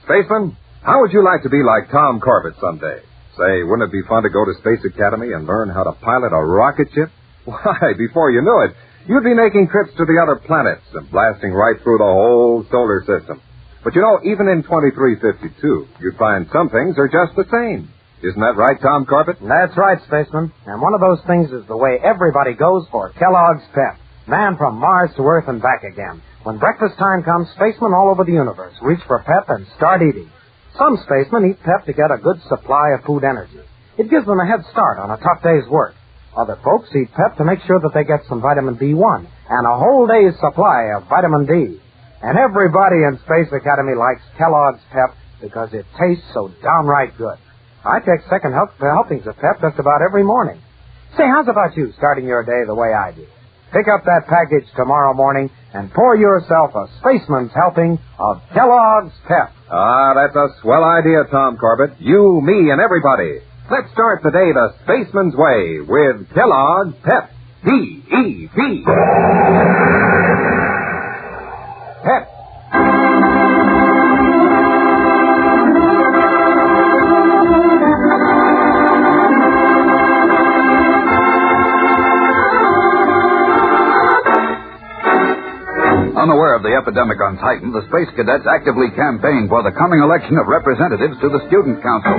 Spaceman, how would you like to be like Tom Corbett someday? Say, wouldn't it be fun to go to Space Academy and learn how to pilot a rocket ship? Why, before you knew it, you'd be making trips to the other planets and blasting right through the whole solar system. But you know, even in 2352, you'd find some things are just the same. Isn't that right, Tom Corbett? That's right, Spaceman. And one of those things is the way everybody goes for Kellogg's Pep. Man from Mars to Earth and back again. When breakfast time comes, spacemen all over the universe reach for Pep and start eating. Some spacemen eat Pep to get a good supply of food energy. It gives them a head start on a tough day's work. Other folks eat Pep to make sure that they get some vitamin B1 and a whole day's supply of vitamin D. And everybody in Space Academy likes Kellogg's Pep because it tastes so downright good. I take second helpings of Pep just about every morning. Say, how's about you starting your day the way I do? Pick up that package tomorrow morning and pour yourself a spaceman's helping of Kellogg's Pep. Ah, that's a swell idea, Tom Corbett. You, me, and everybody. Let's start the day the spaceman's way with Kellogg's Pep. P-E-P. Pep. Unaware of the epidemic on Titan, the Space Cadets actively campaign for the coming election of representatives to the Student Council.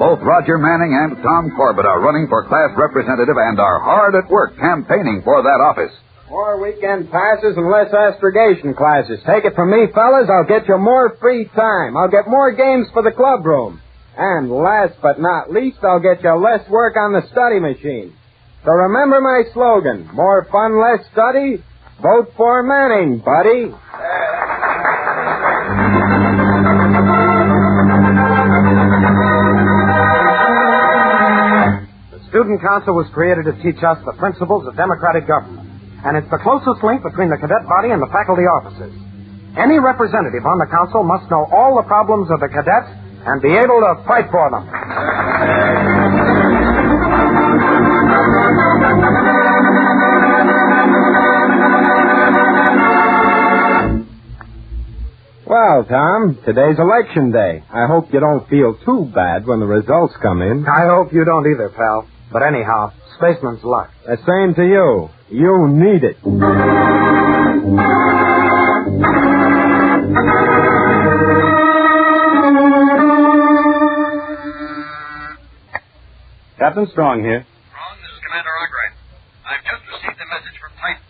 Both Roger Manning and Tom Corbett are running for class representative and are hard at work campaigning for that office. More weekend passes and less astrogation classes. Take it from me, fellas, I'll get you more free time. I'll get more games for the club room. And last but not least, I'll get you less work on the study machine. So remember my slogan, more fun, less study. Vote for Manning, buddy. Student Council was created to teach us the principles of democratic government. And it's the closest link between the cadet body and the faculty offices. Any representative on the council must know all the problems of the cadets and be able to fight for them. Well, Tom, today's election day. I hope you don't feel too bad when the results come in. I hope you don't either, pal. But anyhow, spaceman's luck. The same to you. You need it. Captain Strong here. Strong, this is Commander Arkwright. I've just received a message from Titan.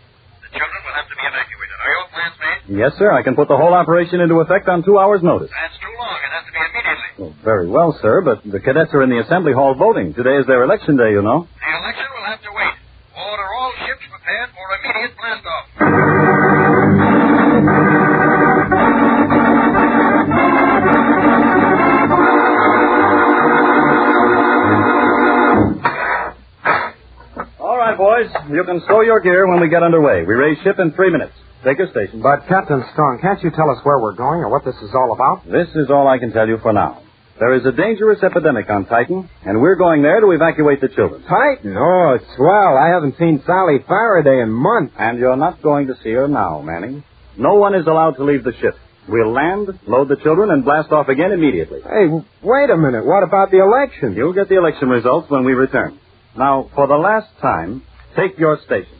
The children will have to be evacuated. Are your plans made? Yes, sir. I can put the whole operation into effect on 2 hours' notice. That's too long. It has to be immediately. Well, very well, sir, but the cadets are in the assembly hall voting. Today is their election day, you know. The election will have to wait. Order all ships prepared for immediate blast-off. All right, boys. You can stow your gear when we get underway. We raise ship in 3 minutes. Take your station. But, Captain Strong, can't you tell us where we're going or what this is all about? This is all I can tell you for now. There is a dangerous epidemic on Titan, and we're going there to evacuate the children. Titan? Oh, swell. I haven't seen Sally Faraday in months. And you're not going to see her now, Manning. No one is allowed to leave the ship. We'll land, load the children, and blast off again immediately. Hey, wait a minute. What about the election? You'll get the election results when we return. Now, for the last time, take your station.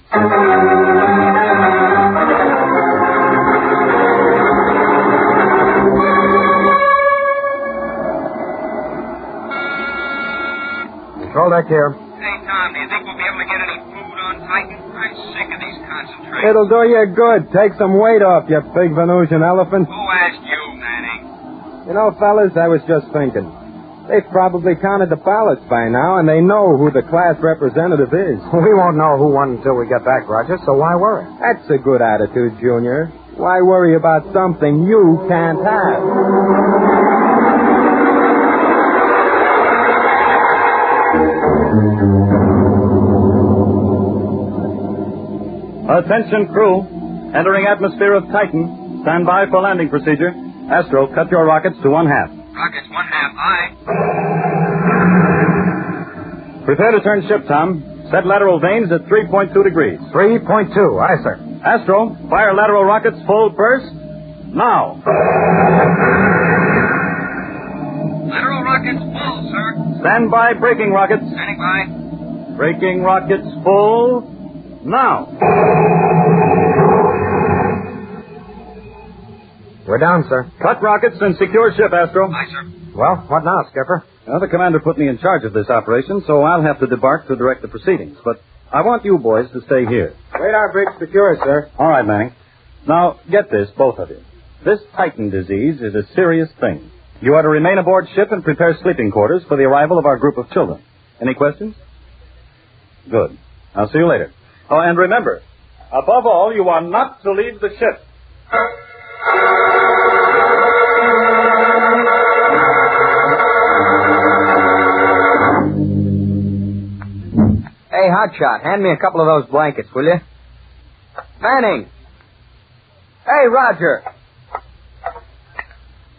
Control deck here. Hey, Tom, do you think we'll be able to get any food on Titan? I'm sick of these concentrations. It'll do you good. Take some weight off, you big Venusian elephant. Who asked you, Manning? You know, fellas, I was just thinking. They've probably counted the ballots by now, and they know who the class representative is. We won't know who won until we get back, Roger, so why worry? That's a good attitude, Junior. Why worry about something you can't have? Attention, crew. Entering atmosphere of Titan. Stand by for landing procedure. Astro, cut your rockets to 1/2. Rockets 1/2, aye. Prepare to turn ship, Tom. Set lateral vanes at 3.2 degrees. 3.2, aye, sir. Astro, fire lateral rockets full burst. Now. Lateral rockets full, sir. Stand by braking rockets. Standing by. Braking rockets full. Now. We're down, sir. Cut rockets and secure ship, Astro. Aye, sir. Well, what now, Skipper? Well, the commander put me in charge of this operation, so I'll have to debark to direct the proceedings. But I want you boys to stay here. Radar bridge secure, sir. All right, Manning. Now, get this, both of you. This Titan disease is a serious thing. You are to remain aboard ship and prepare sleeping quarters for the arrival of our group of children. Any questions? Good. I'll see you later. Oh, and remember, above all, you are not to leave the ship. Hey, Hotshot, hand me a couple of those blankets, will you? Manning! Hey, Roger!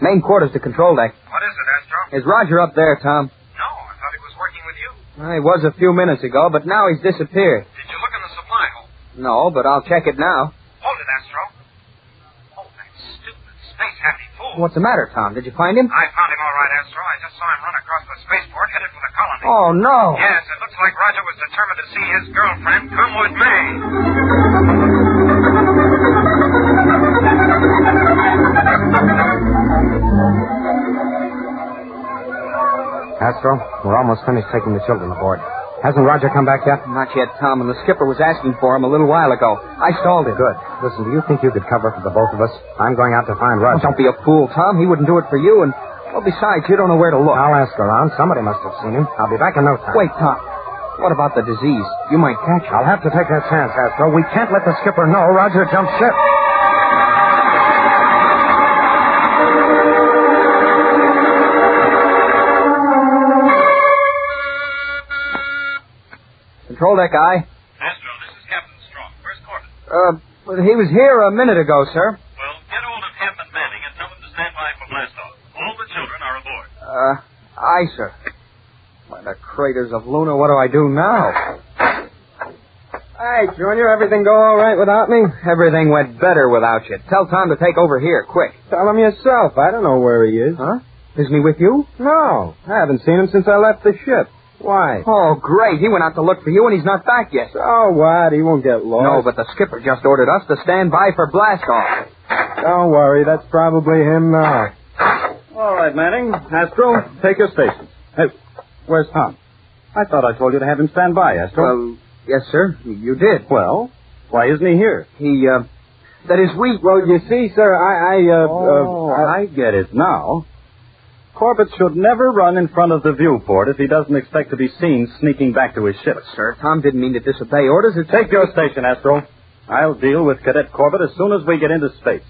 Main quarters to control deck. What is it, Astro? Is Roger up there, Tom? No, I thought he was working with you. Well, he was a few minutes ago, but now he's disappeared. Did you look in the supply hole? No, but I'll check it now. Hold it, Astro. Oh, that stupid space-happy fool. What's the matter, Tom? Did you find him? I found him all right, Astro. I just saw him run across the spaceport, headed for the colony. Oh, no. Yes, it looks like Roger was determined to see his girlfriend come with me. Astro, we're almost finished taking the children aboard. Hasn't Roger come back yet? Not yet, Tom, and the skipper was asking for him a little while ago. I stalled him. Good. Listen, do you think you could cover for the both of us? I'm going out to find Roger. Oh, don't be a fool, Tom. He wouldn't do it for you, and, well, besides, you don't know where to look. I'll ask around. Somebody must have seen him. I'll be back in no time. Wait, Tom. What about the disease? You might catch it. I'll have to take that chance, Astro. We can't let the skipper know Roger jumped ship. control deck, aye. Astro, this is Captain Strong. Where's Corbett? Well, he was here a minute ago, sir. Well, get hold of him and Manning and tell them to stand by for blastoff. All the children are aboard. Aye, sir. By the craters of Luna, what do I do now? Hey, Junior, everything go all right without me? Everything went better without you. Tell Tom to take over here, quick. Tell him yourself. I don't know where he is. Huh? Isn't he with you? No, I haven't seen him since I left the ship. Why? Oh, great. He went out to look for you, and he's not back yet. So what? He won't get lost. No, but the skipper just ordered us to stand by for blastoff. Don't worry. That's probably him now. All right, Manning. Astro, take your stations. Hey, where's Tom? I thought I told you to have him stand by, Astro. Well, yes, sir. You did. Well, why isn't he here? That is, Well, you see, sir, I get it now. Corbett should never run in front of the viewport if he doesn't expect to be seen sneaking back to his ship. But, sir, Tom didn't mean to disobey orders. Take your station, Astro. I'll deal with Cadet Corbett as soon as we get into space.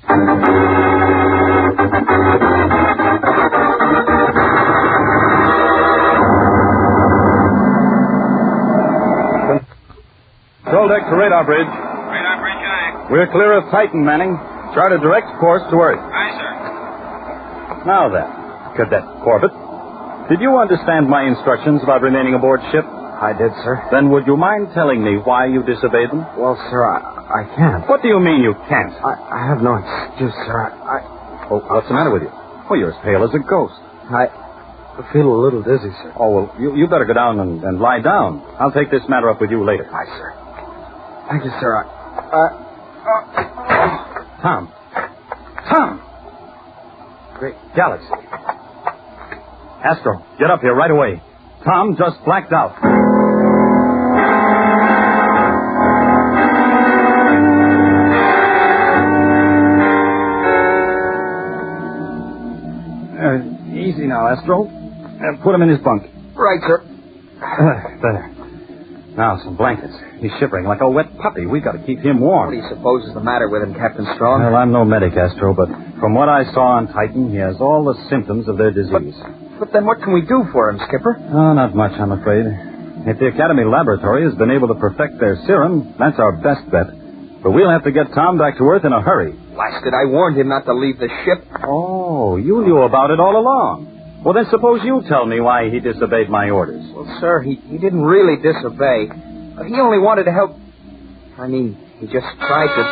Control deck to radar bridge. Radar bridge, aye. We're clear of Titan, Manning. Chart a direct course to Earth. Aye, sir. Now then, Cadet Corbett, did you understand my instructions about remaining aboard ship? I did, sir. Then would you mind telling me why you disobeyed them? Well, sir, I can't. What do you mean you can't? I have no excuse, sir. Oh, what's the matter with you? Well, you're as pale as a ghost. I feel a little dizzy, sir. Oh, well, you better go down and lie down. I'll take this matter up with you later. Aye, sir. Thank you, sir. Tom. Tom! Great galaxy. Astro, get up here right away. Tom just blacked out. Easy now, Astro. Put him in his bunk. Right, sir. There. Now, some blankets. He's shivering like a wet puppy. We got to keep him warm. What do you suppose is the matter with him, Captain Strong? Well, I'm no medic, Astro, but from what I saw on Titan, he has all the symptoms of their disease. But then what can we do for him, Skipper? Oh, not much, I'm afraid. If the Academy Laboratory has been able to perfect their serum, that's our best bet. But we'll have to get Tom back to Earth in a hurry. Blasted, I warned him not to leave the ship. Oh, you knew about it all along. Well, then suppose you tell me why he disobeyed my orders. Well, sir, he didn't really disobey. He only wanted to help. I mean, he just tried to...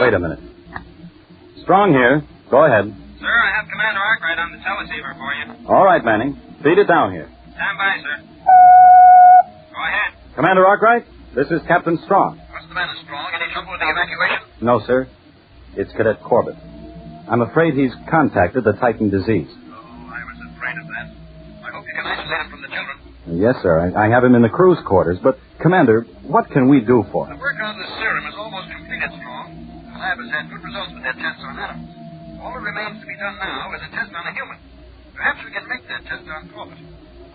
Wait a minute. Strong here. Go ahead. Sir, I have Commander Arkwright on the teleceiver for you. All right, Manning. Feed it down here. Stand by, sir. Go ahead. Commander Arkwright, this is Captain Strong. What's the matter, Strong? Any trouble with the evacuation? No, sir. It's Cadet Corbett. I'm afraid he's contacted the Titan disease. Oh, I was afraid of that. I hope you can isolate him from the children. Yes, sir. I have him in the crew's quarters. But, Commander, what can we do for him? The work on the serum is almost completed, Strong. The lab has had good results with their tests on animals. All that remains to be done now is a test on a human. Perhaps we can make that test on Corbett.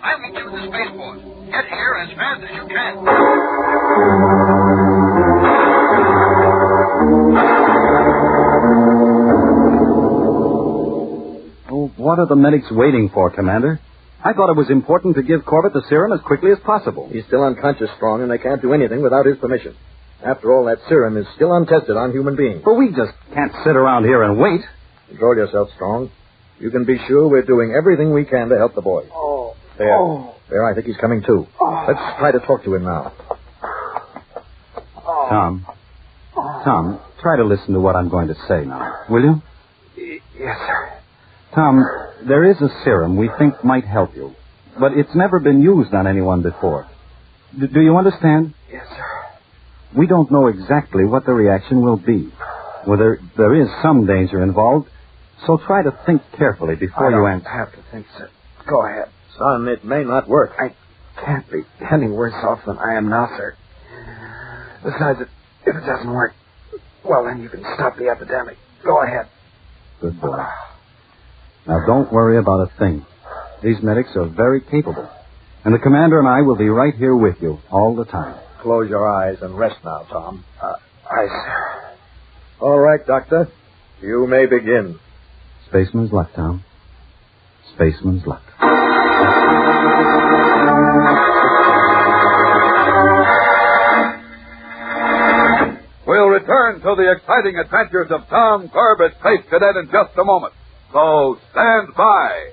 I'll meet you at the spaceport. Get here as fast as you can. Oh, what are the medics waiting for, Commander? I thought it was important to give Corbett the serum as quickly as possible. He's still unconscious, Strong, and they can't do anything without his permission. After all, that serum is still untested on human beings. But we just can't sit around here and wait. Control yourself, Strong. You can be sure we're doing everything we can to help the boy. Oh. There. Oh. There, I think he's coming to. Let's try to talk to him now. Tom, try to listen to what I'm going to say now, will you? Yes, sir. Tom, there is a serum we think might help you, but it's never been used on anyone before. Do you understand? Yes, sir. We don't know exactly what the reaction will be. Whether there is some danger involved, so try to think carefully before you answer. I have to think, sir. Go ahead. Son, it may not work. I can't be any worse off than I am now, sir. Besides, if it doesn't work, well, then you can stop the epidemic. Go ahead. Good boy. Now, don't worry about a thing. These medics are very capable. And the commander and I will be right here with you all the time. Close your eyes and rest now, Tom. Aye, sir. All right, Doctor. You may begin. Spaceman's luck, Tom. Spaceman's luck. return to the exciting adventures of Tom Corbett, Space Cadet, in just a moment. So stand by.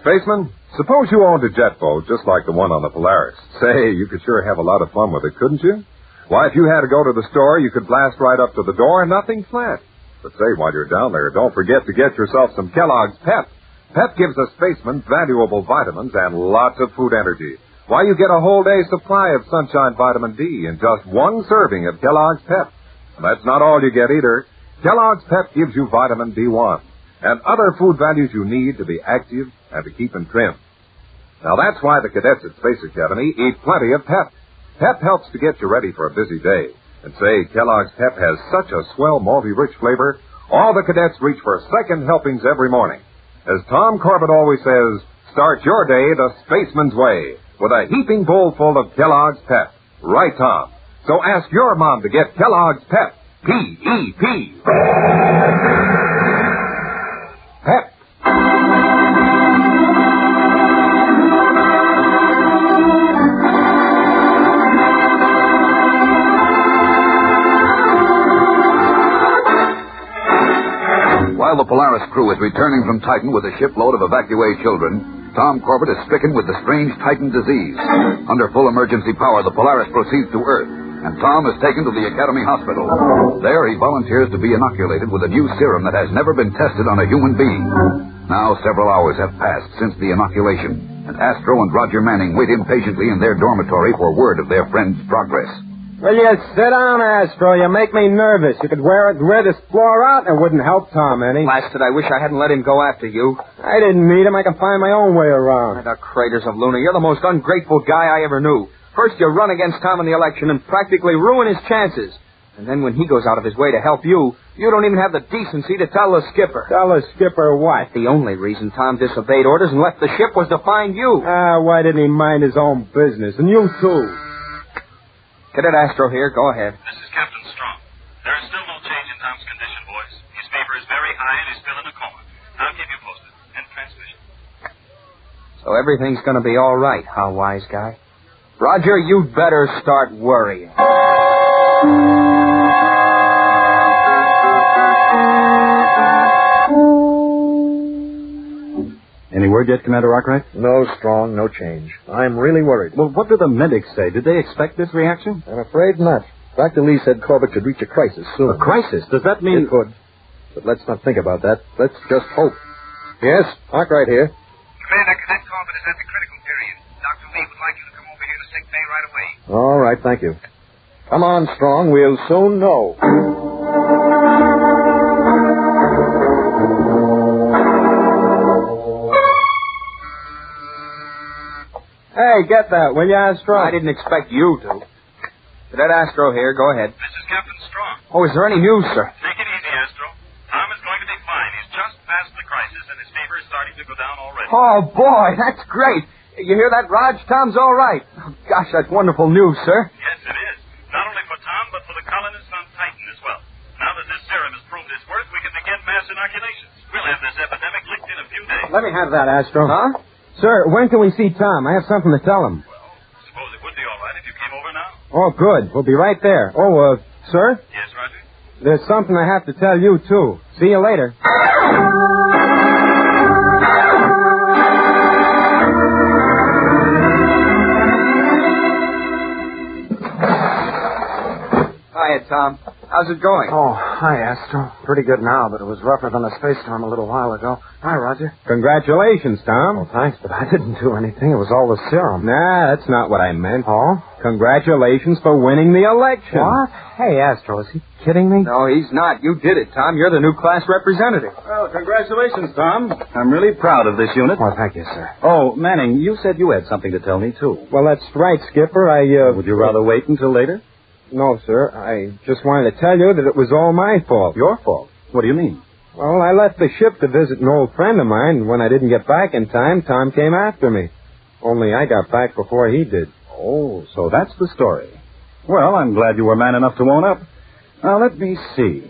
Spaceman, suppose you owned a jet boat just like the one on the Polaris. Say, you could sure have a lot of fun with it, couldn't you? Why, if you had to go to the store, you could blast right up to the door and nothing flat. But say, while you're down there, don't forget to get yourself some Kellogg's Pep. Pep gives a spaceman valuable vitamins and lots of food energy. Why, you get a whole day's supply of sunshine vitamin D in just one serving of Kellogg's Pep. And that's not all you get either. Kellogg's Pep gives you vitamin B1 and other food values you need to be active and to keep in trim. Now, that's why the cadets at Space Academy eat plenty of Pep. Pep helps to get you ready for a busy day. And say, Kellogg's Pep has such a swell, malty-rich flavor, all the cadets reach for second helpings every morning. As Tom Corbett always says, start your day the spaceman's way with a heaping bowl full of Kellogg's Pep. Right, Tom? So ask your mom to get Kellogg's Pep. P-E-P. Pep. While the Polaris crew is returning from Titan with a shipload of evacuee children, Tom Corbett is stricken with the strange Titan disease. Under full emergency power, the Polaris proceeds to Earth, and Tom is taken to the Academy Hospital. There, he volunteers to be inoculated with a new serum that has never been tested on a human being. Now, several hours have passed since the inoculation, and Astro and Roger Manning wait impatiently in their dormitory for word of their friend's progress. Well, you sit down, Astro. You make me nervous. You could wear this floor out and it wouldn't help Tom any. Blasted, I wish I hadn't let him go after you. I didn't need him. I can find my own way around. The craters of Luna, you're the most ungrateful guy I ever knew. First you run against Tom in the election and practically ruin his chances. And then when he goes out of his way to help you, you don't even have the decency to tell the skipper. Tell the skipper what? The only reason Tom disobeyed orders and left the ship was to find you. Why didn't he mind his own business? And you, too. Cadet Astro here. Go ahead. This is Captain Strong. There is still no change in Tom's condition, boys. His fever is very high and he's still in a coma. I'll keep you posted. End transmission. So everything's going to be all right, huh, wise guy? Roger, you'd better start worrying. Any word yet, Commander Arkwright? No, Strong, no change. I'm really worried. Well, what do the medics say? Did they expect this reaction? I'm afraid not. Dr. Lee said Corbett could reach a crisis soon. A crisis? Does that mean... It could. But let's not think about that. Let's just hope. Yes, Arkwright here. Commander, Cadet Corbett is at the critical period. Dr. Lee would like you to come over here to sick bay right away. All right, thank you. Come on, Strong. We'll soon know. Hey, get that, will you, Astro? I didn't expect you to. Cadet Astro here. Go ahead. This is Captain Strong. Oh, is there any news, sir? Take it easy, Astro. Tom is going to be fine. He's just past the crisis, and his fever is starting to go down already. Oh, boy, that's great. You hear that, Raj? Tom's all right. Oh, gosh, that's wonderful news, sir. Yes, it is. Not only for Tom, but for the colonists on Titan as well. Now that this serum has proved its worth, we can begin mass inoculations. We'll have this epidemic licked in a few days. Let me have that, Astro. Huh? Sir, when can we see Tom? I have something to tell him. Well, I suppose it would be all right if you came over now. Oh, good. We'll be right there. Oh, sir? Yes, Roger? There's something I have to tell you, too. See you later. Hiya, Tom. How's it going? Oh, hi, Astro. Pretty good now, but it was rougher than a space storm a little while ago. Hi, Roger. Congratulations, Tom. Oh, thanks, but I didn't do anything. It was all the serum. Nah, that's not what I meant. Oh? Congratulations for winning the election. What? Hey, Astro, is he kidding me? No, he's not. You did it, Tom. You're the new class representative. Well, congratulations, Tom. I'm really proud of this unit. Oh, thank you, sir. Oh, Manning, you said you had something to tell me, too. Well, that's right, Skipper. Would you rather wait until later? No, sir. I just wanted to tell you that it was all my fault. Your fault? What do you mean? Well, I left the ship to visit an old friend of mine, and when I didn't get back in time, Tom came after me. Only I got back before he did. Oh, so that's the story. Well, I'm glad you were man enough to own up. Now, let me see.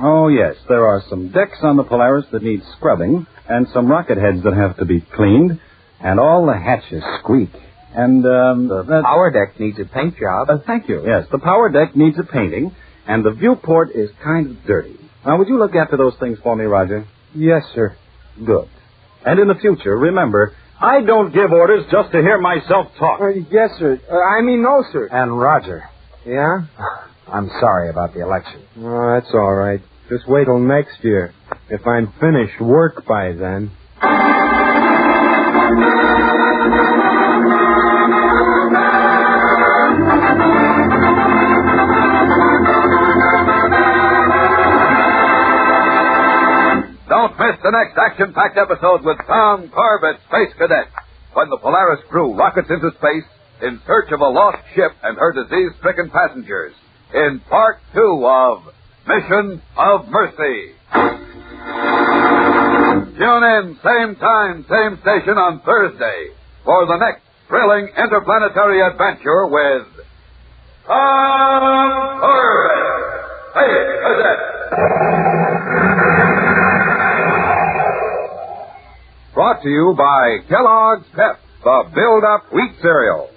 Oh, yes, there are some decks on the Polaris that need scrubbing, and some rocket heads that have to be cleaned, and all the hatches squeak. And, the power deck needs a paint job. Thank you. Yes, the power deck needs a painting, And the viewport is kind of dirty. Now, would you look after those things for me, Roger? Yes, sir. Good. And in the future, remember, I don't give orders just to hear myself talk. Yes, sir. No, sir. And Roger, Yeah? I'm sorry about the election. Oh, that's all right. Just wait till next year. If I'm finished work by then. Don't miss the next action-packed episode with Tom Corbett, Space Cadet, when the Polaris crew rockets into space in search of a lost ship and her disease-stricken passengers in Part 2 of Mission of Mercy. Tune in, same time, same station on Thursday for the next thrilling interplanetary adventure with Tom Corbett, Space Cadet. Brought to you by Kellogg's Pep, the Build-Up Wheat Cereal.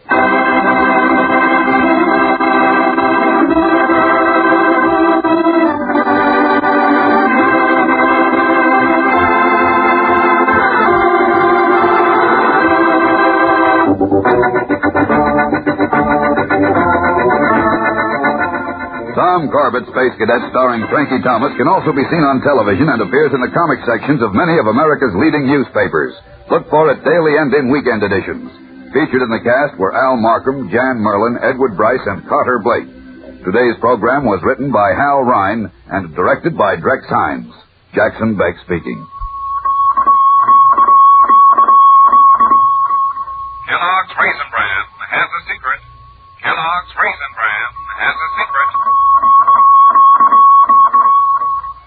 Tom Corbett, Space Cadet, starring Frankie Thomas, can also be seen on television and appears in the comic sections of many of America's leading newspapers. Look for it daily and in weekend editions. Featured in the cast were Al Markham, Jan Merlin, Edward Bryce, and Carter Blake. Today's program was written by Hal Rine and directed by Drex Hines. Jackson Beck speaking. Kellogg's Raisin Bran has a secret. Kellogg's Raisin Bran has a secret.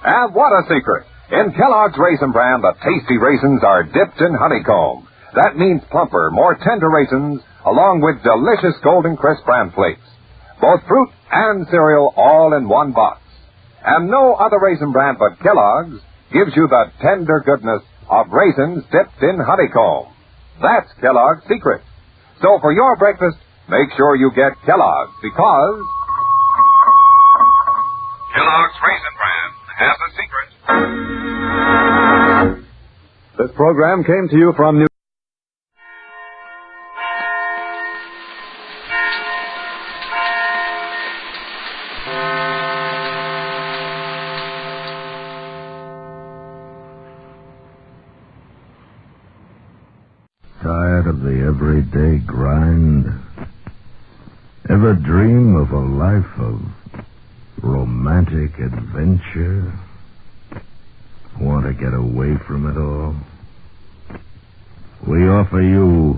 And what a secret! In Kellogg's Raisin Bran, the tasty raisins are dipped in honeycomb. That means plumper, more tender raisins, along with delicious golden crisp bran flakes. Both fruit and cereal all in one box. And no other raisin bran but Kellogg's gives you the tender goodness of raisins dipped in honeycomb. That's Kellogg's secret. So for your breakfast, make sure you get Kellogg's, because Kellogg's Raisin Bran has a secret. This program came to you from New Tired of the everyday grind? Ever dream of a life of romantic adventure? Want to get away from it all? We offer you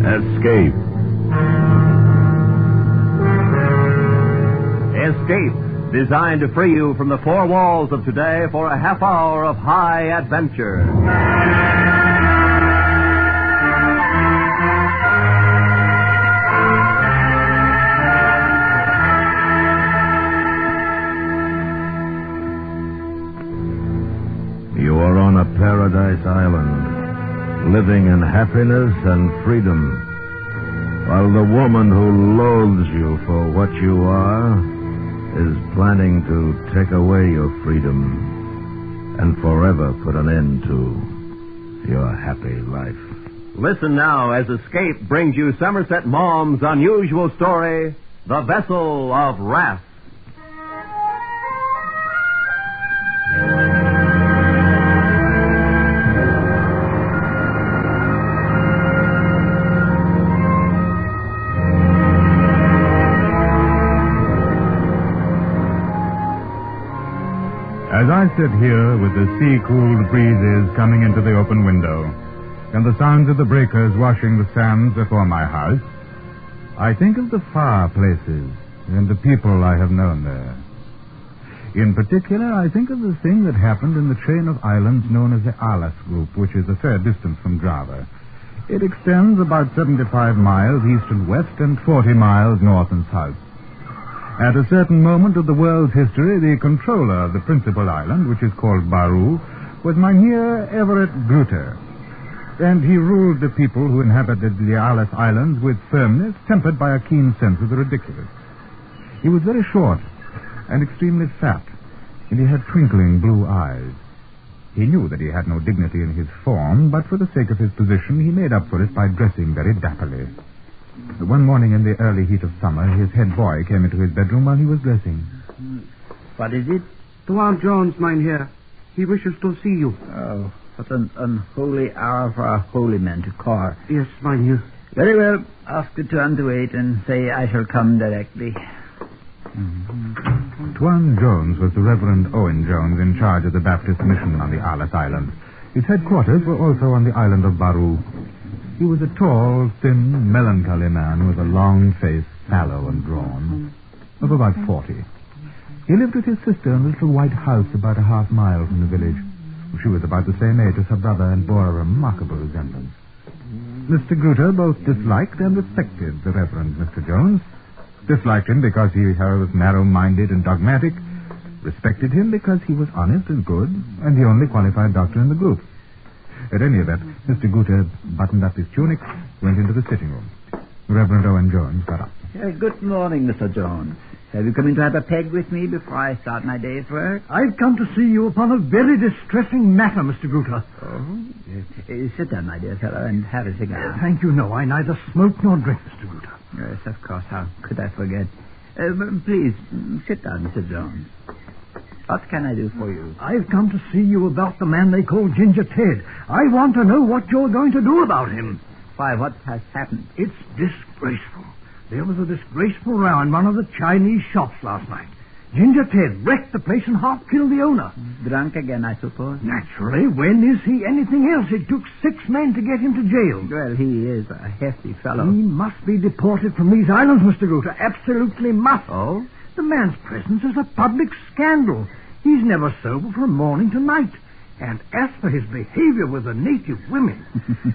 Escape. Escape, designed to free you from the four walls of today for a half hour of high adventure. You are on a paradise island, living in happiness and freedom, while the woman who loathes you for what you are is planning to take away your freedom and forever put an end to your happy life. Listen now as Escape brings you Somerset Maugham's unusual story, The Vessel of Wrath. As I sit here with the sea-cooled breezes coming into the open window and the sounds of the breakers washing the sands before my house, I think of the far places and the people I have known there. In particular, I think of the thing that happened in the chain of islands known as the Alas Group, which is a fair distance from Java. It extends about 75 miles east and west and 40 miles north and south. At a certain moment of the world's history, the controller of the principal island, which is called Baru, was Mynheer Everett Gruter. And he ruled the people who inhabited the Alas Islands with firmness, tempered by a keen sense of the ridiculous. He was very short, and extremely fat, and he had twinkling blue eyes. He knew that he had no dignity in his form, but for the sake of his position, he made up for it by dressing very dapperly. One morning in the early heat of summer, his head boy came into his bedroom while he was dressing. What is it? Tuan Jones, mynheer. He wishes to see you. Oh, what an unholy hour for a holy man to call. Yes, mynheer. Very well. Ask the tuan to wait and say I shall come directly. Tuan Jones was the Reverend Owen Jones in charge of the Baptist mission on the Alice Island. His headquarters were also on the island of Baru. He was a tall, thin, melancholy man with a long face, sallow and drawn, of about 40. He lived with his sister in a little white house about a half mile from the village. She was about the same age as her brother and bore a remarkable resemblance. Mr. Grutter both disliked and respected the Reverend Mr. Jones. Disliked him because he was narrow-minded and dogmatic. Respected him because he was honest and good, and the only qualified doctor in the group. At any event, Mr. Grutter buttoned up his tunic, went into the sitting room. Reverend Owen Jones got up. Good morning, Mr. Jones. Have you come in to have a peg with me before I start my day's work? I've come to see you upon a very distressing matter, Mr. Grutter. Oh? Sit down, my dear fellow, and have a cigar. Thank you, no. I neither smoke nor drink, Mr. Grutter. Yes, of course. How could I forget? Please, sit down, Mr. Jones. What can I do for you? I've come to see you about the man they call Ginger Ted. I want to know what you're going to do about him. Why, what has happened? It's disgraceful. There was a disgraceful row in one of the Chinese shops last night. Ginger Ted wrecked the place and half killed the owner. Drunk again, I suppose? Naturally. When is he anything else? It took 6 men to get him to jail. Well, he is a hefty fellow. He must be deported from these islands, Mr. Grutter. Absolutely must. Oh? The man's presence is a public scandal. He's never sober from morning to night. And as for his behavior with the native women...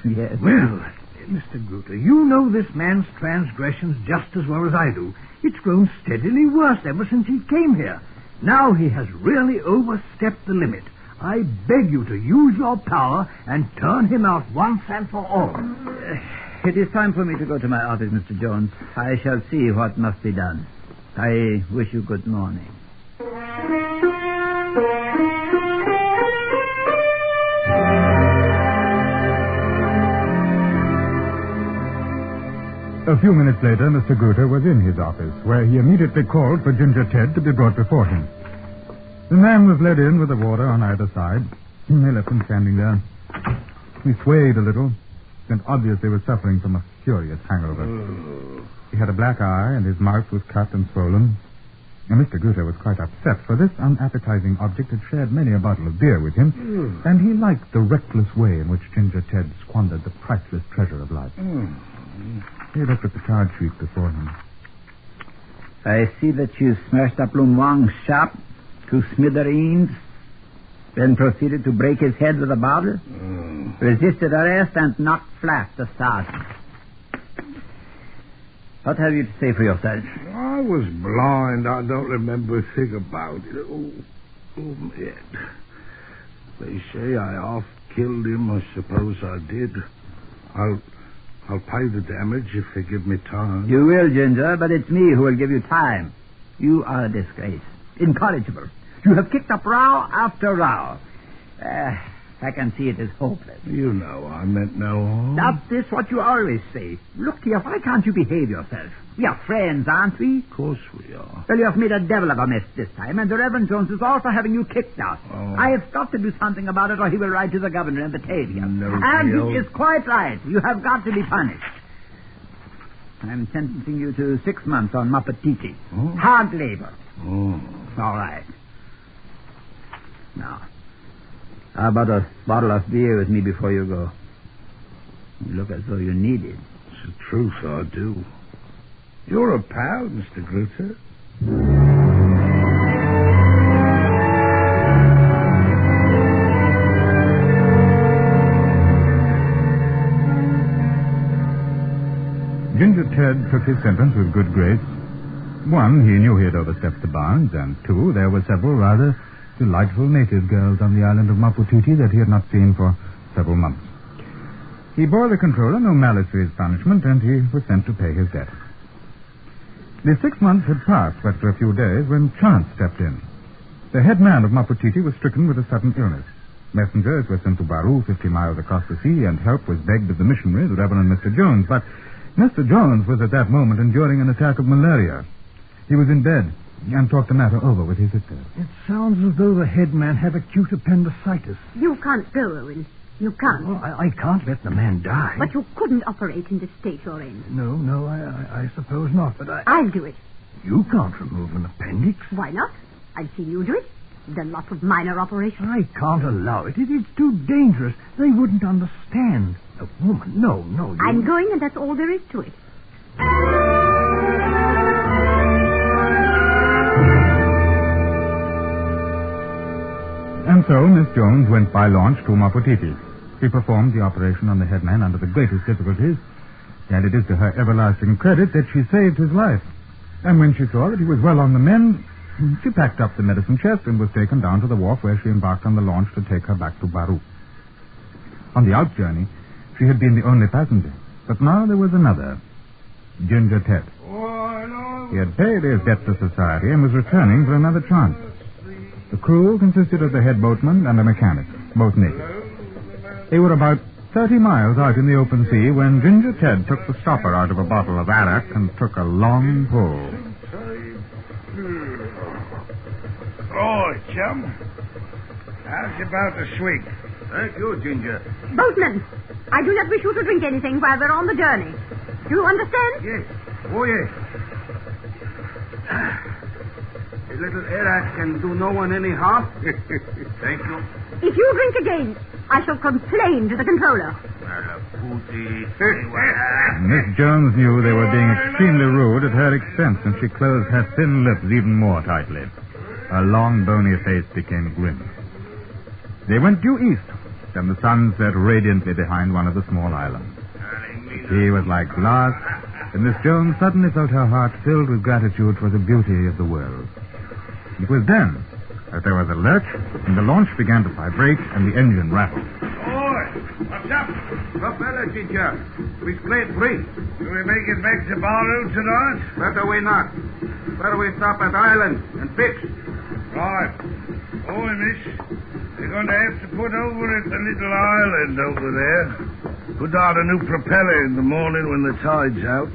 Yes. Well, Mr. Grutter, you know this man's transgressions just as well as I do. It's grown steadily worse ever since he came here. Now he has really overstepped the limit. I beg you to use your power and turn him out once and for all. It is time for me to go to my office, Mr. Jones. I shall see what must be done. I wish you good morning. A few minutes later, Mr. Grutter was in his office, where he immediately called for Ginger Ted to be brought before him. The man was led in with the water on either side. They left him standing there. He swayed a little, and obviously was suffering from a furious hangover. He had a black eye, and his mouth was cut and swollen. And Mr. Grutter was quite upset, for this unappetizing object had shared many a bottle of beer with him, and he liked the reckless way in which Ginger Ted squandered the priceless treasure of life. He looked at the card sheet before him. I see that you smashed up Lum Wang's shop to smithereens, then proceeded to break his head with a bottle, resisted arrest, and knocked flat the sergeant. What have you to say for yourself? I was blind. I don't remember a thing about it. Oh, man. They say I half-killed him. I suppose I did. I'll pay the damage if they give me time. You will, Ginger, but it's me who will give you time. You are a disgrace. Incorrigible. You have kicked up row after row. I can see it is hopeless. You know I meant no harm. That is what you always say. Look here, why can't you behave yourself? We are friends, aren't we? Of course we are. Well, you have made a devil of a mess this time, and the Reverend Jones is also having you kicked out. I have got to do something about it, or he will write to the governor in Batavia. And he is quite right. You have got to be punished. I'm sentencing you to 6 months on Mapatiti. Hard labor. All right. Now, how about a bottle of beer with me before you go? You look as though you need it. It's the truth, I do. You're a pal, Mr. Grutter. Ginger Ted took his sentence with good grace. 1, he knew he had overstepped the bounds, and 2, there were several rather delightful native girls on the island of Maputiti that he had not seen for several months. He bore the controller no malice for his punishment, and he was sent to pay his debt. The 6 months had passed but for a few days when chance stepped in. The head man of Maputiti was stricken with a sudden illness. Messengers were sent to Baru, 50 miles across the sea, and help was begged of the missionary, the Reverend Mr. Jones. But Mr. Jones was at that moment enduring an attack of malaria. He was in bed and talked the matter over with his sister. It sounds as though the head man had acute appendicitis. You can't go, Owen. You can't. Well, I can't let the man die. But you couldn't operate in the state you're in. No, I suppose not, but I'll do it. You can't remove an appendix. Why not? I've seen you do it. You've done lots of minor operations. I can't allow it. It's too dangerous. They wouldn't understand. A woman, no. I'm going, and that's all there is to it. And so Miss Jones went by launch to Maputiti. She performed the operation on the headman under the greatest difficulties, and it is to her everlasting credit that she saved his life. And when she saw that he was well on the mend, she packed up the medicine chest and was taken down to the wharf where she embarked on the launch to take her back to Baru. On the out journey, she had been the only passenger, but now there was another, Ginger Ted. He had paid his debt to society and was returning for another chance. The crew consisted of the head boatman and a mechanic, both naked. They were about 30 miles out in the open sea when Ginger Ted took the stopper out of a bottle of arak and took a long pull. Oh, chum. How's about the sweet? Thank you, Ginger. Boatman, I do not wish you to drink anything while we're on the journey. Do you understand? Yes. Oh, yes. A little arak can do no one any harm. Thank you. If you drink again, I shall complain to the controller. Miss Jones knew they were being extremely rude at her expense, and she closed her thin lips even more tightly. Her long, bony face became grim. They went due east, and the sun set radiantly behind one of the small islands. He was like glass, and Miss Jones suddenly felt her heart filled with gratitude for the beauty of the world. It was then that there was a lurch, and the launch began to vibrate, and the engine rattled. Oi, what's up? Propeller, Ginger. We split free. Do we make it back to Baru tonight? Better we not. Better we stop at island and fix. Right. Oi, miss. You're going to have to put over at the little island over there. Put out a new propeller in the morning when the tide's out.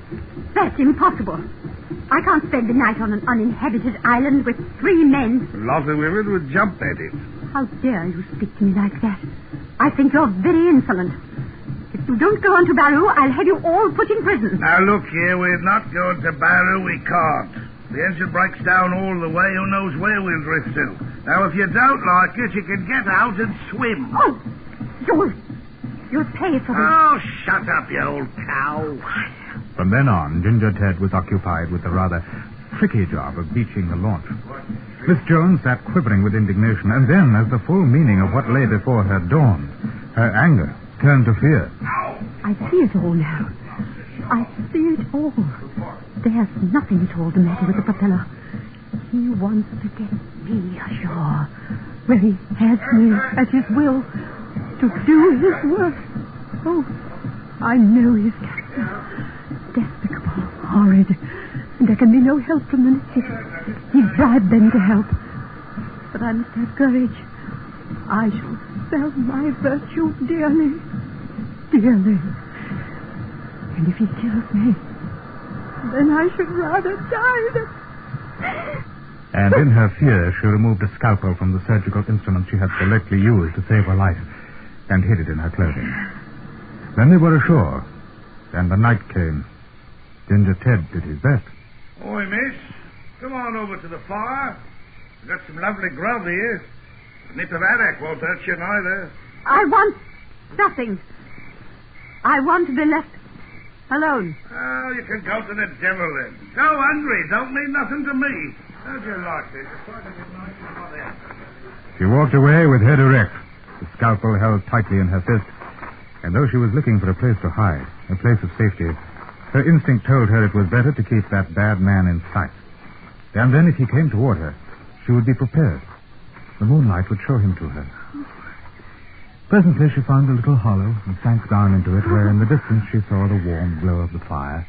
That's impossible. I can't spend the night on an uninhabited island with 3 men. A lot of women would jump at it. How dare you speak to me like that? I think you're very insolent. If you don't go on to Baru, I'll have you all put in prison. Now, look here. We're not going to Baru. We can't. The engine breaks down all the way. Who knows where we'll drift to? Now, if you don't like it, you can get out and swim. Oh, you'll pay for this. Oh, shut up, you old cow. From then on, Ginger Ted was occupied with the rather tricky job of beaching the launch. Miss Jones sat quivering with indignation, and then, as the full meaning of what lay before her dawned, her anger turned to fear. I see it all now. I see it all. There's nothing at all the matter with the propeller. He wants to get me ashore, where he has me at his will to do his work. Oh, I know his character. Despicable, horrid, and there can be no help from the natives. He bribed them to help. But I must have courage. I shall sell my virtue dearly, dearly. And if he kills me, then I should rather die than... And in her fear, she removed a scalpel from the surgical instrument she had selectly used to save her life and hid it in her clothing. Then they were ashore, and the night came. Ginger Ted did his best. Oi, miss. Come on over to the fire. We've got some lovely grub here. A nip of arak won't hurt you neither. I want nothing. I want to be left alone. Oh, you can go to the devil then. Go hungry. Don't mean nothing to me. How'd you like this? She walked away with head erect, the scalpel held tightly in her fist, and though she was looking for a place to hide, a place of safety, her instinct told her it was better to keep that bad man in sight. And then if he came toward her, she would be prepared. The moonlight would show him to her. Presently she found a little hollow and sank down into it, where in the distance she saw the warm glow of the fire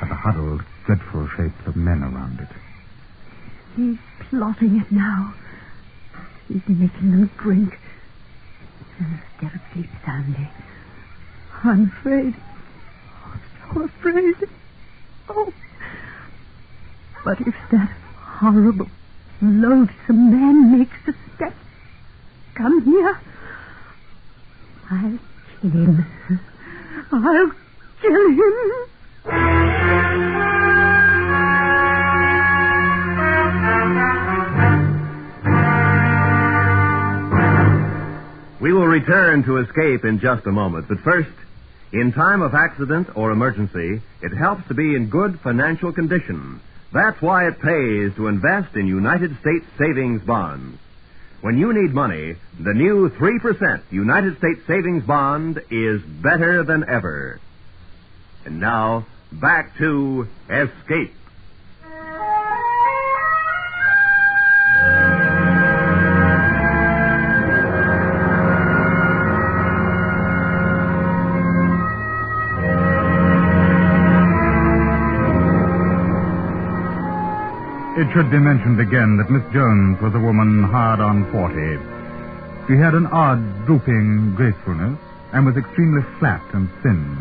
and the huddled, dreadful shapes of men around it. He's plotting it now. He's making them drink instead of sleep soundly. I'm afraid. So afraid. Oh. But if that horrible, loathsome man makes a step, come here, I'll kill him. I'll kill him. We will return to Escape in just a moment, but first, in time of accident or emergency, it helps to be in good financial condition. That's why it pays to invest in United States savings bonds. When you need money, the new 3% United States savings bond is better than ever. And now, back to Escape. It should be mentioned again that Miss Jones was a woman hard on 40. She had an odd, drooping gracefulness and was extremely flat and thin.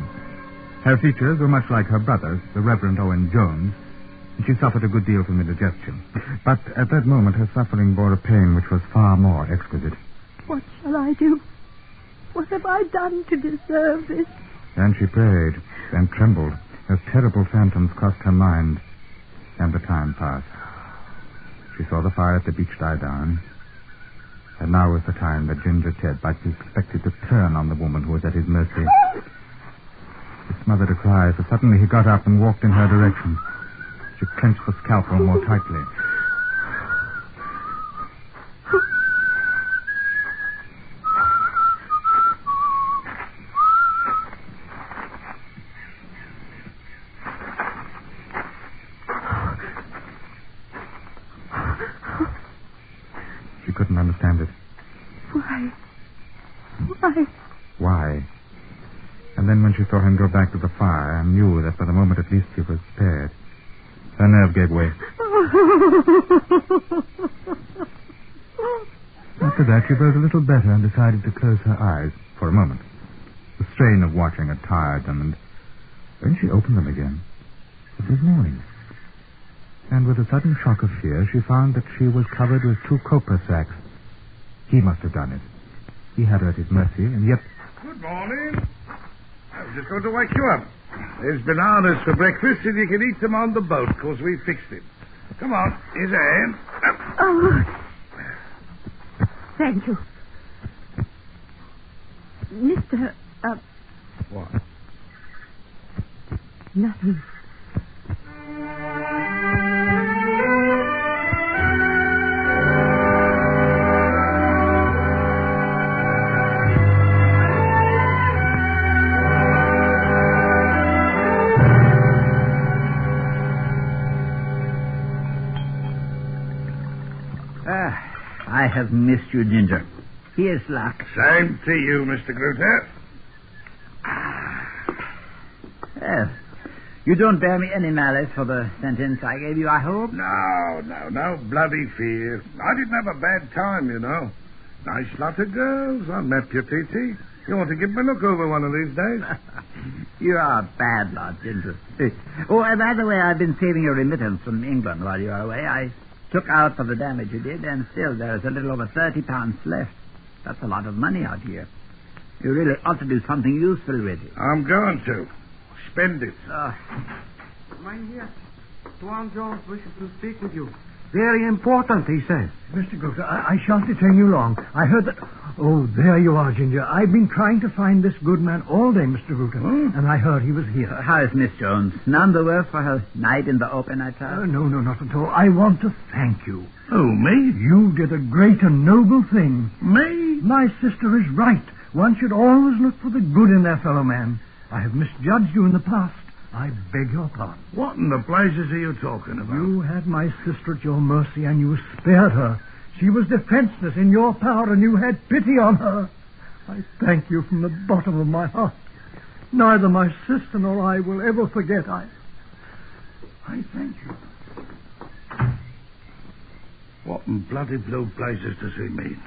Her features were much like her brother's, the Reverend Owen Jones, and she suffered a good deal from indigestion. But at that moment, her suffering bore a pain which was far more exquisite. What shall I do? What have I done to deserve this? And she prayed and trembled as terrible phantoms crossed her mind, and the time passed. She saw the fire at the beach die down, and now was the time that Ginger Ted might be expected to turn on the woman who was at his mercy. He smothered a cry, for suddenly he got up and walked in her direction. She clenched the scalpel more tightly. She couldn't understand it. Why? Why? And then when she saw him go back to the fire and knew that for the moment at least he was spared, her nerve gave way. After that, she felt a little better and decided to close her eyes for a moment. The strain of watching had tired them, and when she opened them again, it was morning. And with a sudden shock of fear, she found that she was covered with 2 copra sacks. He must have done it. He had her at his mercy, and yet... Good morning. I was just going to wake you up. There's bananas for breakfast, and you can eat them on the boat, because we fixed it. Come on, here's a hand. Oh, thank you. Mr. What? Nothing. I have missed you, Ginger. Here's luck. Same to you, Mr. Grutter. Well, you don't bear me any malice for the sentence I gave you, I hope? No bloody fear. I didn't have a bad time, you know. Nice lot of girls. I met you, T.T. You want to give me a look over one of these days? You are a bad lot, Ginger. Oh, and by the way, I've been saving a remittance from England while you are away. I took out for the damage you did, and still there's a little over £30 left. That's a lot of money out here. You really ought to do something useful with it. I'm going to. Spend it. Mine here. Tuan Jones wishes to speak with you. Very important, he says. Mr. Grutter, I shan't detain you long. I heard that... Oh, there you are, Ginger. I've been trying to find this good man all day, Mr. Grutter, and I heard he was here. How is Miss Jones? None the worse for her night in the open, I trust? No, not at all. I want to thank you. Oh, me? You did a great and noble thing. Me? My sister is right. One should always look for the good in their fellow man. I have misjudged you in the past. I beg your pardon. What in the blazes are you talking about? You had my sister at your mercy, and you spared her. She was defenseless in your power, and you had pity on her. I thank you from the bottom of my heart. Neither my sister nor I will ever forget. I thank you. What in bloody blue blazes does he mean?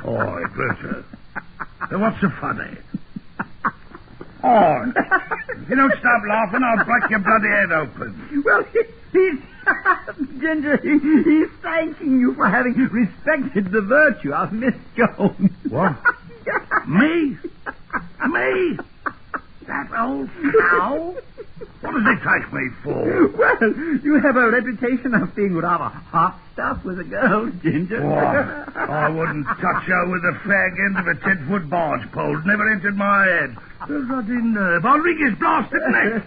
Oi, Grutter. Now, what's so funny? Oi. If you don't stop laughing, I'll break your bloody head open. Well, he's... Ginger, he's thanking you for having respected the virtue of Miss Jones. What? Me? Me? That old cow? What does he take me for? Well, you have a reputation of being rather hot stuff with the girls, Ginger. What? I wouldn't touch her with the fag end of a 10-foot barge pole. Never entered my head. The bloody nerve. I'll rig his blasted neck.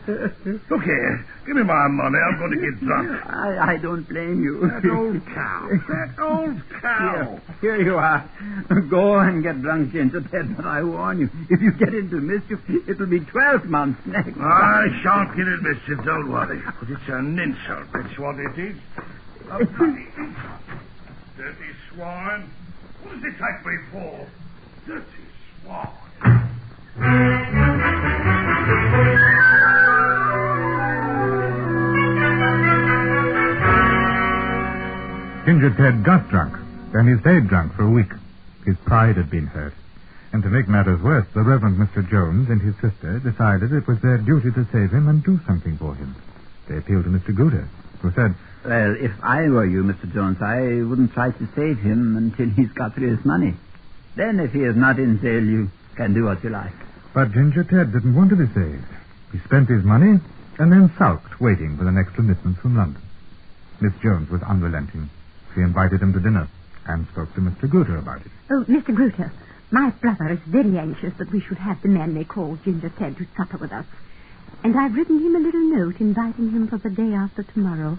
Look here. Give me my money. I'm going to get drunk. I don't blame you. That old cow. That old cow. Here you are. Go and get drunk, Ginger. But I warn you, if you get into mischief, it'll be 12 months next. I shan't get in mischief, don't worry. But it's an insult, that's what it is. A bloody insult. Dirty swine. What does it take me for? Dirty swine. Ginger Ted got drunk. Then he stayed drunk for a week. His pride had been hurt. And to make matters worse, the Reverend Mr. Jones and his sister decided it was their duty to save him and do something for him. They appealed to Mr. Guter, who said, Well, if I were you, Mr. Jones, I wouldn't try to save him until he's got through his money. Then, if he is not in jail, you can do what you like. But Ginger Ted didn't want to be saved. He spent his money and then sulked, waiting for the next remittance from London. Miss Jones was unrelenting. She invited him to dinner and spoke to Mr. Guter about it. Oh, Mr. Gruter, my brother is very anxious that we should have the man they call Ginger Ted to supper with us. And I've written him a little note inviting him for the day after tomorrow.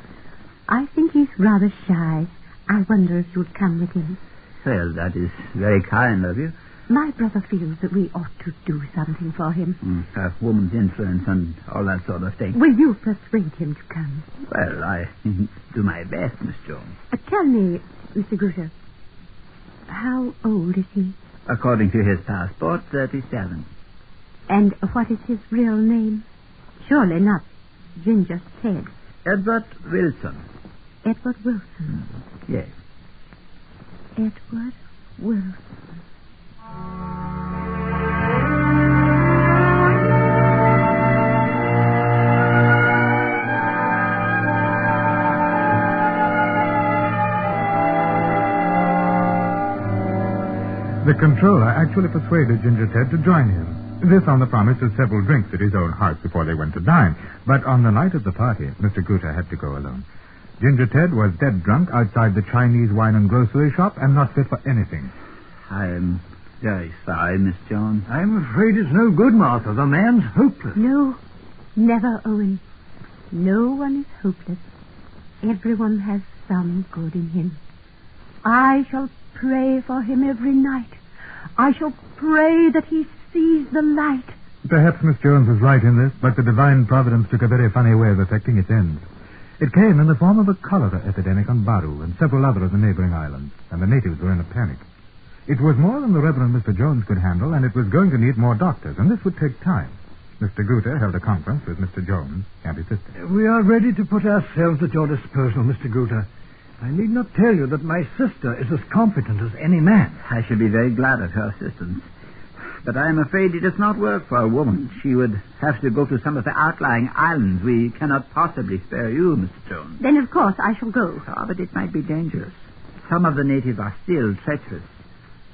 I think he's rather shy. I wonder if you'd come with him. Well, that is very kind of you. My brother feels that we ought to do something for him. A woman's influence and all that sort of thing. Will you persuade him to come? Well, I do my best, Miss Jones. Tell me, Mr. Gruter, how old is he? According to his passport, 37. And what is his real name? Surely not Ginger Ted. Edward Wilson. Edward Wilson? Yes. Edward Wilson. The controller actually persuaded Ginger Ted to join him. This on the promise of several drinks at his own house before they went to dine. But on the night of the party, Mr. Guter had to go alone. Ginger Ted was dead drunk outside the Chinese wine and grocery shop and not fit for anything. I am very sorry, Miss Jones. I'm afraid it's no good, Martha. The man's hopeless. No, never, Owen. No one is hopeless. Everyone has some good in him. I shall pray for him every night. I shall pray that he sees the light. Perhaps Miss Jones was right in this, but the divine providence took a very funny way of effecting its ends. It came in the form of a cholera epidemic on Baru and several other of the neighboring islands, and the natives were in a panic. It was more than the Reverend Mr. Jones could handle, and it was going to need more doctors, and this would take time. Mr. Guter held a conference with Mr. Jones and his sister. We are ready to put ourselves at your disposal, Mr. Guter. I need not tell you that my sister is as competent as any man. I should be very glad of her assistance. But I am afraid it does not work for a woman. She would have to go to some of the outlying islands. We cannot possibly spare you, Mr. Jones. Then, of course, I shall go. But it might be dangerous. Some of the natives are still treacherous.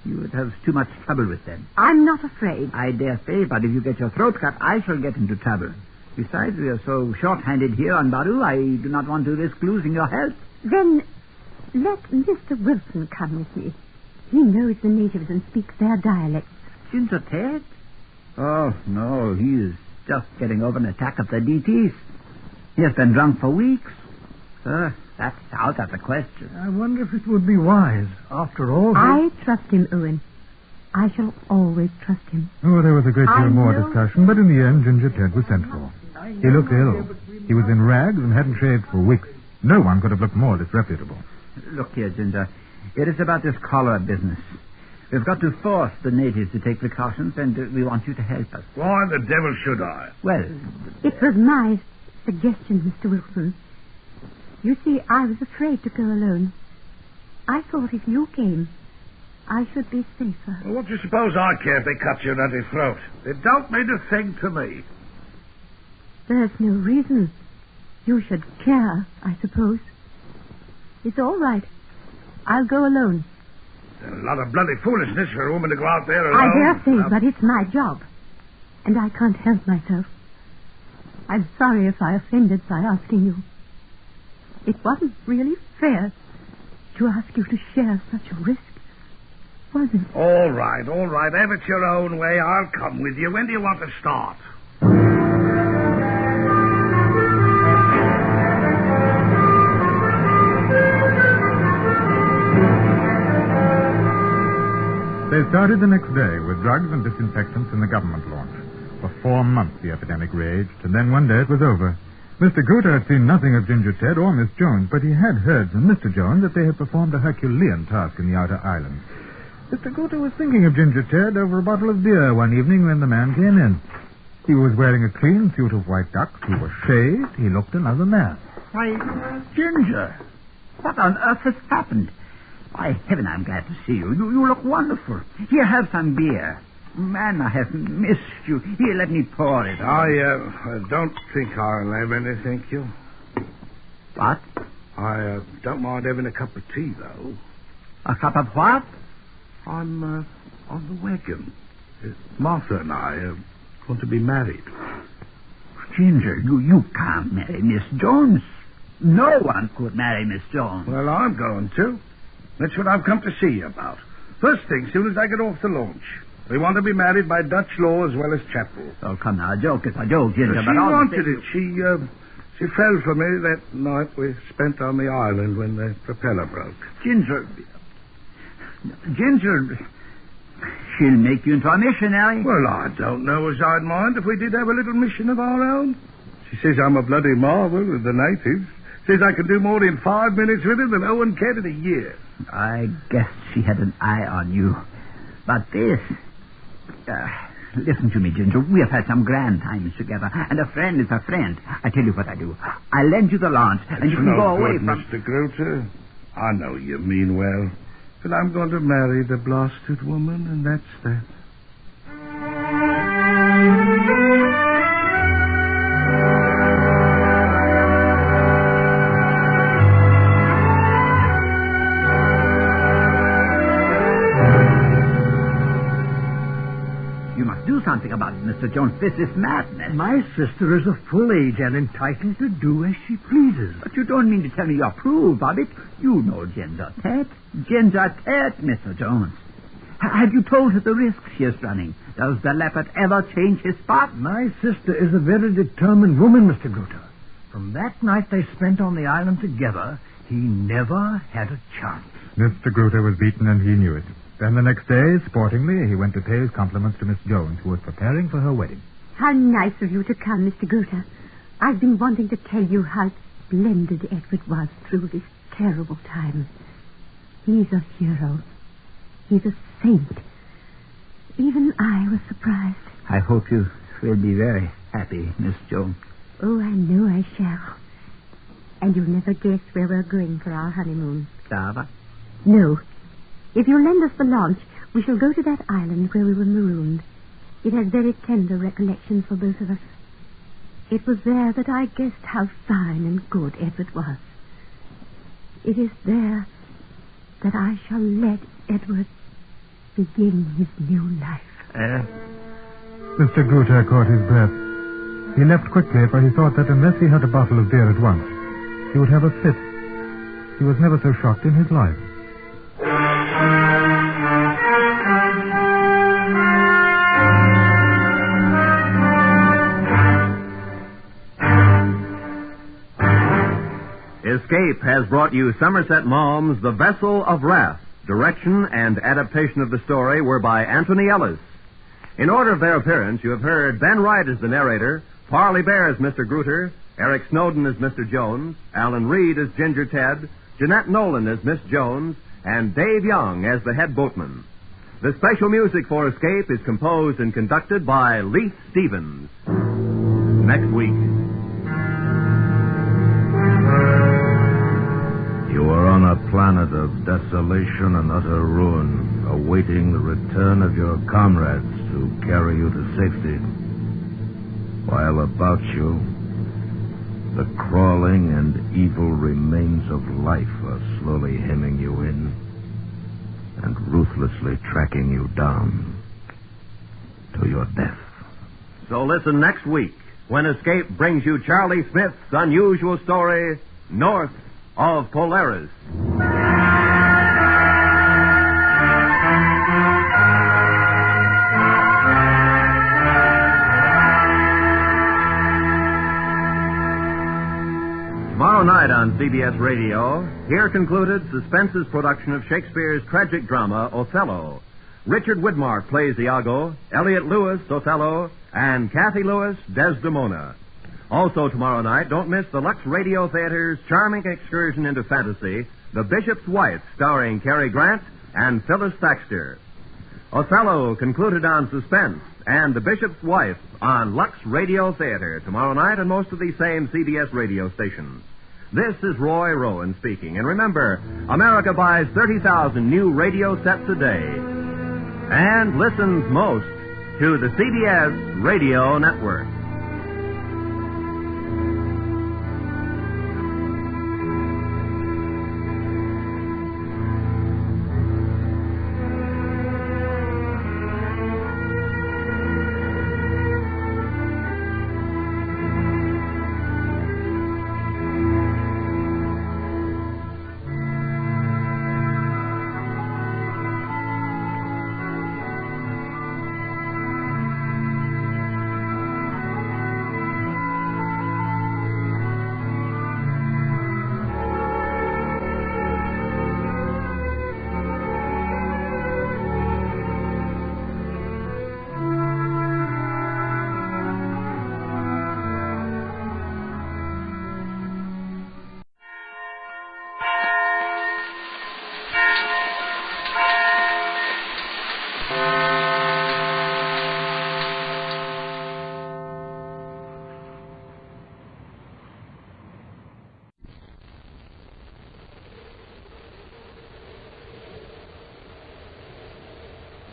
You would have too much trouble with them. I'm not afraid. I dare say, but if you get your throat cut, I shall get into trouble. Besides, we are so short-handed here on Baru, I do not want to risk losing your health. Then let Mr. Wilson come with me. He knows the natives and speaks their dialects. Ginger Ted? Oh, no, he is just getting over an attack of the DTs. He has been drunk for weeks. That's out of the question. I wonder if it would be wise. After all, I trust him, Owen. I shall always trust him. Oh, there was a great deal more discussion, but in the end, Ginger Ted was sent for. He looked ill. He was in rags and hadn't shaved for weeks. No one could have looked more disreputable. Look here, Ginger. It is about this cholera business. We've got to force the natives to take precautions, and we want you to help us. Why the devil should I? Well, it was my suggestion, Mr. Wilson. You see, I was afraid to go alone. I thought if you came, I should be safer. Well, what do you suppose I care if they cut your nutty throat? It don't mean a thing to me. There's no reason you should care, I suppose. It's all right. I'll go alone. There's a lot of bloody foolishness for a woman to go out there alone. I dare say, but it's my job. And I can't help myself. I'm sorry if I offended by asking you. It wasn't really fair to ask you to share such a risk, was it? All right. Have it your own way. I'll come with you. When do you want to start? They started the next day with drugs and disinfectants in the government launch. For 4 months the epidemic raged, and then one day it was over. Mr. Gooter had seen nothing of Ginger Ted or Miss Jones, but he had heard from Mr. Jones that they had performed a Herculean task in the outer islands. Mr. Gooter was thinking of Ginger Ted over a bottle of beer one evening when the man came in. He was wearing a clean suit of white ducks. He was shaved. He looked another man. Why, Ginger, what on earth has happened? By heaven, I'm glad to see you. You look wonderful. Here, have some beer. Man, I have missed you. Here, let me pour it. I don't think I'll have any, thank you. What? I don't mind having a cup of tea, though. A cup of what? I'm on the wagon. Martha and I are going to be married. Ginger, you can't marry Miss Jones. No one could marry Miss Jones. Well, I'm going to. That's what I've come to see you about. First thing, soon as I get off the launch. We want to be married by Dutch law as well as chapel. Oh, come now, a joke is a joke, Ginger. She wanted it. She fell for me that night we spent on the island when the propeller broke. Ginger, she'll make you into a missionary. Well, I don't know as I'd mind if we did have a little mission of our own. She says I'm a bloody marvel with the natives. Says I can do more in 5 minutes with him than Owen can in a year. I guess she had an eye on you. But this... listen to me, Ginger. We have had some grand times together, and a friend is a friend. I tell you what I do. I lend you the launch, and you can go away from... Mr. Gruter. I know you mean well. But I'm going to marry the blasted woman, and that's that. Something about it, Mr. Jones. This is madness. My sister is of full age and entitled to do as she pleases. But you don't mean to tell me you approve of it. You know Ginger Ted. Ginger Ted, Mr. Jones. Have you told her the risk she is running? Does the leopard ever change his spot? My sister is a very determined woman, Mr. Gruter. From that night they spent on the island together, he never had a chance. Mr. Gruter was beaten, and he knew it. Then the next day, sportingly, he went to pay his compliments to Miss Jones, who was preparing for her wedding. How nice of you to come, Mr. Gruter. I've been wanting to tell you how splendid Edward was through this terrible time. He's a hero. He's a saint. Even I was surprised. I hope you will be very happy, Miss Jones. Oh, I know I shall. And you'll never guess where we're going for our honeymoon. Java? No. If you'll lend us the launch, we shall go to that island where we were marooned. It has very tender recollections for both of us. It was there that I guessed how fine and good Edward was. It is there that I shall let Edward begin his new life. Mr. Gruter caught his breath. He left quickly, for he thought that unless he had a bottle of beer at once, he would have a fit. He was never so shocked in his life. Escape has brought you Somerset Maugham's The Vessel of Wrath. Direction and adaptation of the story were by Anthony Ellis. In order of their appearance, you have heard Ben Wright as the narrator, Parley Bear as Mr. Gruter, Eric Snowden as Mr. Jones, Alan Reed as Ginger Ted, Jeanette Nolan as Miss Jones, and Dave Young as the head boatman. The special music for Escape is composed and conducted by Leith Stevens. Next week. You are on a planet of desolation and utter ruin, awaiting the return of your comrades to carry you to safety. While about you, the crawling and evil remains of life are slowly hemming you in and ruthlessly tracking you down to your death. So listen next week when Escape brings you Charlie Smith's unusual story, North of Polaris. Tomorrow night on CBS Radio, here concluded Suspense's production of Shakespeare's tragic drama, Othello. Richard Widmark plays Iago, Elliot Lewis, Othello, and Kathy Lewis, Desdemona. Also tomorrow night, don't miss the Lux Radio Theater's charming excursion into fantasy, The Bishop's Wife, starring Cary Grant and Phyllis Thaxter. Othello concluded on Suspense, and The Bishop's Wife on Lux Radio Theater tomorrow night on most of these same CBS radio stations. This is Roy Rowan speaking. And remember, America buys 30,000 new radio sets a day and listens most to the CBS Radio Network.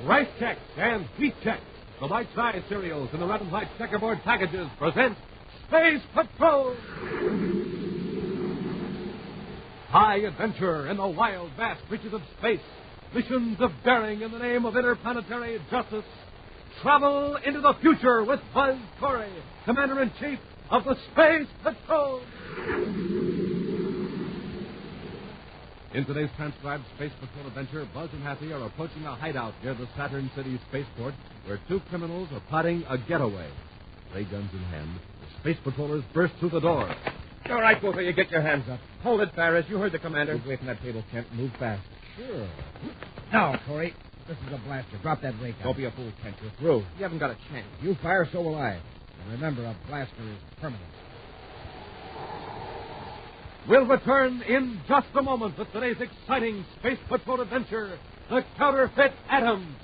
Rice Chex and Wheat Chex, the bite-sized cereals in the red and white checkerboard packages, present Space Patrol! High adventure in the wild, vast reaches of space. Missions of daring in the name of interplanetary justice. Travel into the future with Buzz Corey, Commander-in-Chief of the Space Patrol! In today's transcribed Space Patrol adventure, Buzz and Happy are approaching a hideout near the Saturn City spaceport where two criminals are plotting a getaway. Ray guns in hand, the Space Patrollers burst through the door. All right, both of you, get your hands up. Hold it, Ferris. You heard the commander. Move away from that table, Kent. Move fast. Sure. Now, Corey, this is a blaster. Drop that ray gun. Don't be a fool, Kent. You're through. You haven't got a chance. You fire, so will I. And remember, a blaster is permanent. We'll return in just a moment with today's exciting Space Patrol adventure, The Counterfeit Atom.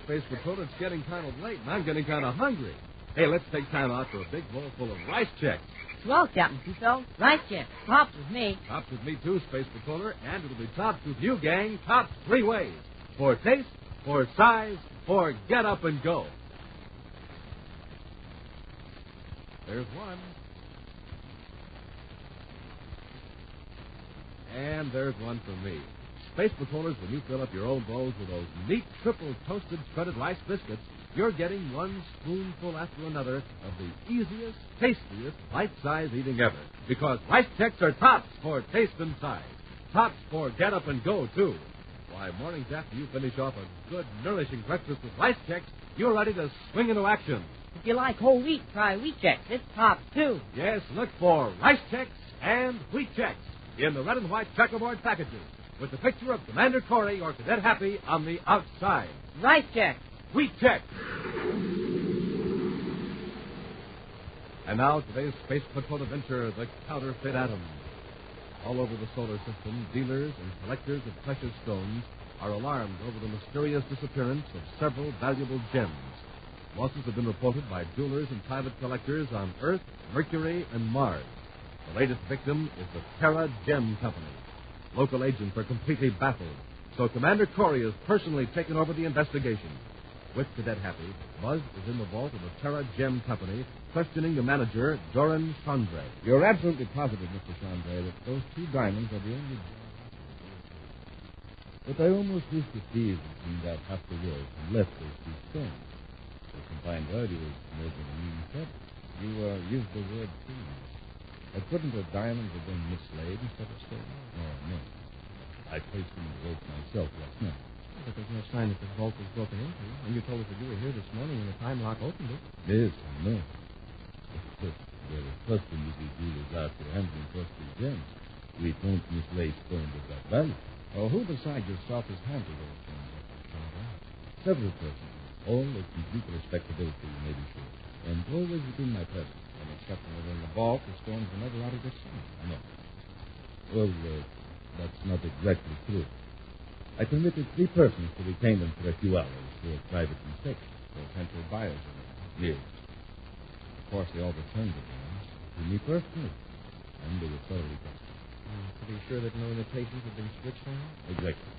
Space Patrol, it's getting kind of late, and I'm getting kind of hungry. Hey, let's take time out for a big bowl full of rice checks. Swell, Captain Crusoe. Rice Chex. Tops with me. Tops with me, too, Space Patroller, and it'll be tops with you, gang. Tops three ways. For taste, for size, for get up and go. There's one. And there's one for me. Space Patrollers, when you fill up your own bowls with those neat triple toasted shredded rice biscuits, you're getting one spoonful after another of the easiest, tastiest, bite-sized eating ever. Because Rice Chex are tops for taste and size. Tops for get up and go, too. Why, mornings after you finish off a good, nourishing breakfast with Rice Chex, you're ready to swing into action. If you like whole wheat, try Wheat Chex. It's tops, too. Yes, look for Rice Chex and Wheat Chex in the red and white checkerboard packages with the picture of Commander Corey or Cadet Happy on the outside. Rice Chex. Wheat Chex. And now today's Space Patrol adventure, The Counterfeit Atom. All over the solar system, dealers and collectors of precious stones are alarmed over the mysterious disappearance of several valuable gems. Losses have been reported by jewelers and private collectors on Earth, Mercury, and Mars. The latest victim is the Terra Gem Company. Local agents are completely baffled, so Commander Corey has personally taken over the investigation. With Cadet Happy, Buzz is in the vault of the Terra Gem Company, questioning the manager, Doran Chandray. You're absolutely positive, Mr. Chandray, that those two diamonds are the only... But I almost wish to see if it seemed that half the world and left those two stones. The combined value is more than a million credits. You used the word thieves. Couldn't the diamonds have been mislaid instead of stolen? Oh, no. I placed them in the vault myself last night. But there's no sign that the vault was broken into. And you told us that you were here this morning when the time lock opened it. Yes, I know. Of course, there are customers who do this after handling costly gems. We don't mislay stones of that value. Well, who besides yourself has handled those gems? Several persons. All of complete respectability, you may be sure. And always within my presence. And except when they're in the vault, the stones were never out of their sight. No. Well, that's not exactly true. I permitted 3 persons to retain them for a few hours for a private inspection. Potential buyers of them. Yes. Of course, they all returned the gems. To me personally. And they were thoroughly tested. To be sure that no imitations have been switched on? Exactly.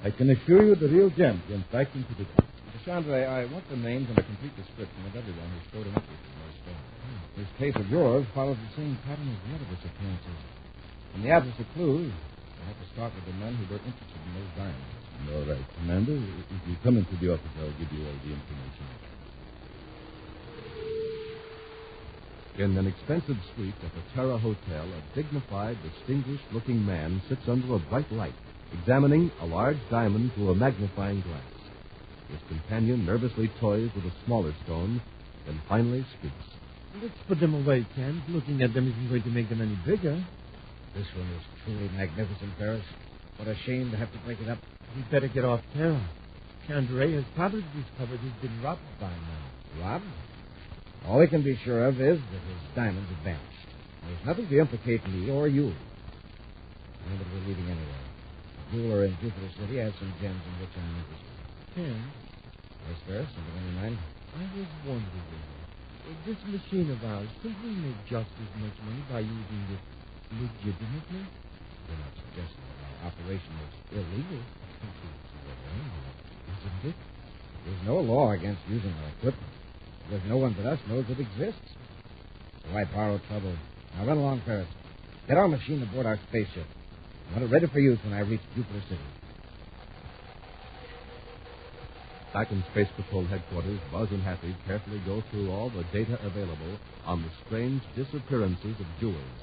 I can assure you the real gems went back into the tank. Mr. Chandray, I want the names and a complete description of everyone who showed an interest in those stones. This case of yours follows the same pattern as the other disappearances. In the absence of clues, I have to start with the men who were interested in those diamonds. All right, Commander. If you come into the office, I'll give you all the information. In an expensive suite at the Terra Hotel, a dignified, distinguished-looking man sits under a bright light, examining a large diamond through a magnifying glass. His companion nervously toys with a smaller stone, then finally speaks. Let's put them away, Ken. Looking at them isn't going to make them any bigger. This one is truly magnificent, Ferris. What a shame to have to break it up. We'd better get off Terra. Chandray has probably discovered he's been robbed by now. Robbed? All we can be sure of is that his diamonds have vanished. There's nothing to implicate me or you. I know that we're leaving anyway. The jeweler in Jupiter City has some gems in which I'm interested. Ken? Yes, Ferris, something on your mind? I was wondering, this machine of ours, could we make just as much money by using it legitimately? You're not suggesting that our operation is illegal. Isn't it? There's no law against using our equipment. There's no one but us knows it exists. So why borrow trouble? Now run along, Ferris. Get our machine aboard our spaceship. I want it ready for use when I reach Jupiter City. Back in Space Patrol headquarters, Buzz and Happy carefully go through all the data available on the strange disappearances of jewels.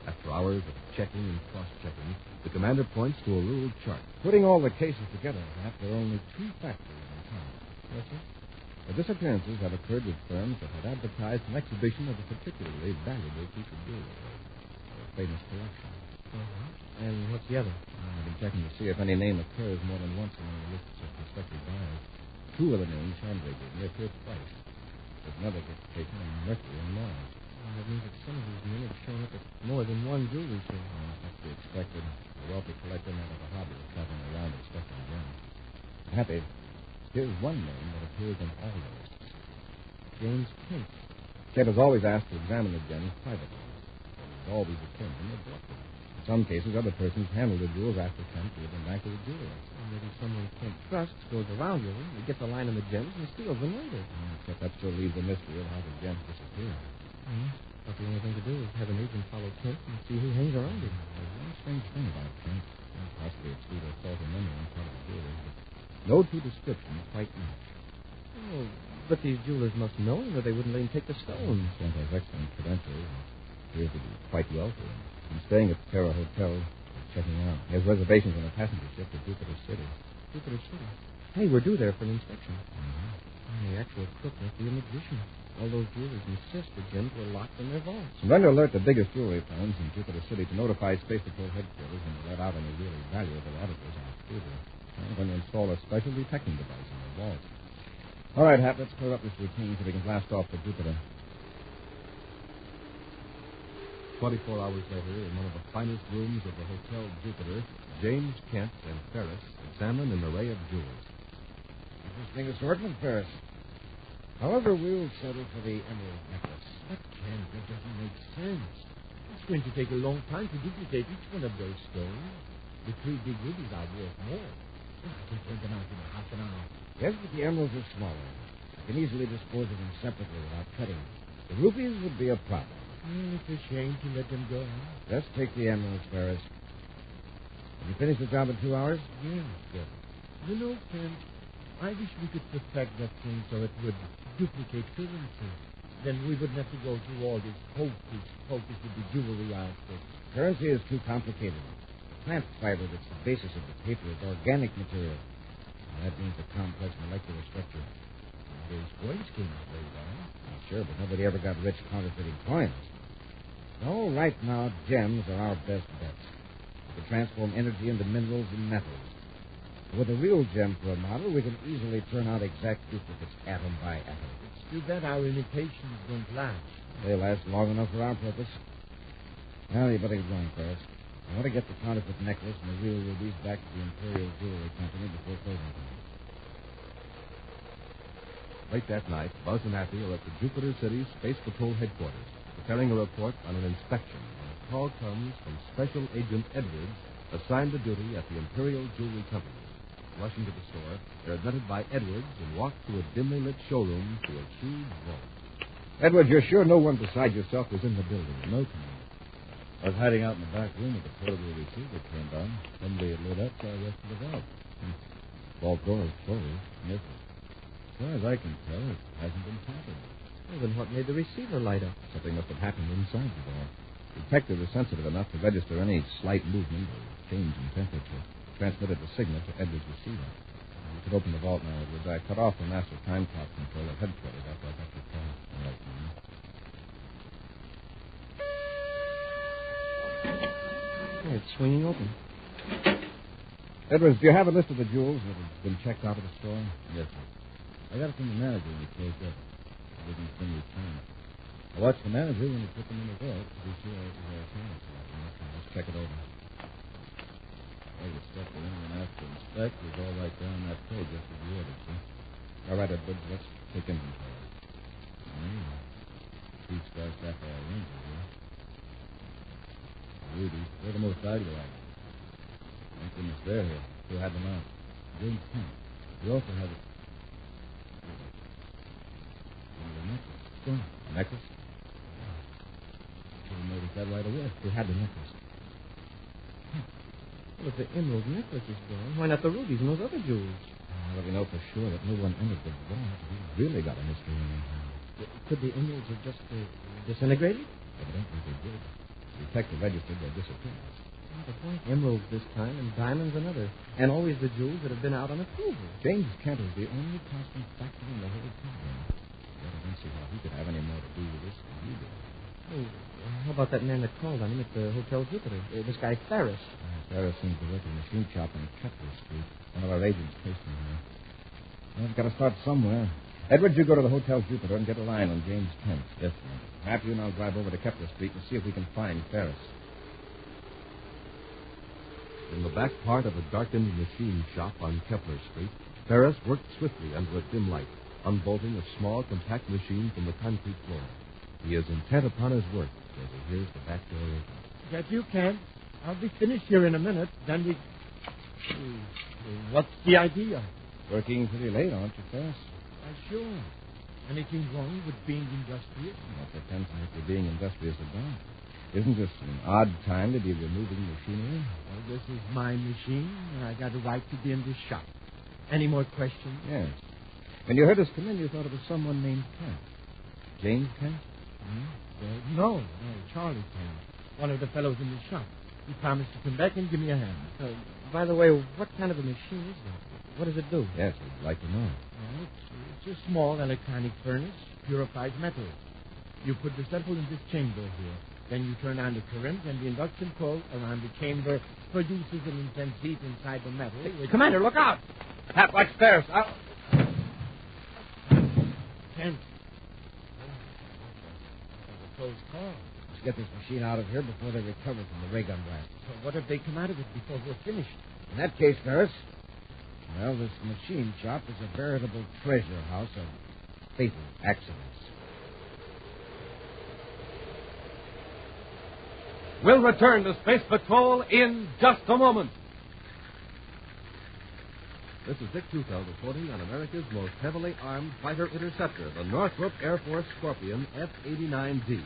After hours of checking and cross-checking, the commander points to a ruled chart. Putting all the cases together, there are only 2 factors in common. Yes, sir? The disappearances have occurred with firms that had advertised an exhibition of a particularly valuable piece of jewelry, a famous collection. And what's the other? I've been checking to see if any name occurs more than once among the lists of prospective buyers. 2 of the names Chandray gave me appear twice. There's another gets taken on Mercury and Mars. That means that some of these men have shown up at more than one jewelry store. That's to be expected. A wealthy collector not of a hobby of traveling around inspecting gems. Happy. Here's one name that appears in all the lists. James Kent. Kent has always asked to examine the gems privately. But he's always returned them or bought them. In some cases, other persons handle the jewels after Kent give them back to the jeweler. Maybe someone Kent trusts goes around with them, he gets a line on the gems, and steals them later. Except that still leaves a mystery of how the gems disappear. But the only thing to do is have an agent follow Kent and see who hangs around him. There's one strange thing about Kent. Possibly it's due to a faulty memory on part of the jewelers, but no 2 descriptions quite match. Oh, but these jewelers must know him, or they wouldn't let him take the stones. Kent has excellent credentials and appears to be quite wealthy. He's staying at the Terra Hotel, checking out. He has reservations on a passenger ship to Jupiter City. Jupiter City? Hey, we're due there for an inspection. And the actual crook must be a magician. All those jewelers insist the gems were locked in their vaults. I'm going to alert the biggest jewelry firms in Jupiter City to notify Space Patrol headquarters and let out any really valuable articles on Jupiter. I'm going to install a special detecting device in the vaults. All right, Hap, let's clear up this routine so we can blast off for Jupiter. 24 hours later, in one of the finest rooms of the Hotel Jupiter, James Kent and Ferris examine an array of jewels. Interesting assortment, Ferris. However, we'll settle for the emerald necklace. But, Kent, that doesn't make sense. It's going to take a long time to duplicate each one of those stones. The 3 big rubies are worth more. I can turn them out in half an hour. Yes, but the emeralds are smaller. I can easily dispose of them separately without cutting. The rubies would be a problem. It's a shame to let them go. Just take the emeralds, Ferris. Can you finish the job in 2 hours? Yes, sir. You know, Kent, I wish we could perfect that thing so it would duplicate currency. Then we wouldn't have to go through all this hocus pocus with the jewelry outfit. Currency is too complicated. The plant fiber that's the basis of the paper is organic material. And that means a complex molecular structure. Those coins came out very well. Sure, but nobody ever got rich counterfeiting coins. So, right now, gems are our best bets. We can transform energy into minerals and metals. With a real gem for a model, we can easily turn out exact duplicates atom by atom. It's too bad our imitations don't last. They last long enough for our purpose. Well, you better get going, Ferris. I want to get the counterfeit necklace and the real rubies back to the Imperial Jewelry Company before closing time. Late that night, Buzz and Happy are at the Jupiter City Space Patrol headquarters, preparing a report on an inspection when a call comes from Special Agent Edwards, assigned to duty at the Imperial Jewelry Company. Rushing to the store, they're admitted by Edwards and walk through a dimly lit showroom to a huge vault. Edwards, you're sure no one beside yourself was in the building? No, Commander. I was hiding out in the back room with the portable receiver turned on. Somebody had lit up, so I rushed to the vault. Vault door is closed. Missing. As far as I can tell, it hasn't been tampered with. Well, then what made the receiver light up? Something must have happened inside the vault. The detector is sensitive enough to register any slight movement or change in temperature. Transmitted the signal to Edwards' receiver. You could open the vault now, Edwards. I cut off the master time clock control at headquarters after I got your call. All right, man. Oh, it's swinging open. Edwards, do you have a list of the jewels that have been checked out of the store? Yes, sir. I got it from the manager when he closed up. Everything's been returned. I watched the manager when he put them in the vault to be sure it was all counted. Let's check it over. All the stuff that anyone asked to inspect was all right down that page just as you ordered, sir. All right, Edwards, let's take inventory. Three star sapphire rings are here. Rubies, they're the most valuable items. Thank goodness they're here. Who had them out? James Kent. We also have it. The necklace. Gone. The necklace? Should have noticed that right away. Who had the necklace? Well, if the emerald necklace is gone, why not the rubies and those other jewels? Well, we know for sure that no one entered the vault. We really got a mystery in there. Could the emeralds have just disintegrated? Evidently they did. The detective registered their disappearance. But why emeralds this time and diamonds another? And always the jewels that have been out on approval. James Kent is the only constant factor in the whole problem. But I don't see how he could have any more to do with this than you do. Oh, how about that man that called on him at the Hotel Jupiter? This guy Ferris. Ferris seems to work in a machine shop on Kepler Street. One of our agents placed him here. Well, we've got to start somewhere. Edwards, you go to the Hotel Jupiter and get a line on James Kent. Yes, sir. Matthew and I'll drive over to Kepler Street and see if we can find Ferris. In the back part of a darkened machine shop on Kepler Street, Ferris worked swiftly under a dim light, unbolting a small, compact machine from the concrete floor. He is intent upon his work as he hears the back door open. That you can. I'll be finished here in a minute. Then we... What's the idea? Working pretty late, aren't you, Ferris? Sure. Anything wrong with being industrious? Well, it depends on what you're being industrious about. Isn't this an odd time to be removing machinery? Well, this is my machine, and I got a right to be in this shop. Any more questions? Yes. When you heard us come in, you thought it was someone named Kent. James Kent? No, Charlie Kent. One of the fellows in the shop. He promised to come back and give me a hand. By the way, what kind of a machine is that? What does it do? Yes, I'd like to know. Well, it's a small electronic furnace, purifies metal. You put the sample in this chamber here. Then you turn on the current, and the induction coil around the chamber produces an intense heat inside the metal. Commander, look out! Pat, watch Ferris. Kent. A close call. get this machine out of here before they recover from the ray gun blast. So what if they come out of it before we're finished? In that case, Ferris, well, this machine shop is a veritable treasure house of fatal accidents. We'll return to Space Patrol in just a moment. This is Dick Tuthell reporting on America's most heavily armed fighter interceptor, the Northrop Air Force Scorpion F-89D.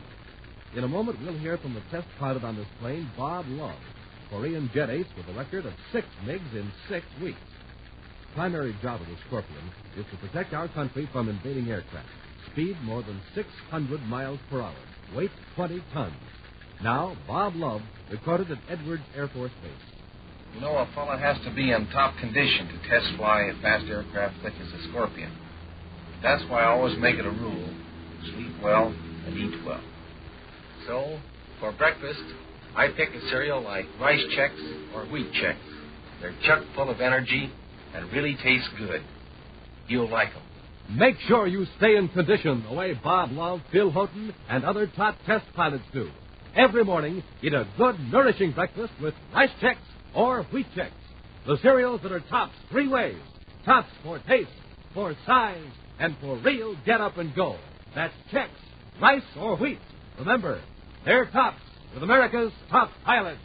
In a moment, we'll hear from the test pilot on this plane, Bob Love, Korean jet ace with a record of 6 MiGs in 6 weeks. The primary job of the Scorpion is to protect our country from invading aircraft. Speed more than 600 miles per hour. Weight 20 tons. Now, Bob Love recorded at Edwards Air Force Base. You know, a fella has to be in top condition to test fly a fast aircraft thick as a Scorpion. That's why I always make it a rule. Sleep well and eat well. So, for breakfast, I pick a cereal like Rice Chex or Wheat Chex. They're chock full of energy and really taste good. You'll like them. Make sure you stay in condition the way Bob Love, Phil Houghton, and other top test pilots do. Every morning, eat a good, nourishing breakfast with Rice Chex or Wheat Chex, the cereals that are tops 3 ways. Tops for taste, for size, and for real get up and go. That's Chex, rice, or wheat. Remember, they're tops with America's top pilots.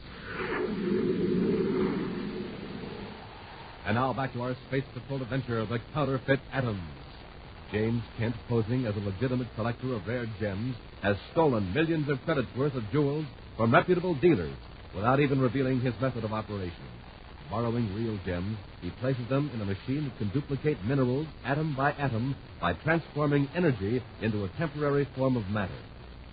And now back to our Space Patrol adventure, the Counterfeit Atom. James Kent, posing as a legitimate collector of rare gems, has stolen millions of credits worth of jewels from reputable dealers without even revealing his method of operation. Borrowing real gems, he places them in a machine that can duplicate minerals atom by atom by transforming energy into a temporary form of matter.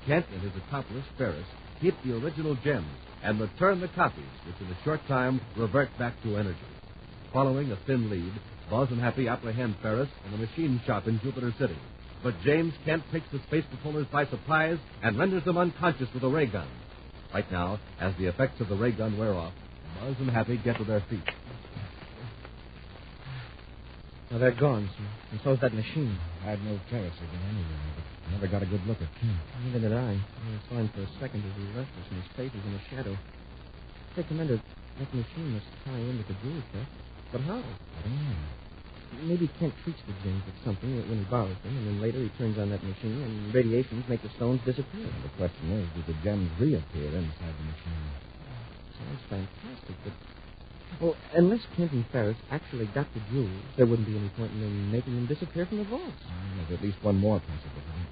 Kent and his accomplice, Ferris, keep the original gems and return the copies, which in a short time revert back to energy. Following a thin lead, Buzz and Happy apprehend Ferris in a machine shop in Jupiter City. But James Kent takes the Space Patrollers by surprise and renders them unconscious with a ray gun. Right now, as the effects of the ray gun wear off, Buzz and Happy get to their feet. Well, they're gone, sir. And so's that machine. I had no Ferris again anyway, but I never got a good look at Kent. Neither did I. I saw him for a second as he left us, and his face was in the shadow. Hey, Commander, that machine must tie into the jewel theft. But how? I don't know. Maybe Kent treats the gems with something when he borrows them, and then later he turns on that machine, and radiations make the stones disappear. The question is, do the gems reappear inside the machine? Sounds fantastic, but... Well, unless Kent and Ferris actually got the jewels, there wouldn't be any point in them making them disappear from the vaults. There's at least one more possibility.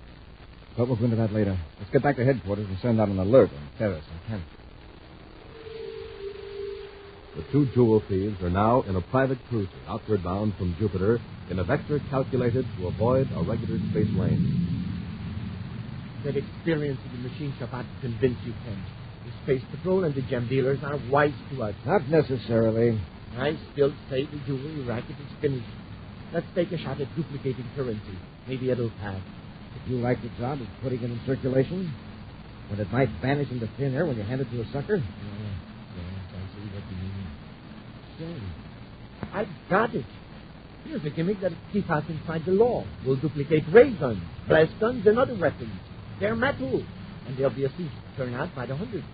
But we'll go into that later. Let's get back to headquarters and send out an alert on Ferris and Kent. The 2 jewel thieves are now in a private cruiser outward bound from Jupiter in a vector calculated to avoid a regular space lane. That experience in the machine shop ought to convince you, Kent. The Space Patrol and the gem dealers are wise to us. Not necessarily. I still say the jewelry racket is finished. Let's take a shot at duplicating currency. Maybe it'll pass. If you like the job of putting it in circulation, when it might vanish into thin air when you hand it to a sucker? Yes, I see what you mean. Say, I've got it. Here's a gimmick that'll keep us inside the law. We'll duplicate ray guns, blast guns, and other weapons. They're metal, and they'll be a thief turn out by the hundreds.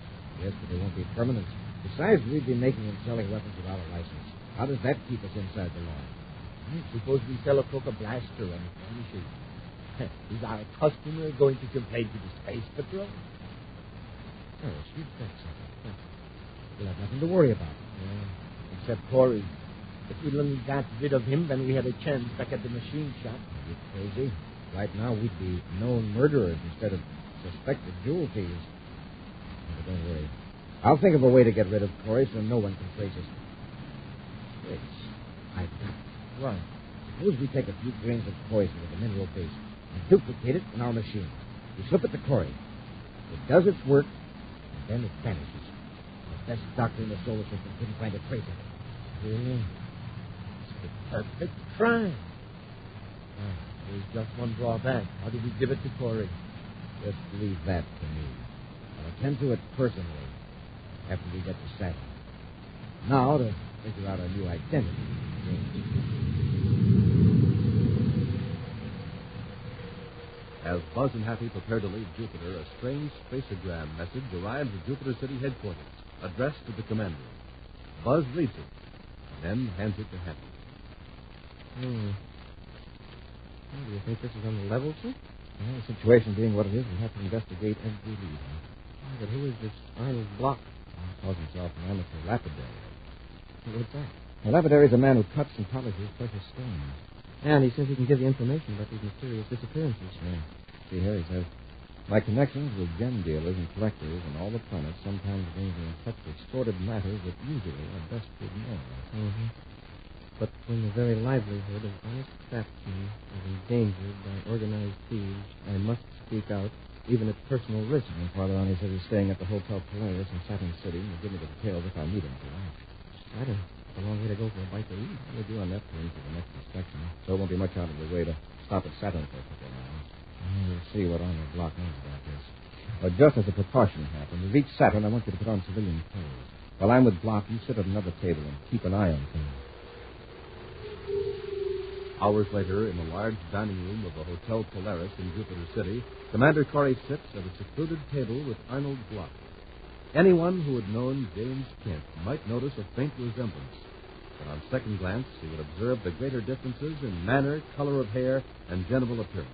Yes, but they won't be permanent. Besides, we'd be making and selling weapons without a license. How does that keep us inside the law? Suppose we sell a crook a blaster and a furniture. Is our customer going to complain to the Space Patrol? Oh, you've got something. We'll have nothing to worry about. Yeah, except Corey. If we'd only got rid of him, then we had a chance back at the machine shop. Are you crazy? Right now, we'd be known murderers instead of suspected jewel thieves. But don't worry. I'll think of a way to get rid of Corey so no one can trace us. Wait, I've got it. What? Suppose we take a few grains of poison with a mineral base and duplicate it in our machine. We slip it to Corey. It does its work, and then it vanishes. The best doctor in the solar system couldn't find a trace of it. Really? It's the perfect crime. There's just one drawback. How do we give it to Corey? Just leave that to me. I'll attend to it personally after we get to Saturn. Now, to figure out our new identity. As Buzz and Happy prepare to leave Jupiter, a strange spaceogram message arrives at Jupiter City headquarters, addressed to the commander. Buzz reads it, and then hands it to Happy. Do you think this is on the level, sir? Well, the situation being what it is, we have to investigate every lead. But who is this Arnold Block? He calls himself an amateur lapidary. What's that? A lapidary is a man who cuts and polishes precious stones. And he says he can give you information about these mysterious disappearances. Yeah. See here, he says, my connections with gem dealers and collectors on all the planets sometimes bring me in touch with sordid matters that usually are best ignored. Mm-hmm. But when the very livelihood of honest craftsmen is endangered by organized thieves, I must speak out, even at personal risk. And farther on, he says he's staying at the Hotel Polaris in Saturn City, and he'll give me the details if I need him to. Saturn? It's a long way to go for a bite to eat. We'll do on that for the next inspection, so it won't be much out of the way to stop at Saturn for a couple of hours. We'll see what Arnold Block knows about this. But just as a precaution, Hap, when we reach Saturn, I want you to put on civilian clothes. While I'm with Block, you sit at another table and keep an eye on things. Hours later, in the large dining room of the Hotel Polaris in Jupiter City, Commander Corey sits at a secluded table with Arnold Block. Anyone who had known James Kent might notice a faint resemblance, but on second glance, he would observe the greater differences in manner, color of hair, and general appearance.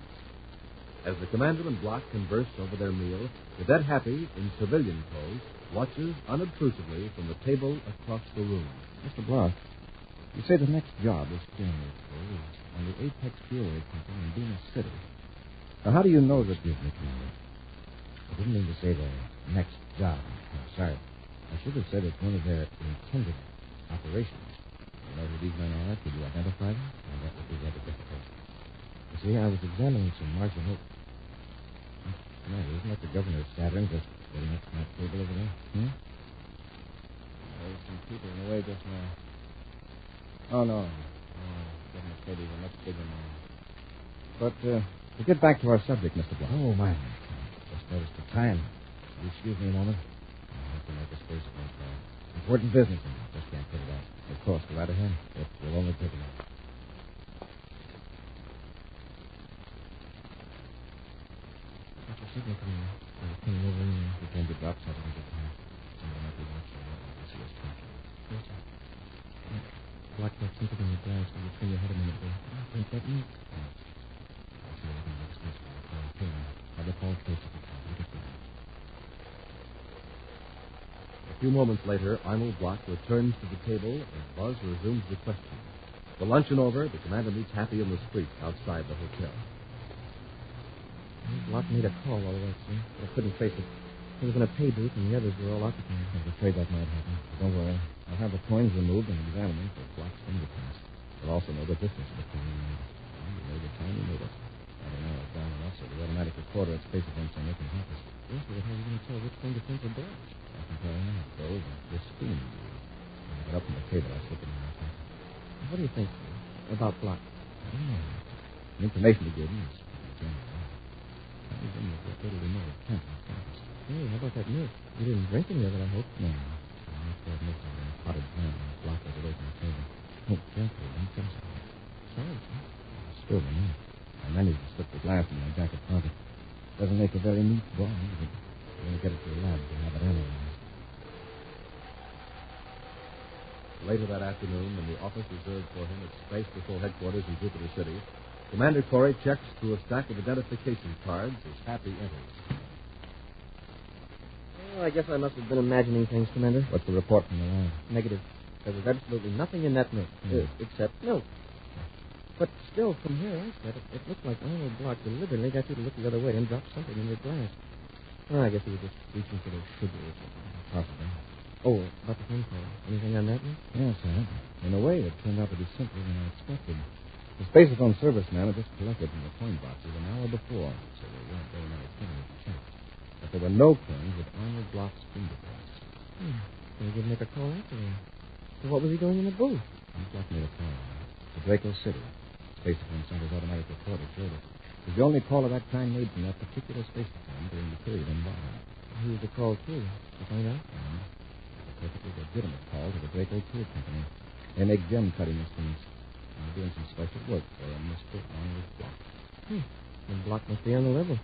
As the commander and Block converse over their meal, Cadet Happy, in civilian clothes, watches unobtrusively from the table across the room. Mr. Block, you say the next job is on the Apex Jewelry Company in Venus City. Now, how do you know that you've met me? I didn't mean to say the next job. I'm sorry. I should have said it's one of their intended operations. You know who these men are? Could you identify them? Well, that would be rather difficult. You see, I was examining some Martian oak. No, isn't that the governor's Saturn just sitting next to that table over there? There's some people in the way just now. Oh, no. Governor said he's a much bigger man. But, to get back to our subject, Mr. Block. Oh, my. Just noticed the time. Will you excuse me a moment? I have to make a space phone call. Important business, and I just can't put it off. Of course, go right ahead. It will only take a minute. What's your signal coming in? Coming over and we came to drop something at the time. Somebody might be watching. I see us talking. Yes, sir. Block that something in the glass when you turn your head a minute ago. I think that means... I'll see what I can make space for the call. Here, have the call case at the top. Look at that. A few moments later, Arnold Block returns to the table and Buzz resumes the question. The luncheon over, the commander meets Happy in the street outside the hotel. Block made a call, all right, sir. I couldn't face it. He was in a pay booth, and the others were all occupied. I was afraid that might happen. But don't worry. I'll have the coins removed and examine them for Block's fingerprints. We'll also know the distance between them. You know the time you made it. I don't know. It's down enough, so the automatic recorder at Space Events on it can help us. Yes, but how are you going to tell which fingerprints are theirs? I can tell you now. Those are this spoon. When I get up from the table, I slip it in my pocket. What do you think, sir, about Block? I don't know. The information he gave me is general. That was in the little remote tent in the office. Hey, how about that milk? You didn't drink any of it, I hope? No. I poured milk on a potted plant and blocked it away from the table. Oh, gently, don't tell something. Sorry, sir. Still, no. I managed to slip the glass in my jacket pocket. Doesn't make a very neat ball, but I'm going to get it to the lab to have it analyzed. Later that afternoon, in the office reserved for him at Space Patrol headquarters in Jupiter City, Commander Corey checks through a stack of identification cards as Happy enters. Well, I guess I must have been imagining things, Commander. What's the report from the lab? Negative. There was absolutely nothing in that milk, except milk. But still, from where I said it looked like Arnold Block deliberately got you to look the other way and drop something in your glass. Well, I guess he was just reaching for those sugar or something. Possibly. Oh, about the phone call. Anything on that one? Yes, sir. In a way, it turned out to be simpler than I expected. The Spacephone serviceman had just collected from the coin boxes an hour before, so there weren't very many coins to check. But there were no coins with Arnold Block's fingerprints. Can you make a call after him? So what was he doing in the booth? Block made a call to Draco City. Spacephone Center's automatic recorder showed it. It was the only call of that kind made from that particular spacephone during the period involved. Who was the call to? To find out? A perfectly legitimate call to the Draco Tool Company. They make gem cutting machines. And they're doing some special work for a Mr. Arnold Block. The block must be on the level.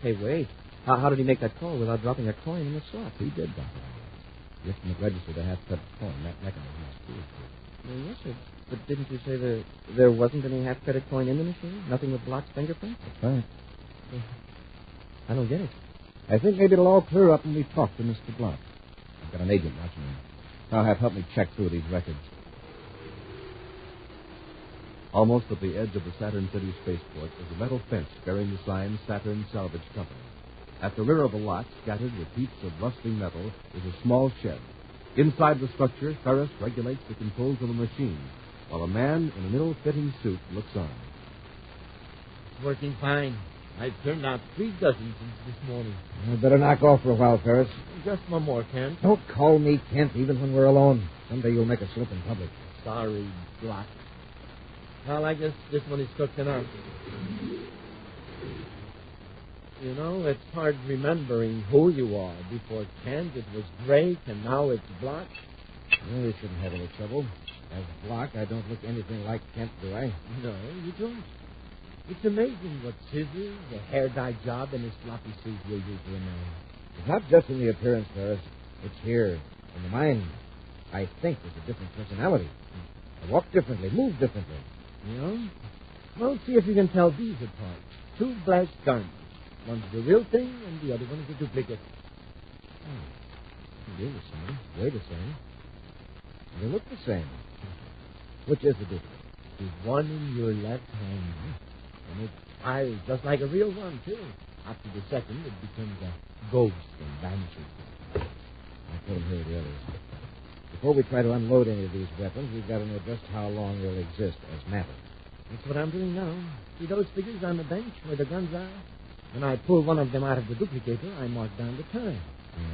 Hey, wait. How did he make that call without dropping a coin in the slot? He did drop it. Just from the register, the half-cut coin. That mechanism is cool. Well, yes, sir. But didn't you say there wasn't any half-credit coin in the machine? Nothing with Block's fingerprint? That's right. I don't get it. I think maybe it'll all clear up when we talk to Mr. Block. I've got an agent watching him. I'll have help me check through these records. Almost at the edge of the Saturn City spaceport is a metal fence bearing the sign Saturn Salvage Company. At the rear of the lot, scattered with heaps of rusting metal, is a small shed. Inside the structure, Ferris regulates the controls of the machine, while a man in an ill-fitting suit looks on. It's working fine. I've turned out 3 dozen since this morning. You better knock off for a while, Ferris. Just one more, Kent. Don't call me Kent, even when we're alone. Someday you'll make a slip in public. Sorry, Block. Well, I guess this one is cooked enough. You know, it's hard remembering who you are. Before Kent, it was Drake, and now it's Block. Well, you shouldn't have any trouble. As Block, I don't look anything like Kent, do I? No, you don't. It's amazing what scissors, a hair-dye job, and a sloppy suit will do to a man. It's not just in the appearance, Ferris. It's here, in the mind. I think there's a different personality. I walk differently, move differently. You know? Well, see if you can tell these apart. 2 black guns. One's the real thing, and the other one is a duplicate. Oh. They're the same. Way the same. They look the same. Which is the duplicate? The one in your left hand. And it fires just like a real one, too. After the second, it becomes a ghost and vanishes. I'll put them here with the others. Before we try to unload any of these weapons, we've got to know just how long they'll exist as matter. That's what I'm doing now. See those figures on the bench where the guns are? When I pull one of them out of the duplicator, I mark down the time.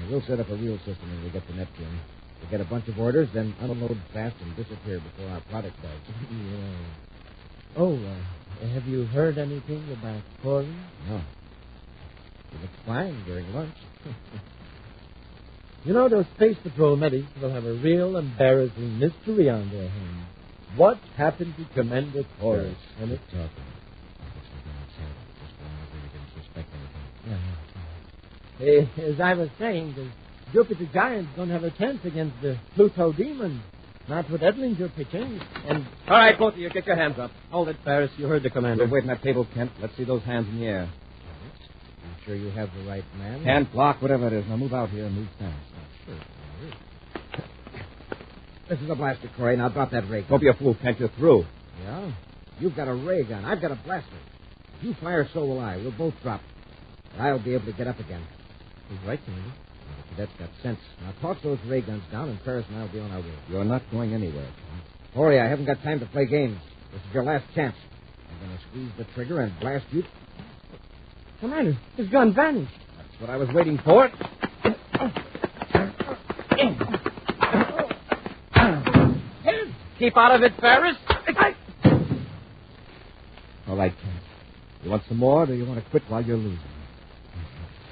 We'll set up a real system when we get to Neptune. We'll get a bunch of orders, then unload fast and disappear before our product does. Yeah. Oh, have you heard anything about Corey? No. He looked fine during lunch. You know, those Space Patrol medics will have a real embarrassing mystery on their hands. What happened to Commander Corey? And it's talking. As I was saying, the Jupiter Giants don't have a chance against the Pluto Demons. Not with Edlinger pitching. And all right, both of you, get your hands up. Hold it, Ferris. You heard the commander. We'll wait on that table, Kent. Let's see those hands in the air. I'm sure you have the right man. Kent, Block, whatever it is. Now move out here and move fast. Sure. This is a blaster, Corey. Now drop that ray gun. Don't be a fool, Kent. You're through. Yeah? You've got a ray gun. I've got a blaster. If you fire, so will I. We'll both drop. But I'll be able to get up again. He's right, Commander. The cadet's got sense. Now toss those ray guns down, and Ferris and I will be on our way. You're not going anywhere, Kent. Corey, I haven't got time to play games. This is your last chance. I'm going to squeeze the trigger and blast you. Commander, his gun vanished. That's what I was waiting for. Keep out of it, Ferris. All right, Kent. You want some more, or do you want to quit while you're losing?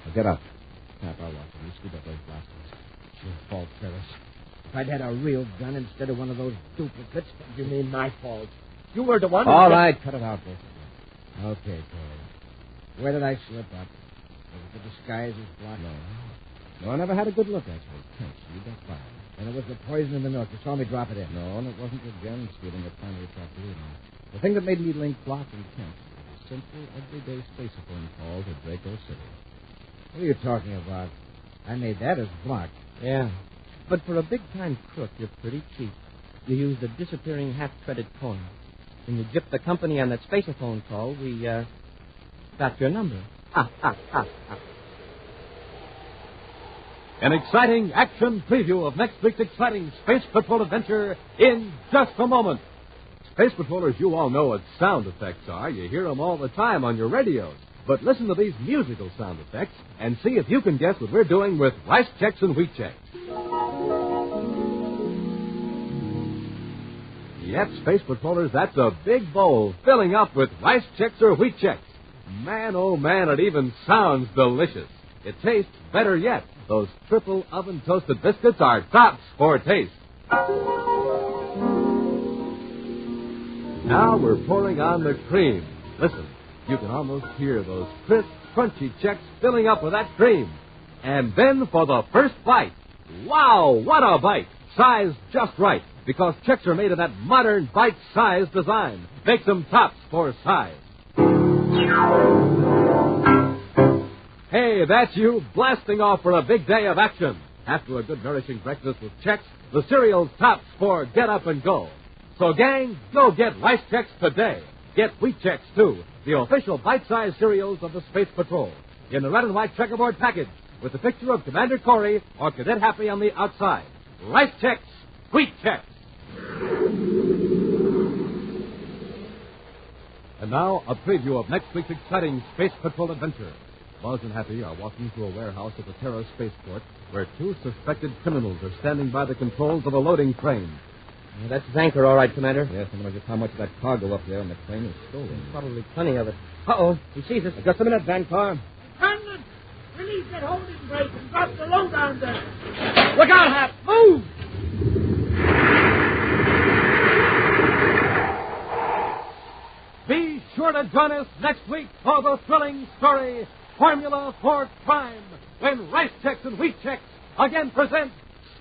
Now get up. Snap, I'll watch you. You scoot up those blasters. It's your fault, Ferris. If I'd had a real gun instead of one of those duplicates... You mean my fault? You were the one... All right, cut it out, both of you. Okay, Corey. Where did I slip up? Was it the disguise as Block? No, I never had a good look at you. Kent, you got fired. And it was the poison in the milk. You saw me drop it in. No, and it wasn't your gun stealing that finally tracked you in. The thing that made me link Block and Kent was a simple, everyday spacephone call to Draco City. What are you talking about? I made that as Block. Yeah. But for a big-time crook, you're pretty cheap. You used a disappearing half-credit coin. When you gypped the company on that spacephone call, we, got your number. An exciting action preview of next week's exciting Space Patrol adventure in just a moment. Space Patrollers, you all know what sound effects are. You hear them all the time on your radios. But listen to these musical sound effects and see if you can guess what we're doing with Rice Checks and Wheat Checks. Yep, Space Patrollers, that's a big bowl filling up with Rice Checks or Wheat Checks. Man, oh man, it even sounds delicious. It tastes better yet. Those triple oven toasted biscuits are tops for taste. Now we're pouring on the cream. Listen, You can almost hear those crisp, crunchy checks filling up with that cream. And then for the first bite. Wow, what a bite! Sized just right, because checks are made in that modern bite-sized design. Makes them tops for size. Hey, that's you blasting off for a big day of action. After a good nourishing breakfast with checks, the cereal's tops for get up and go. So, gang, go get Rice Checks today. Get Wheat Checks, too, the official bite-sized cereals of the Space Patrol, in the red and white checkerboard package with the picture of Commander Corey or Cadet Happy on the outside. Rice Checks, Wheat Checks. And now, a preview of next week's exciting Space Patrol adventure. Buzz and Happy are walking through a warehouse at the Terra spaceport where two suspected criminals are standing by the controls of a loading train. That's his anchor, all right, Commander. Yes, I wonder just how much of that cargo up there on the train is stolen. Probably plenty of it. Uh-oh, he sees us. Just a minute, Van Car. Lieutenant, release that holding brake and drop the load down there. Look out, Hap. Move! Be sure to join us next week for the thrilling story, Formula for Crime, when Rice Checks and Wheat Checks again present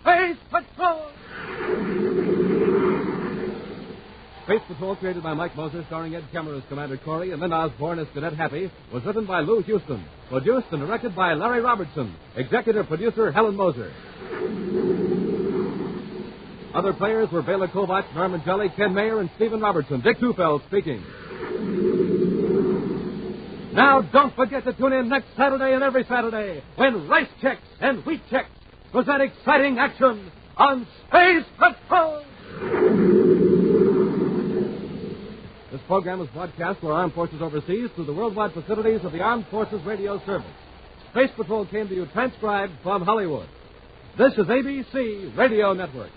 Space Patrol. Space Patrol, created by Mike Moser, starring Ed Kemmer as Commander Corey and Lynn Osborne as Cadet Happy, was written by Lou Houston, produced and directed by Larry Robertson, executive producer Helen Moser. Other players were Bela Kovacs, Norman Jelly, Ken Mayer, and Stephen Robertson. Dick Tufeld speaking. Now, don't forget to tune in next Saturday and every Saturday when Rice Checks and Wheat Checks present exciting action on Space Patrol. This program is broadcast to our armed forces overseas through the worldwide facilities of the Armed Forces Radio Service. Space Patrol came to you transcribed from Hollywood. This is ABC Radio Network.